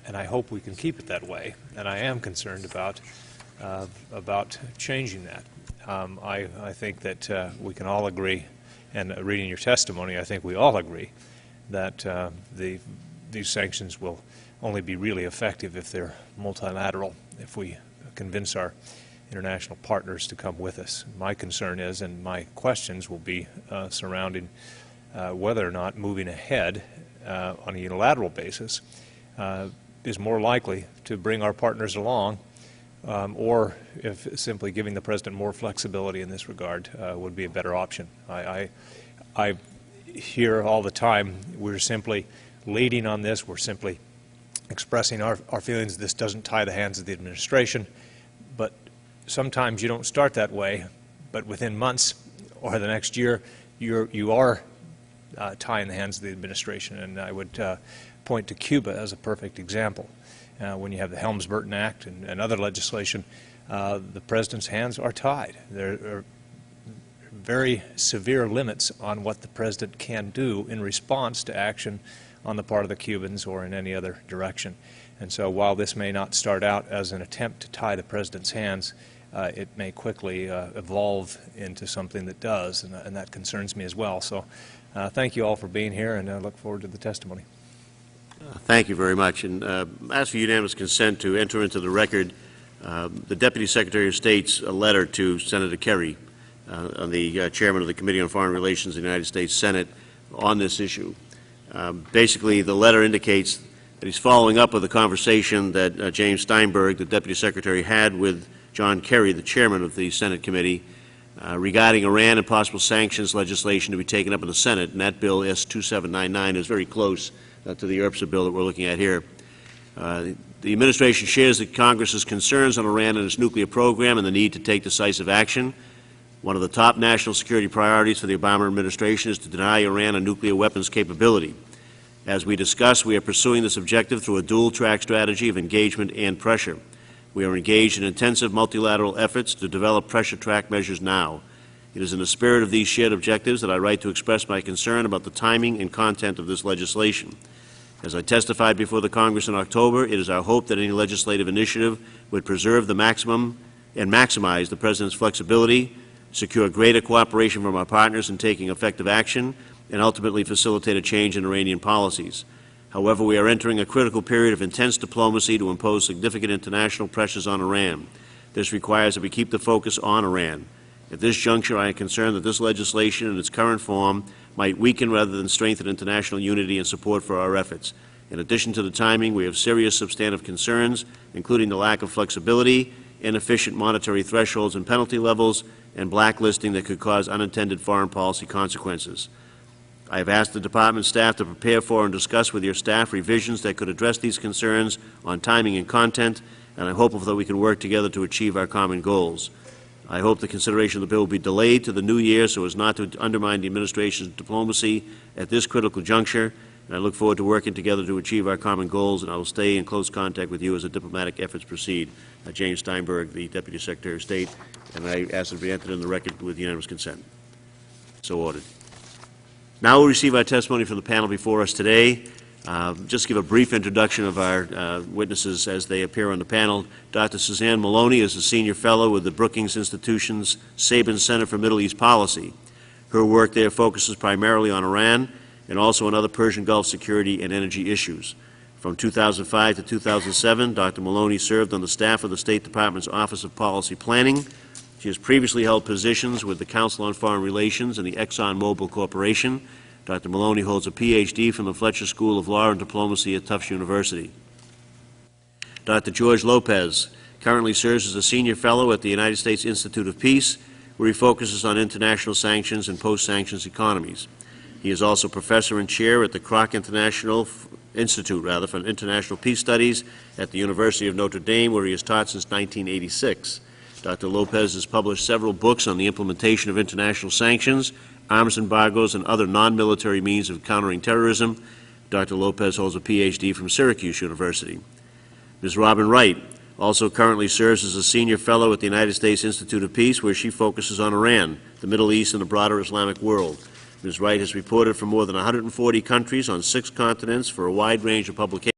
and I hope we can keep it that way. And I am concerned about changing that. I think that we can all agree, and reading your testimony, I think we all agree that these sanctions will only be really effective if they're multilateral, if we convince our international partners to come with us. My concern is, and my questions will be surrounding whether or not moving ahead on a unilateral basis is more likely to bring our partners along, or if simply giving the President more flexibility in this regard would be a better option. I hear all the time we're simply leading on this, we're simply expressing our feelings. This doesn't tie the hands of the administration, but sometimes you don't start that way, but within months or the next year, you are tying the hands of the administration, and I would point to Cuba as a perfect example. When you have the Helms-Burton Act and other legislation, the President's hands are tied. There are very severe limits on what the President can do in response to action on the part of the Cubans or in any other direction. And so while this may not start out as an attempt to tie the President's hands, it may quickly evolve into something that does, and that concerns me as well. So thank you all for being here, and I look forward to the testimony. Thank you very much. And ask for unanimous consent to enter into the record the Deputy Secretary of State's letter to Senator Kerry, the Chairman of the Committee on Foreign Relations in the United States Senate, on this issue. Basically, the letter indicates that he's following up with a conversation that James Steinberg, the Deputy Secretary, had with John Kerry, the Chairman of the Senate Committee, regarding Iran and possible sanctions legislation to be taken up in the Senate, and that bill, S-2799, is very close to the URPSA bill that we're looking at here. The administration shares the Congress's concerns on Iran and its nuclear program and the need to take decisive action. One of the top national security priorities for the Obama administration is to deny Iran a nuclear weapons capability. As we discussed, we are pursuing this objective through a dual-track strategy of engagement and pressure. We are engaged in intensive multilateral efforts to develop pressure track measures now. It is in the spirit of these shared objectives that I write to express my concern about the timing and content of this legislation. As I testified before the Congress in October, it is our hope that any legislative initiative would preserve the maximum and maximize the President's flexibility, secure greater cooperation from our partners in taking effective action, and ultimately facilitate a change in Iranian policies. However, we are entering a critical period of intense diplomacy to impose significant international pressures on Iran. This requires that we keep the focus on Iran. At this juncture, I am concerned that this legislation in its current form might weaken rather than strengthen international unity and support for our efforts. In addition to the timing, we have serious substantive concerns, including the lack of flexibility, inefficient monetary thresholds and penalty levels, and blacklisting that could cause unintended foreign policy consequences. I have asked the Department staff to prepare for and discuss with your staff revisions that could address these concerns on timing and content, and I'm hopeful that we can work together to achieve our common goals. I hope the consideration of the bill will be delayed to the new year so as not to undermine the administration's diplomacy at this critical juncture, and I look forward to working together to achieve our common goals, and I will stay in close contact with you as the diplomatic efforts proceed. James Steinberg, the Deputy Secretary of State, and I ask that it be entered in the record with unanimous consent. So ordered. Now we'll receive our testimony from the panel before us today. Just give a brief introduction of our witnesses as they appear on the panel. Dr. Suzanne Maloney is a senior fellow with the Brookings Institution's Sabin Center for Middle East Policy. Her work there focuses primarily on Iran and also on other Persian Gulf security and energy issues. From 2005 to 2007, Dr. Maloney served on the staff of the State Department's Office of Policy Planning. She has previously held positions with the Council on Foreign Relations and the ExxonMobil Corporation. Dr. Maloney holds a Ph.D. from the Fletcher School of Law and Diplomacy at Tufts University. Dr. George Lopez currently serves as a senior fellow at the United States Institute of Peace, where he focuses on international sanctions and post-sanctions economies. He is also professor and chair at the Kroc Institute for International Peace Studies at the University of Notre Dame, where he has taught since 1986. Dr. Lopez has published several books on the implementation of international sanctions, arms embargoes, and other non-military means of countering terrorism. Dr. Lopez holds a Ph.D. from Syracuse University. Ms. Robin Wright also currently serves as a senior fellow at the United States Institute of Peace, where she focuses on Iran, the Middle East, and the broader Islamic world. Ms. Wright has reported from more than 140 countries on 6 continents for a wide range of publications.